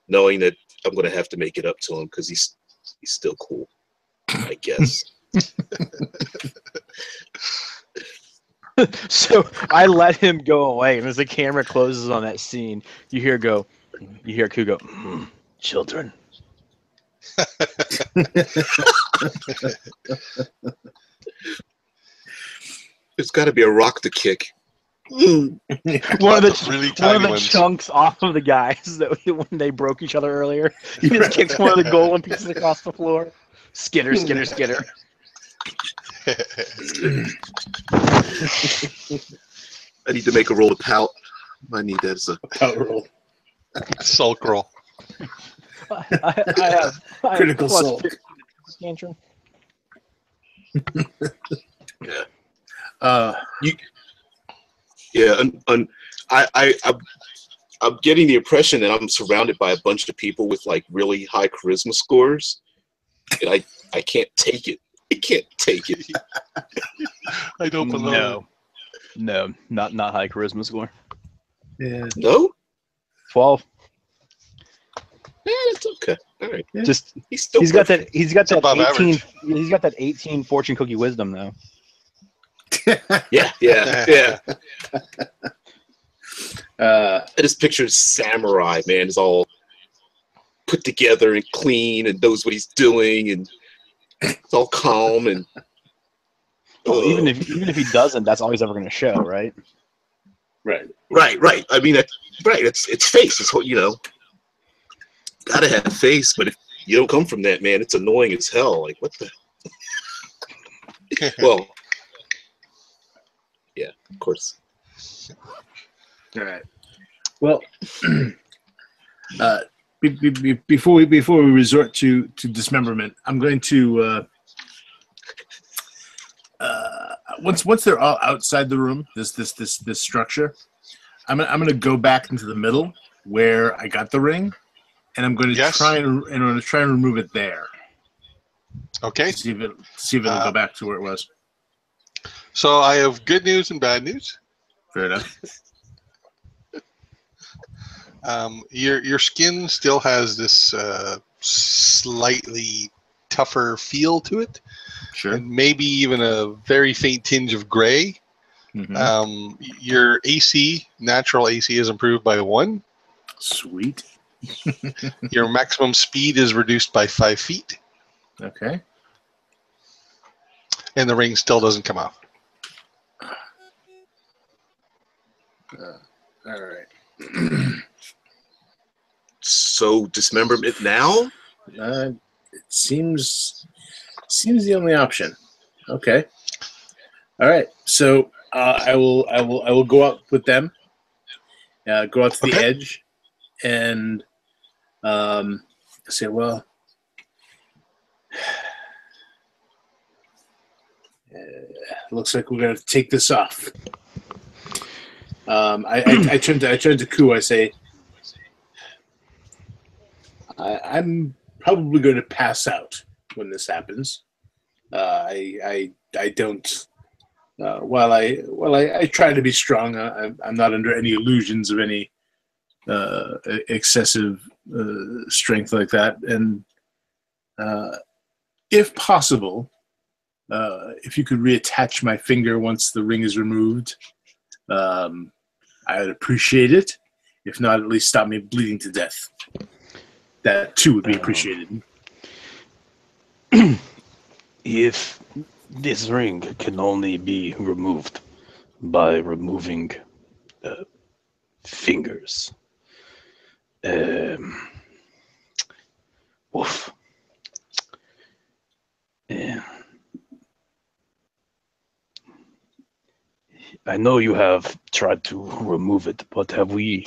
knowing that I'm gonna have to make it up to him because he's still cool, I guess. So I let him go away, and as the camera closes on that scene, you hear Ku go, Children. There's got to be a rock to kick. one of the really tiny ones. chunks off of the guys that when they broke each other earlier. He just kicks one of the golden pieces across the floor. Skitter. I need to make a roll of pout. I need that as a Pout roll. Sulk roll. I have Critical plus sulk. 50 tantrum. yeah. I'm getting the impression that I'm surrounded by a bunch of people with like really high charisma scores, and I can't take it. I can't take it. I don't believe. No, not high charisma score. Yeah. No? 12. Yeah, it's okay. All right. Yeah. Just He's still he's got perfect. that above 18. average. He's got that 18 fortune cookie wisdom though. Yeah. I just picture samurai, man, is all put together and clean and knows what he's doing and it's all calm and Well, even if he doesn't, that's all he's ever going to show, right? Right. right. I mean, it's face. It's what, gotta have face. But if you don't come from that, man, it's annoying as hell. Like, what the? Well, yeah, of course. All right. Well, before we resort to dismemberment, I'm going to once they're all outside the room, this structure, I'm gonna go back into the middle where I got the ring, and I'm going to Yes. try and remove it there. Okay. To see if it'll go back to where it was. So I have good news and bad news. Fair enough. Your skin still has this slightly tougher feel to it, Sure. and maybe even a very faint tinge of gray. Mm-hmm. Your AC, natural AC, is improved by 1. Sweet. Your maximum speed is reduced by 5 feet, Okay. and the ring still doesn't come off. All right. So dismemberment now? It seems the only option. Okay. All right. So I will go out with them. Go out to the edge, and say, well, looks like we're gonna take this off. I turn to Ku. I say, I'm probably going to pass out when this happens. I don't. While I try to be strong, I'm not under any illusions of any excessive strength like that. And if possible, if you could reattach my finger once the ring is removed, I would appreciate it. If not, at least stop me bleeding to death. That too would be appreciated. If this ring can only be removed by removing fingers, oof. Yeah. I know you have tried to remove it, but have we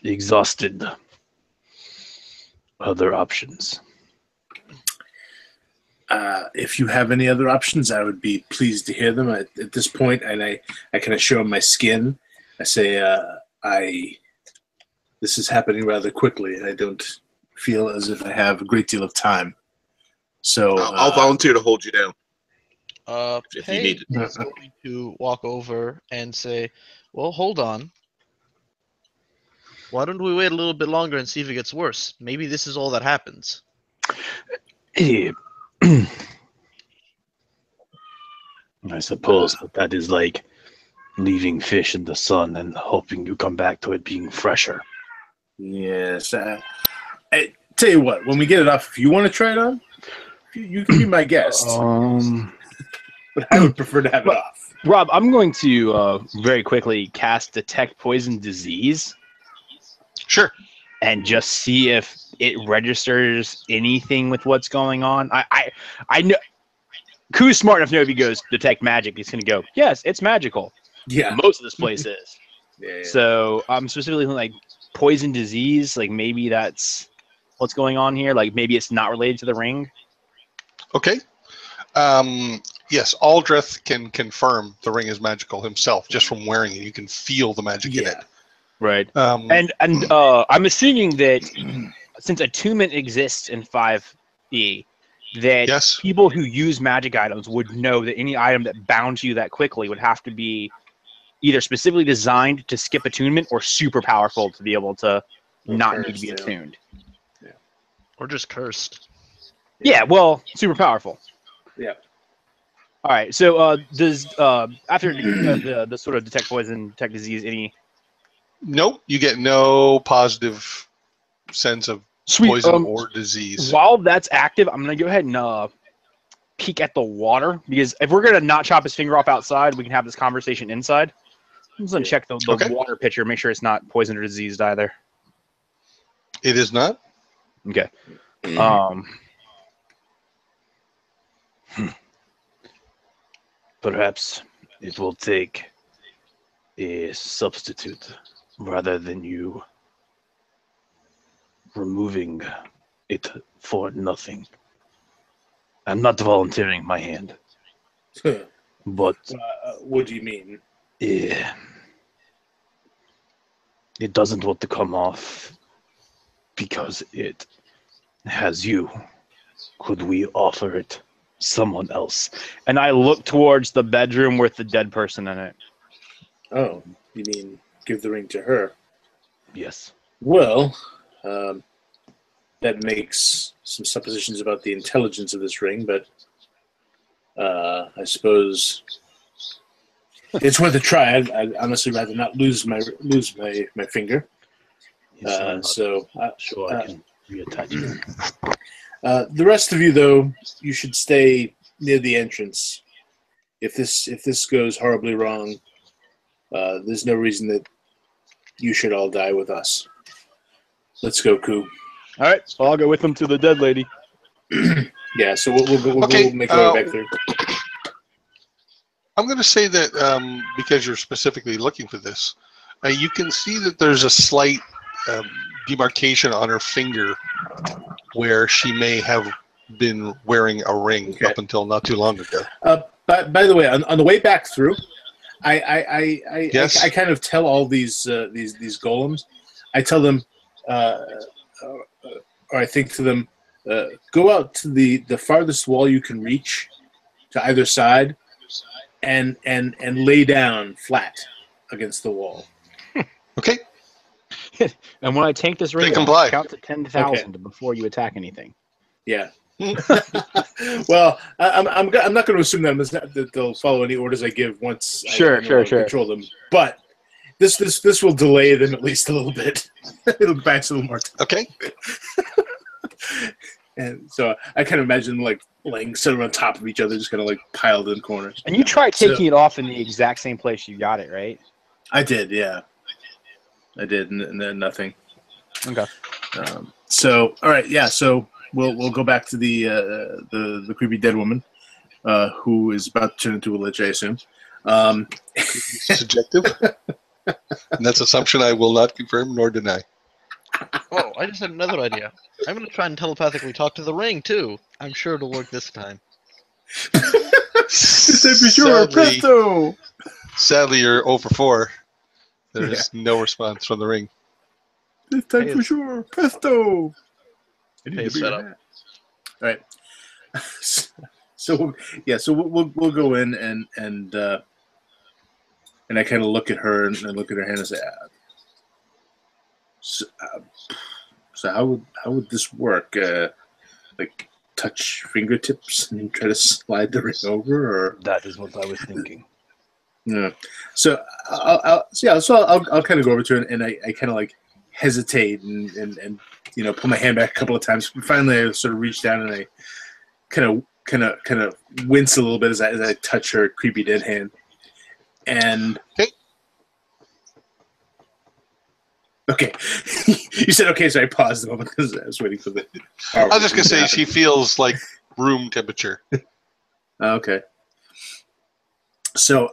exhausted other options? If you have any other options, I would be pleased to hear them. At this point, and I kind of show him my skin. I say, this is happening rather quickly, and I don't feel as if I have a great deal of time. So I'll volunteer to hold you down. If you Pei need it. is going to walk over and say, well, hold on. Why don't we wait a little bit longer and see if it gets worse? Maybe this is all that happens. I suppose that is like leaving fish in the sun and hoping you come back to it being fresher. Yes. I tell you what, when we get it off, if you want to try it on, you can be my guest. But I would prefer to have it off. Rob, I'm going to very quickly cast Detect Poison Disease. Sure. And just see if it registers anything with what's going on. I know Ku's smart enough to know if he goes detect magic, he's going to go, yes, it's magical. Yeah. Most of this place is. Yeah. So I'm specifically like poison disease, like maybe that's what's going on here. Like maybe it's not related to the ring. Okay. Yes, Aldrith can confirm the ring is magical himself just from wearing it. You can feel the magic in it. Right. And I'm assuming that since attunement exists in 5e, that people who use magic items would know that any item that bound you that quickly would have to be either specifically designed to skip attunement or super powerful to be able to not need to be attuned. Yeah. Or just cursed. Yeah, well, super powerful. Yeah. All right. So does after the sort of detect poison, detect disease, any? Nope. You get no positive sense of poison or disease. While that's active, I'm gonna go ahead and peek at the water, because if we're gonna not chop his finger off outside, we can have this conversation inside. I'm just gonna check the water pitcher, make sure it's not poisoned or diseased either. It is not. Okay. Perhaps it will take a substitute rather than you removing it for nothing. I'm not volunteering my hand. But what do you mean? Yeah. It doesn't want to come off because it has you. Could we offer it someone else? And I look towards the bedroom with the dead person in it. Oh, you mean give the ring to her? Yes. Well, that makes some suppositions about the intelligence of this ring, but I suppose it's worth a try. I'd honestly rather not lose my finger. Yes, I'm not So sure I can reattach it. the rest of you, though, you should stay near the entrance. If this goes horribly wrong, there's no reason that you should all die with us. Let's go, Koo. All right, so I'll go with them to the dead lady. Yeah, so we'll Okay, make our way back there. I'm going to say that because you're specifically looking for this, you can see that there's a slight demarcation on her finger where she may have been wearing a ring up until not too long ago. By the way, on the way back through, I kind of tell all these golems. I tell them, or I think to them, go out to the farthest wall you can reach, to either side, and lay down flat against the wall. Okay. And when I take this ring, comply. count to 10,000 before you attack anything. Yeah. Well, I'm not going to assume that they'll follow any orders I give once Sure. control them. But this will delay them at least a little bit. It'll buy us a little more time. Okay. And so I kind of imagine them like laying sort of on top of each other, just kind of like piled in corners. And you try taking it off in the exact same place you got it, right? I did, yeah. I did, and then nothing. Okay. So all right, yeah. So we'll go back to the creepy dead woman, who is about to turn into a lich, I assume. Subjective. And that's assumption I will not confirm nor deny. Oh, I just had another idea. I'm going to try and telepathically talk to the ring, too. I'm sure it'll work this time. Sadly, you're 0 for 4. There's no response from the ring. This time for sure. Presto! Hey, set up. All right. So we'll go in and I kind of look at her and look at her hand and say, so how would this work? Like touch fingertips and try to slide the ring over, or That is what I was thinking. yeah. So I'll kind of go over to her and I kind of like hesitate and pull my hand back a couple of times. Finally, I sort of reach down and I kind of wince a little bit as I touch her creepy dead hand. And okay, you said okay, so I paused a moment because I was waiting for the. I was just gonna say she feels like room temperature. Okay. So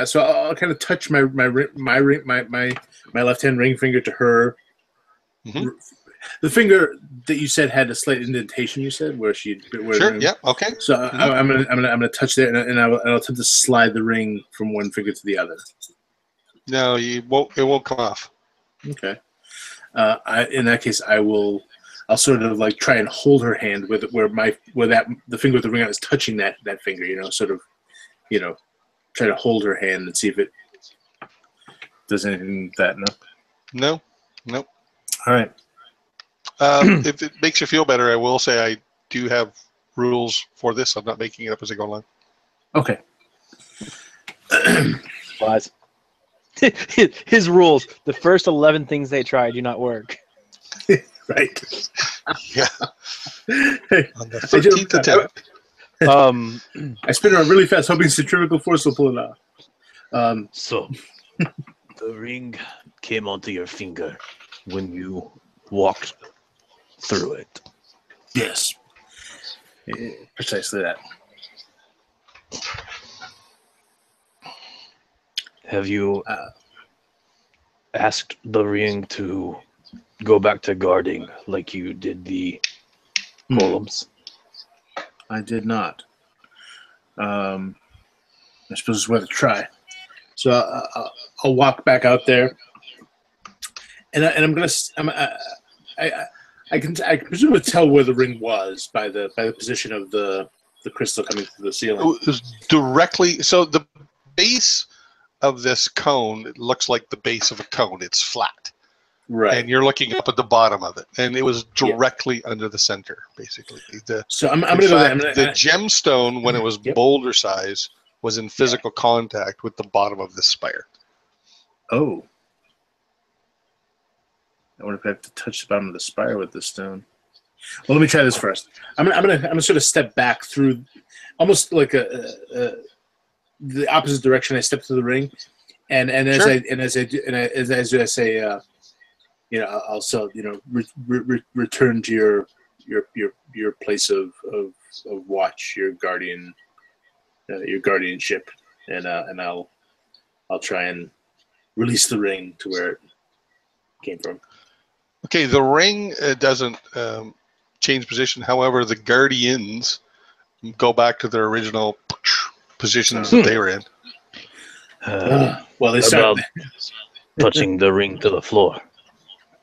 so I'll kind of touch my left hand ring finger to her. Mm-hmm. The finger that you said had a slight indentation. You said where she. Sure. Yeah. Okay. So I'm gonna touch there and I'll attempt to slide the ring from one finger to the other. No, you won't. It won't come off. Okay. In that case, I'll sort of like try and hold her hand where the finger with the ring on is touching that finger. Try to hold her hand and see if it does anything with that. No. Nope. All right. If it makes you feel better, I will say I do have rules for this. I'm not making it up as I go along. Okay. Lies. His rules. The first 11 things they try do not work. Right. Yeah. On the 13th attempt. I spin around really fast, hoping centrifugal force will pull it off. So, the ring came onto your finger when you walked through it. Yes. Precisely that. Have you asked the ring to go back to guarding like you did the golems? I did not. I suppose it's worth a try. So I'll walk back out there I'm gonna I can presumably tell where the ring was by the position of the crystal coming through the ceiling. It was directly. So the base of this cone, it looks like the base of a cone. It's flat. Right. And you're looking up at the bottom of it, and it was directly under the center, basically. So I'm in gonna go fact, there. the gemstone, when it was Yep. boulder size, was in physical contact with the bottom of this spire. Oh. I wonder if I have to touch the bottom of the spire with the stone. Well, let me try this first. I'm gonna sort of step back through, almost like the opposite direction. I step through the ring, and as Sure. as I say, also return to your place of watch, your guardianship, and I'll try and release the ring to where it came from. Okay, the ring doesn't change position. However, the guardians go back to their original positions that they were in. Well, they How start. about touching the ring to the floor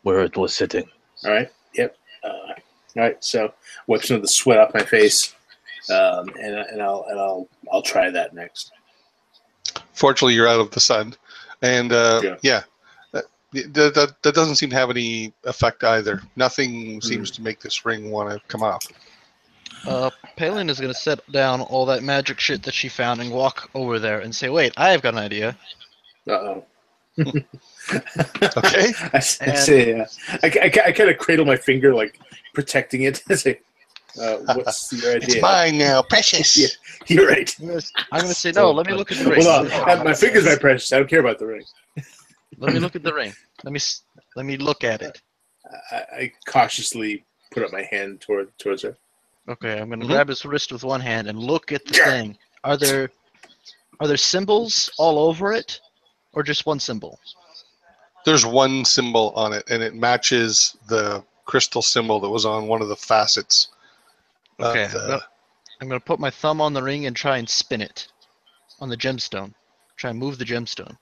where it was sitting? All right. Yep. All right. So wipe some of the sweat off my face, and I'll try that next. Fortunately, you're out of the sun, and Yeah. that doesn't seem to have any effect either. Nothing seems to make this ring want to come off. Palin is going to set down all that magic shit that she found and walk over there and say, wait, I've got an idea. Uh-oh. Okay. I say, I kind of cradle my finger, like protecting it. I say, what's your idea? It's mine now, precious. Yeah, you're right. I'm going to say, no, let me look at the ring. Hold on. My finger's my precious. I don't care about the ring. Let me look at the ring. Let me look at it. I cautiously put up my hand towards her. Okay, I'm gonna grab his wrist with one hand and look at the thing. Are there symbols all over it, or just one symbol? There's one symbol on it, and it matches the crystal symbol that was on one of the facets. Okay, I'm gonna put my thumb on the ring and try and spin it on the gemstone. Try and move the gemstone.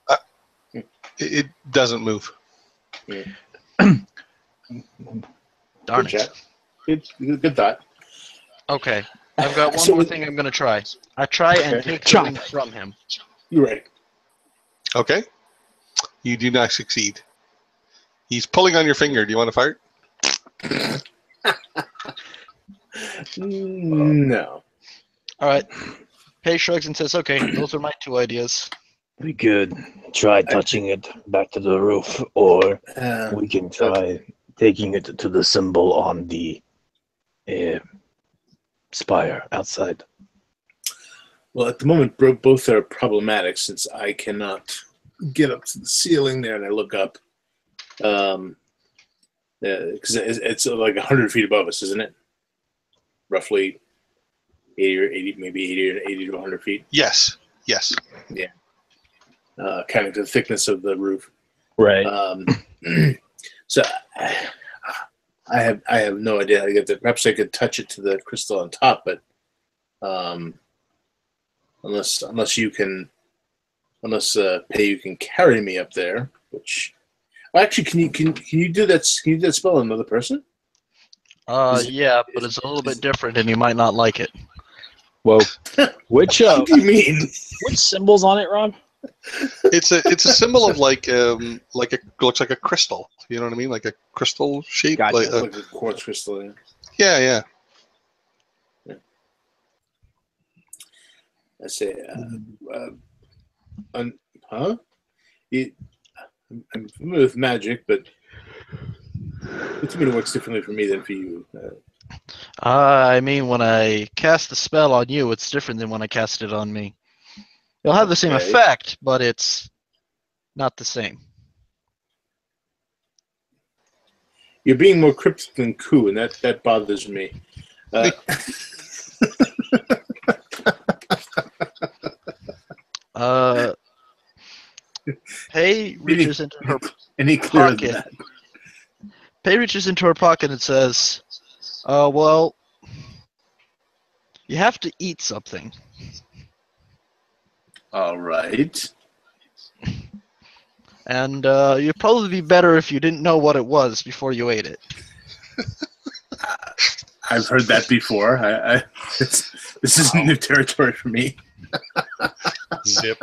It doesn't move. Darn Good it. job. Good thought. Okay, I've got one more thing I'm gonna try. I try and take the ring from him. You're right. Okay. You do not succeed. He's pulling on your finger. Do you want to fart? No. All right. Pei shrugs and says, "Okay, those are my two ideas." We could try touching it back to the roof, or we can try taking it to the symbol on the spire outside. Well, at the moment, both are problematic since I cannot get up to the ceiling there, and I look up. Because it's like 100 feet above us, isn't it? Roughly 80 to 100 feet. Yes. Yeah. Kind of the thickness of the roof. Right. So I have no idea how to get there. Perhaps I could touch it to the crystal on top, but unless you can carry me up there, which actually can you do that? Can you do that spell on another person? Yeah, but it's a little bit different, and you might not like it. Whoa. Which What do you mean? which symbol's on it, Rob? It's a symbol of looks like a crystal. You know what I mean? Like a crystal shape. Gotcha. Like a quartz crystal. Yeah. I say, I'm familiar with magic, but it to me works differently for me than for you. I mean, when I cast the spell on you, it's different than when I cast it on me. It'll have the same Okay. effect, but it's not the same. You're being more cryptic than Ku, and that bothers me. Pei reaches into her Any clearer than pocket. that? Pei reaches into her pocket and says, well, you have to eat something. All right. And you'd probably be better if you didn't know what it was before you ate it. I've heard that before. This isn't new territory for me. Yep.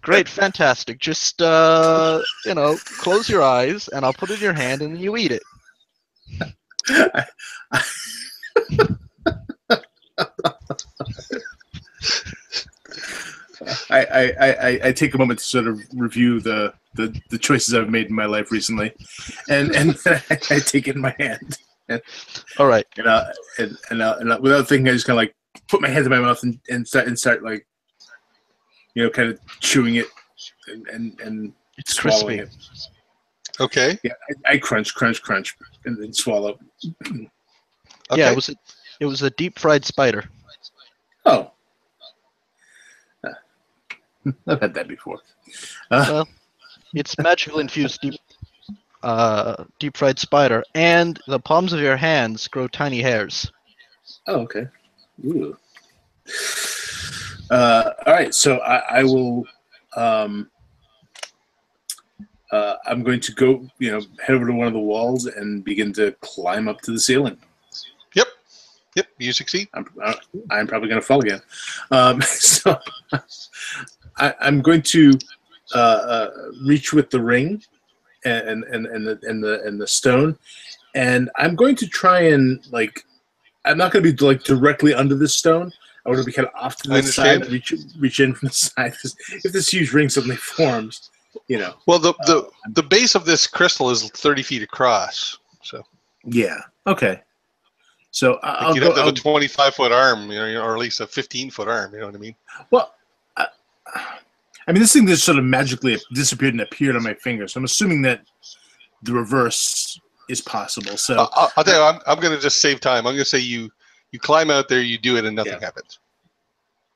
Great, fantastic. Just, close your eyes, and I'll put it in your hand, and you eat it. I take a moment to sort of review the choices I've made in my life recently, and I take it in my hand. All right. And without thinking, I just kind of like put my hands in my mouth and start like, kind of chewing it and It's swallowing crispy. it. Okay. Yeah, I crunch, and then swallow. Okay. Yeah, it was a deep fried spider. Oh, I've had that before. Well, it's magically infused deep fried spider, and the palms of your hands grow tiny hairs. Oh, okay. Ooh. All right, so I will. I'm going to go, head over to one of the walls and begin to climb up to the ceiling. Yep. You succeed. I'm probably going to fall again. So I'm going to reach with the ring and the stone, and I'm going to try and I'm not going to be directly under this stone. I want to be kind of off to the side, reach in from the side. If this huge ring suddenly forms, Well, the base of this crystal is 30 feet across. So yeah, okay. So you'd have to have a 25-foot arm, or at least a 15-foot arm. You know what I mean? Well, I mean, this thing just sort of magically disappeared and appeared on my finger. So I'm assuming that the reverse is possible. So I'll tell you, I'm going to just save time. I'm going to say you climb out there, you do it, and nothing happens.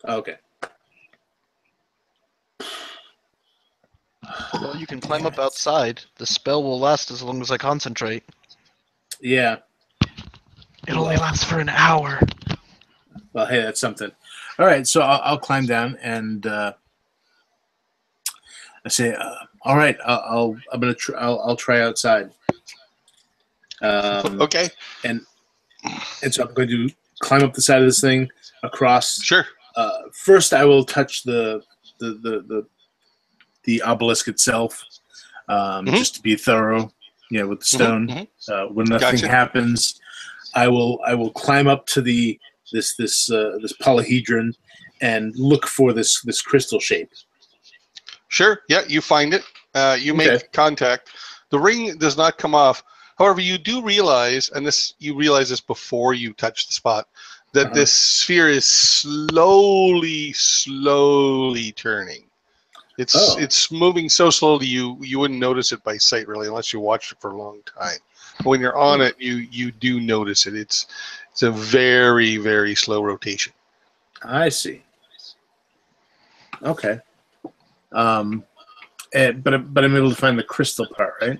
Okay. Well, you can climb up outside. The spell will last as long as I concentrate. Yeah. It only lasts for an hour. Well, hey, that's something. All right, so I'll climb down and I say, "All right, I'll try outside." Okay. And so I'm going to climb up the side of this thing across. Sure. First, I will touch the obelisk itself, just to be thorough, with the stone. When nothing happens, I will climb up to this polyhedron and look for this crystal shape. Sure. Yeah, you find it. You make contact. The ring does not come off. However, you do realize, and you realize this before you touch the spot, that this sphere is slowly turning. It's moving so slowly you wouldn't notice it by sight really unless you watched it for a long time. But when you're on it, you do notice it. It's a very, very slow rotation. I see. Okay. But I'm able to find the crystal part, right?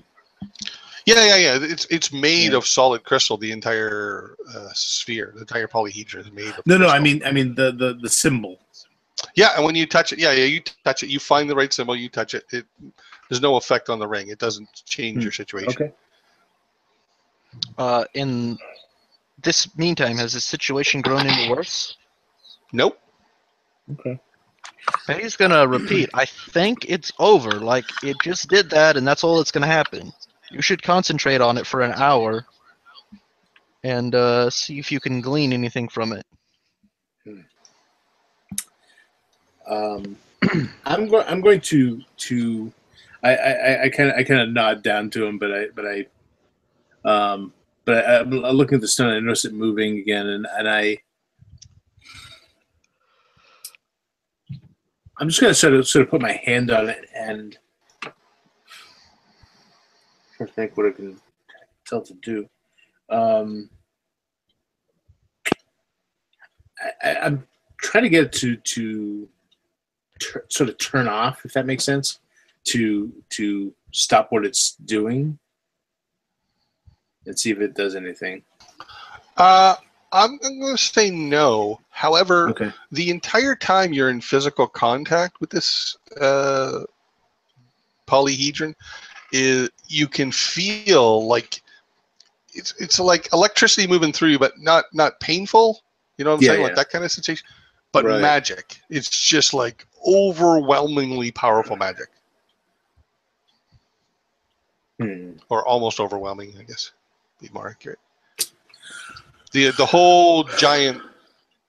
Yeah. It's made of solid crystal. The entire sphere, the entire polyhedron is made of crystal. No. I mean the symbol. Yeah, and when you touch it, you touch it. You find the right symbol. You touch it. There's no effect on the ring. It doesn't change your situation. Okay. In this meantime, has the situation grown any worse? Nope. Okay. He's gonna repeat. I think it's over. Like it just did that, and that's all that's gonna happen. You should concentrate on it for an hour, and see if you can glean anything from it. I'm going to I kind of nod down to him, but I'm looking at the stone. I notice it moving again, and I'm just going to sort of put my hand on it and try to think what I can tell it to do. I'm trying to get it to sort of turn off, if that makes sense, to stop what it's doing and see if it does anything. I'm going to say no. However, the entire time you're in physical contact with this polyhedron, is you can feel like it's like electricity moving through you, but not painful. You know what I'm saying? Like that kind of sensation. But magic. It's just like overwhelmingly powerful magic. Or almost overwhelming, I guess. Be more accurate. The whole giant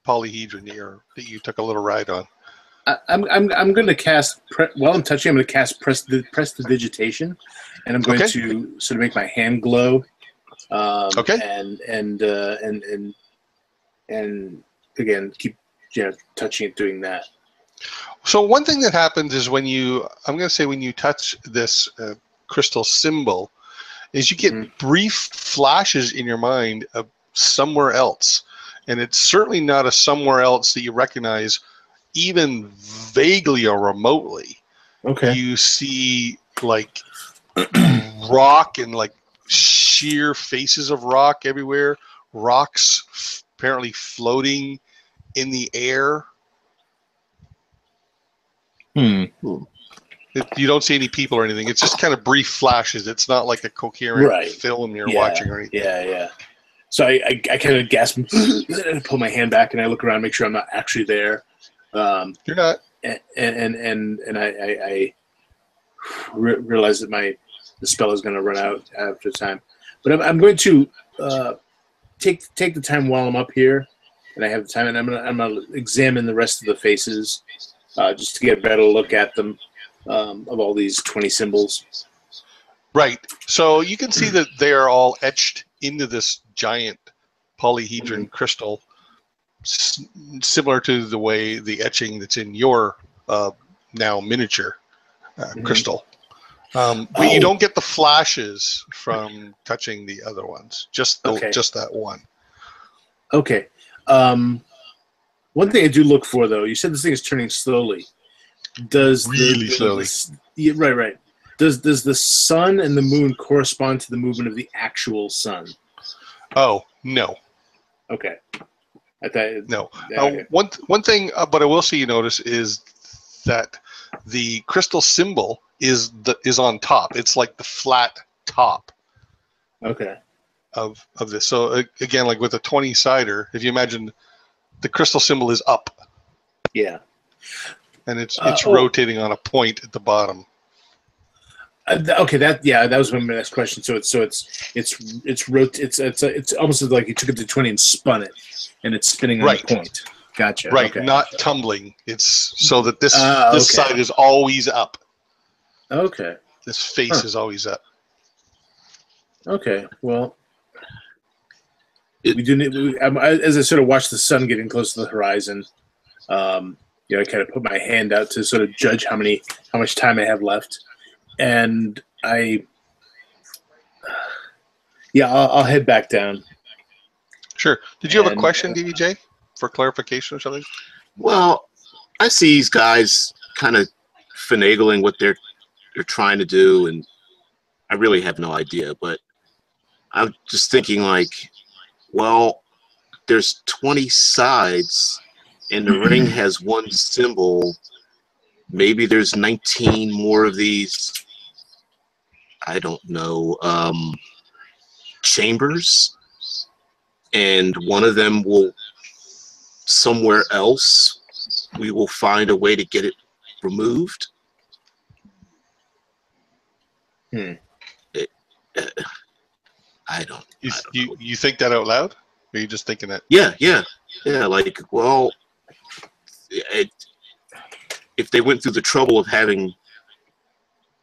polyhedron that you took a little ride on. I'm going to cast while I'm touching. I'm going to cast prestidigitation, and I'm going to sort of make my hand glow. And again keep touching it, doing that. So one thing that happens is when you touch this crystal symbol, is you get brief flashes in your mind of somewhere else, and it's certainly not a somewhere else that you recognize even vaguely or remotely. You see like rock and like sheer faces of rock everywhere, rocks apparently floating in the air. You don't see any people or anything. It's just kind of brief flashes. It's not like a coherent film you're watching or anything. So I kind of gasp and pull my hand back, and I look around, make sure I'm not actually there. You're not. And I realize that the spell is going to run out after time. But I'm going to take the time while I'm up here, and I have the time, and I'm gonna examine the rest of the faces just to get a better look at them of all these 20 symbols. Right. So you can see that they are all etched into this giant polyhedron crystal, similar to the way the etching that's in your now miniature crystal. But you don't get the flashes from touching the other ones. Just that one. Okay. One thing I do look for, though, you said this thing is turning slowly. Slowly. Right. Does the sun and the moon correspond to the movement of the actual sun? Oh, no. Okay. No. Okay. One thing, but I will see you notice is that the crystal symbol is on top. It's like the flat top. Okay. Of this. So again, like with a 20-sider, if you imagine the crystal symbol is up. Yeah. And it's rotating on a point at the bottom. Okay, that was my next question. So it's almost like you took it to 20 and spun it, and it's spinning on a point. Gotcha. Right, okay. Not tumbling. It's so that this side is always up. Okay. This face is always up. Okay. Well, we do need. As I sort of watch the sun getting close to the horizon, I kind of put my hand out to sort of judge how much time I have left, and I'll head back down. Sure. Did you have a question, DVJ, for clarification or something? Well, I see these guys kind of finagling what they're trying to do, and I really have no idea. But I'm just thinking, like, well, there's 20 sides, and the ring has one symbol. Maybe there's 19 more of these. I don't know, chambers, and one of them will somewhere else. We will find a way to get it removed. I don't. You think that out loud? Or are you just thinking that? Yeah. Like, well, if they went through the trouble of having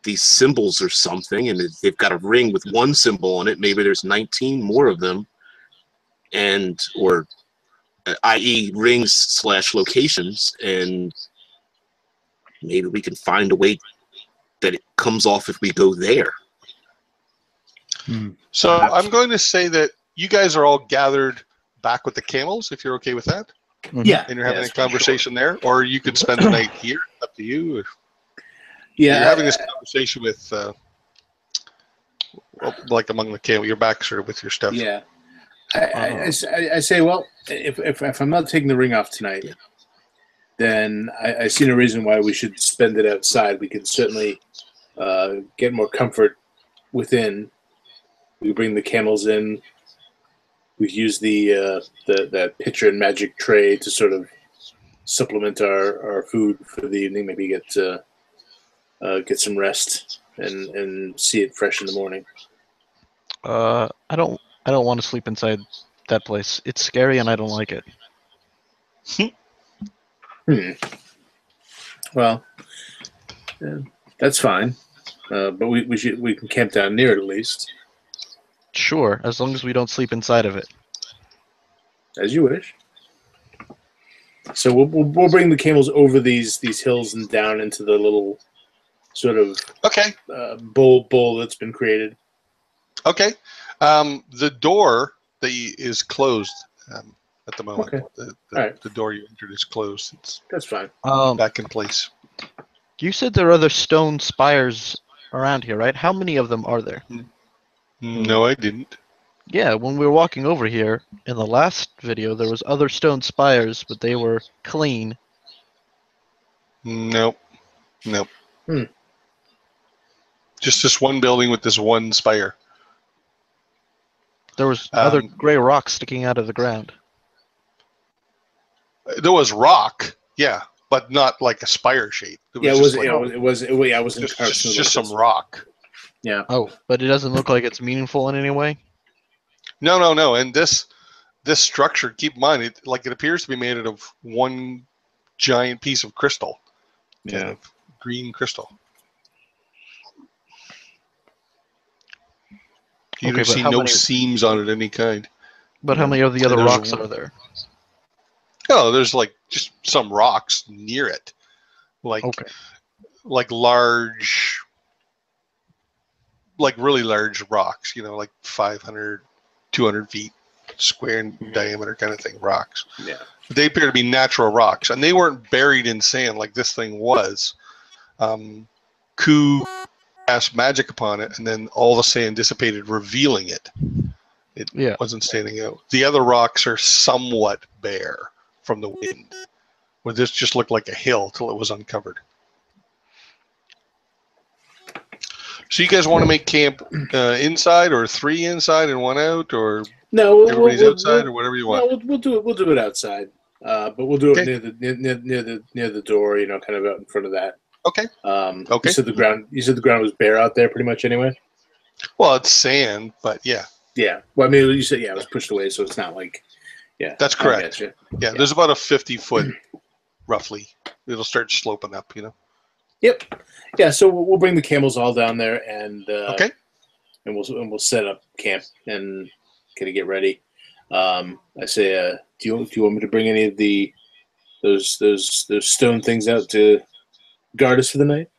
these symbols or something, and they've got a ring with one symbol on it, maybe there's 19 more of them, or i.e. rings / locations, and maybe we can find a way that it comes off if we go there. So I'm going to say that you guys are all gathered back with the camels, if you're okay with that. Yeah. And you're having a conversation there, or you could spend the night here. Up to you. Yeah. You're having this conversation with, like among the camel. You're back sort of with your stuff. Yeah. I say, well, if I'm not taking the ring off tonight, then I see no reason why we should spend it outside. We can certainly get more comfort within. We bring the camels in. We use the pitcher and magic tray to sort of supplement our food for the evening. Maybe get some rest and see it fresh in the morning. I don't want to sleep inside that place. It's scary and I don't like it. Well, that's fine. But we can camp down near it at least. Sure, as long as we don't sleep inside of it. As you wish. So we'll bring the camels over these hills and down into the little sort of bowl that's been created. Okay. The door is closed at the moment. Okay. The door you entered is closed. That's fine. Back in place. You said there are other stone spires around here, right? How many of them are there? No, I didn't. Yeah, when we were walking over here in the last video, there was other stone spires, but they were clean. Nope. Just this one building with this one spire. There was other gray rocks sticking out of the ground. There was rock, yeah, but not like a spire shape. It wasn't just some rock. Yeah. Oh, but it doesn't look like it's meaningful in any way? No. And this structure, keep in mind, it appears to be made out of one giant piece of crystal. Yeah. Kind of green crystal. You see no seams on it any kind. But how many of the other rocks are there? Oh, there's just some rocks near it. Like large, really large rocks, like 500, 200 feet square in diameter kind of thing, rocks. Yeah. They appear to be natural rocks, and they weren't buried in sand like this thing was. Ku cast magic upon it, and then all the sand dissipated, revealing it. It wasn't standing out. The other rocks are somewhat bare from the wind, where this just looked like a hill till it was uncovered. So you guys want to make camp inside, or 3 inside and 1 out, or no? Everybody's outside, or whatever you want. No, we'll do it outside. But we'll do it near the door. Kind of out in front of that. Okay. You said the ground was bare out there, pretty much anyway. Well, it's sand, but yeah. Yeah. Well, I mean, you said it was pushed away, so it's not like. Yeah. That's correct. Yeah, there's about a 50-foot, roughly. It'll start sloping up, Yep. Yeah. So we'll bring the camels all down there, and okay. And we'll set up camp and kind of get ready. I say, do you want me to bring any of those stone things out to guard us for the night?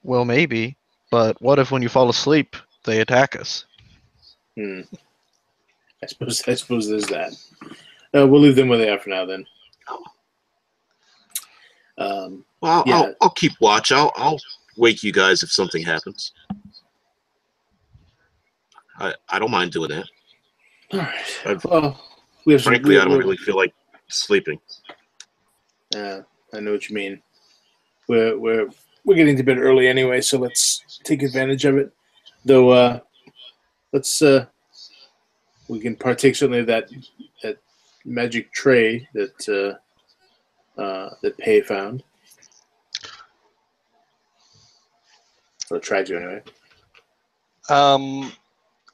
Well, maybe. But what if when you fall asleep, they attack us? I suppose there's that. We'll leave them where they are for now, then. Well, yeah. I'll keep watch. I'll wake you guys if something happens. I don't mind doing that. All right. Frankly, I don't really feel like sleeping. I know what you mean. We're getting to bed early anyway, so let's take advantage of it. Though, we can partake certainly of that magic tray that Pei found. Or tried to anyway.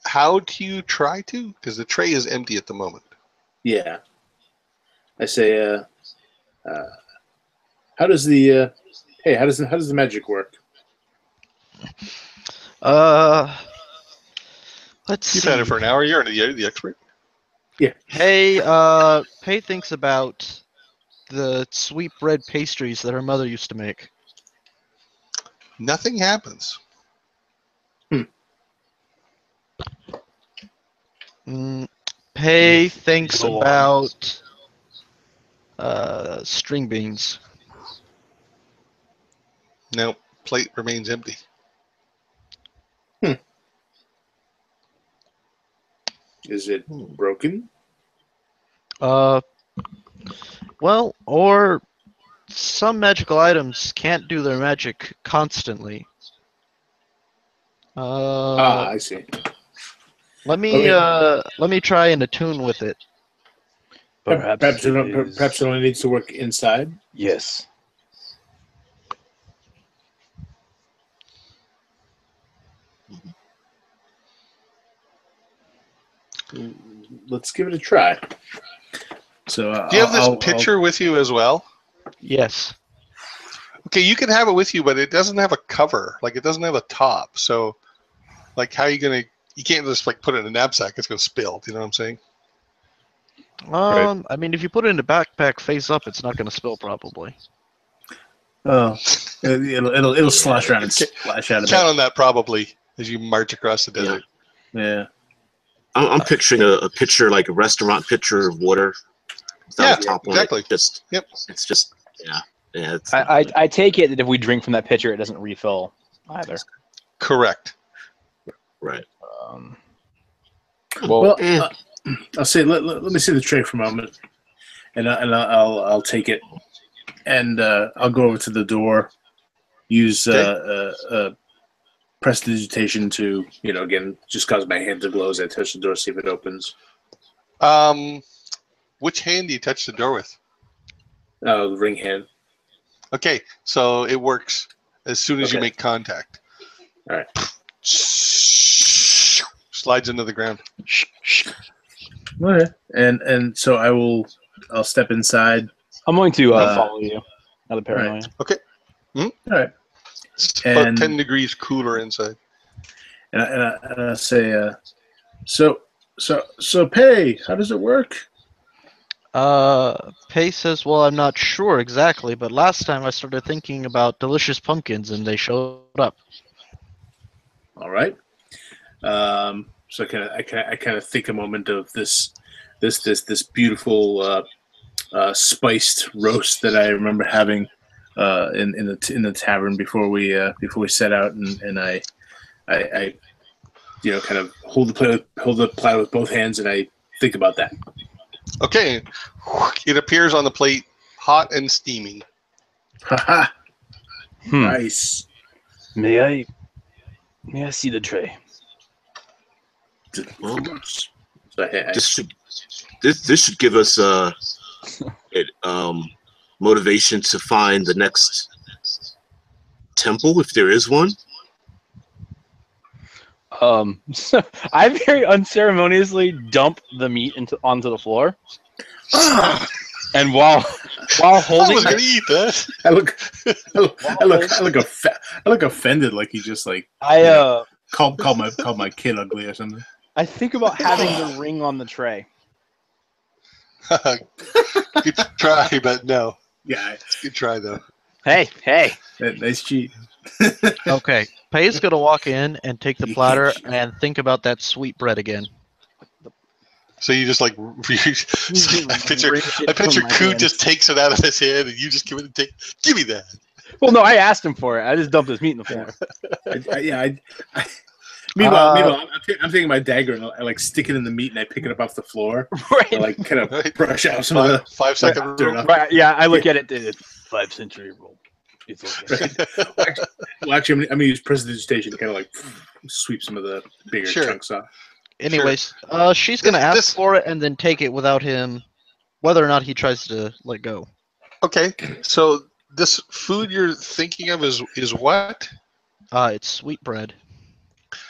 How do you try to? Because the tray is empty at the moment. Yeah. I say, how does the how does the magic work? Let's see. You've had it for an hour. You're the expert. Yeah. Hey, Pei thinks about the sweet bread pastries that her mother used to make. Nothing happens. Pei thinks about string beans. No, plate remains empty. Is it broken? Well, or some magical items can't do their magic constantly. I see. Let me try and attune with it. Perhaps Perhaps it only needs to work inside. yes. Let's give it a try. So, Do you have this picture with you as well? Yes. Okay, you can have it with you, but it doesn't have a cover. Like, it doesn't have a top. So, like, how are you gonna? You can't just like put it in a knapsack. It's gonna spill. Do you know what I'm saying? I mean, if you put it in a backpack face up, it's not going to spill probably. Oh, it'll slosh around and splash out of Count it. on that probably as you march across the desert. Yeah. I'm picturing a picture, like a restaurant picture of water. Yeah, The top exactly. On it. Yep. It's just, yeah. It's, I take it that if we drink from that pitcher, it doesn't refill either. Correct. right. Well, I'll say let me see the tray for a moment, and I'll take it, and I'll go over to the door, use prestidigitation to again just cause my hand to glow as I touch the door, see if it opens. Which hand do you touch the door with? The ring hand. Okay, so it works as soon as you Okay. make contact. All right. Slides into the ground. Okay. And so I'll step inside. I'm going to follow you. Out of paranoia. All right. It's And- about 10 degrees cooler inside. And I say, so pay. How does it work? Pay says, well, I'm not sure exactly, but last time I started thinking about delicious pumpkins and they showed up. All right. So I kind of think a moment of this beautiful spiced roast that I remember having in the tavern before we set out, and I kind of hold the platter with both hands, and I think about that. Okay, it appears on the plate, hot and steaming. Haha. Hmm. Nice. May I see the tray? Well, So I- this should give us motivation to find the next temple, if there is one. So I very unceremoniously dump the meat onto the floor, and while I holding was going to eat that. I look offended, like he just like I called my kid ugly or something. I think about having the ring on the tray. Good try, but no. Yeah, Good try, though. Hey, nice cheat. Okay, Pay's gonna walk in and take the platter and think about that sweet bread again. So you just like, I picture from my Coot hands. just takes it out of his hand and you just give it and give me that. Well, no, I asked him for it. I just dumped his meat in the floor. Meanwhile, I'm taking my dagger and I like stick it in the meat and I pick it up off the floor. Right. I like kind of Right. brush out some of the 5 second dirt rule. off. Right. Yeah, I look at it. It's 5th century rule. It's okay. Well, actually, I'm gonna use prestidigitation to kind of like sweep some of the bigger Sure. chunks off. Anyways, she's gonna ask for it and then take it without him, whether or not he tries to let go. Okay, so this food you're thinking of is what? It's sweet bread.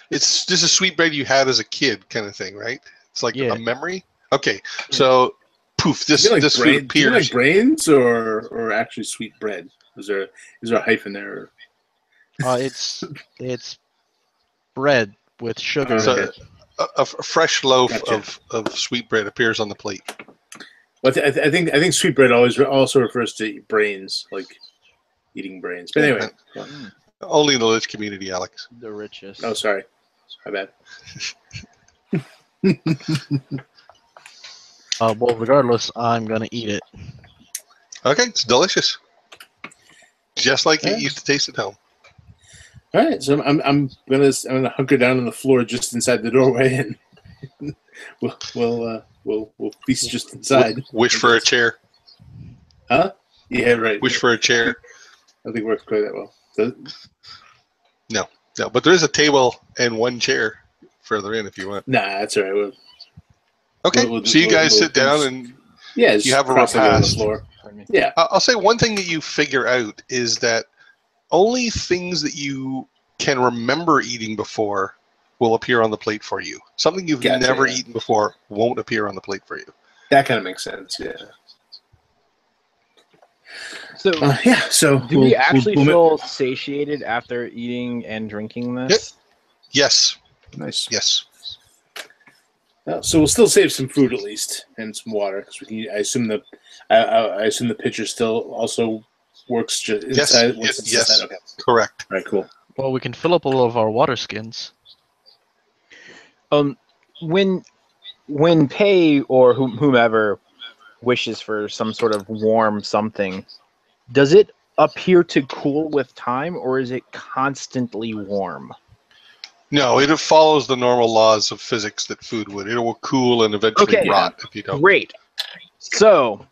This is sweet bread you had as a kid, kind of thing, right? It's like Yeah. a memory. Okay, so poof, this Do you like this brain, food do you appears. like brains or actually sweet bread? Is there a hyphen there? It's bread with sugar. So in it. a fresh loaf Gotcha. of sweet bread appears on the plate. Well, I think sweet bread also refers to brains, like eating brains. But anyway, Only in the Lich community, Alex. The richest. oh sorry, my bad. Well, regardless, I'm gonna eat it. Okay, it's delicious. Just like Yeah. it used to taste at home. All right, so I'm gonna hunker down on the floor just inside the doorway, and we'll feast just inside. Wish for a chair. Huh? Yeah, right. Wish for a chair. I don't think it works quite that well. Does it? No, but there is a table and one chair further in if you want. Nah, that's all right. Okay, so you guys sit down and yeah, you have a cross-legged on the repast. floor. Pardon me. Yeah. I'll say one thing that you figure out is that only things that you can remember eating before will appear on the plate for you. Something you've Gotcha, never yeah. eaten before won't appear on the plate for you. That kind of makes sense. Yeah. So, Yeah. So do we actually we'll feel satiated after eating and drinking this? Yes, nice. yes. So we'll still save some food at least and some water because I assume I assume the pitcher still also works just inside. Yes, It's yes. inside. Okay. Correct. All right. Cool. Well, we can fill up all of our water skins. When Pei or whomever wishes for some sort of warm something, does it appear to cool with time, or is it constantly warm? No, it follows the normal laws of physics that food would. It will cool and eventually Okay. rot if you don't. Great. So,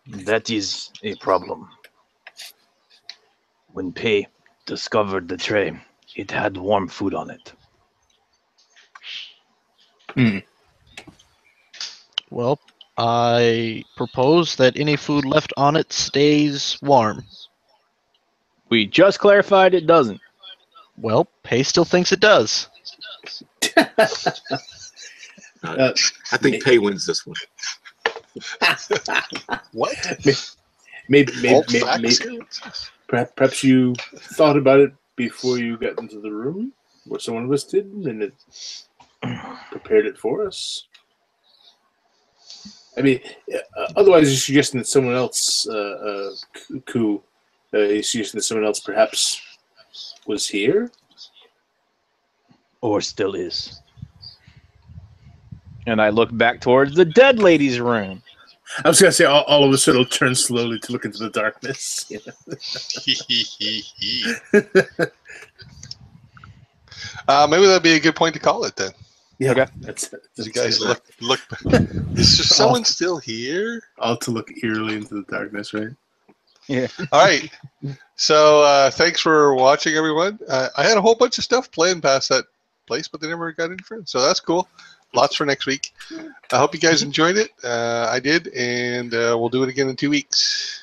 That is a problem. When Pei discovered the tray, it had warm food on it. Well, I propose that any food left on it stays warm. we just clarified it doesn't. Well, Pei still thinks it does. I think Pei wins this one. What? Maybe Alt facts? perhaps you thought about it before you got into the room where someone of us did, and it prepared it for us. I mean, otherwise you're suggesting that someone else, you're suggesting that someone else perhaps was here? Or still is. And I look back towards the dead lady's room. I was going to say all of a sudden it'll turn slowly to look into the darkness. Maybe that'd be a good point to call it then. Yeah, Okay. that's You guys look. Is there someone still here? all to look eerily into the darkness, right? Yeah. All right. So thanks for watching, everyone. I had a whole bunch of stuff planned past that place, but they never got any friends. So that's cool. Lots for next week. I hope you guys enjoyed it. I did, and we'll do it again in 2 weeks.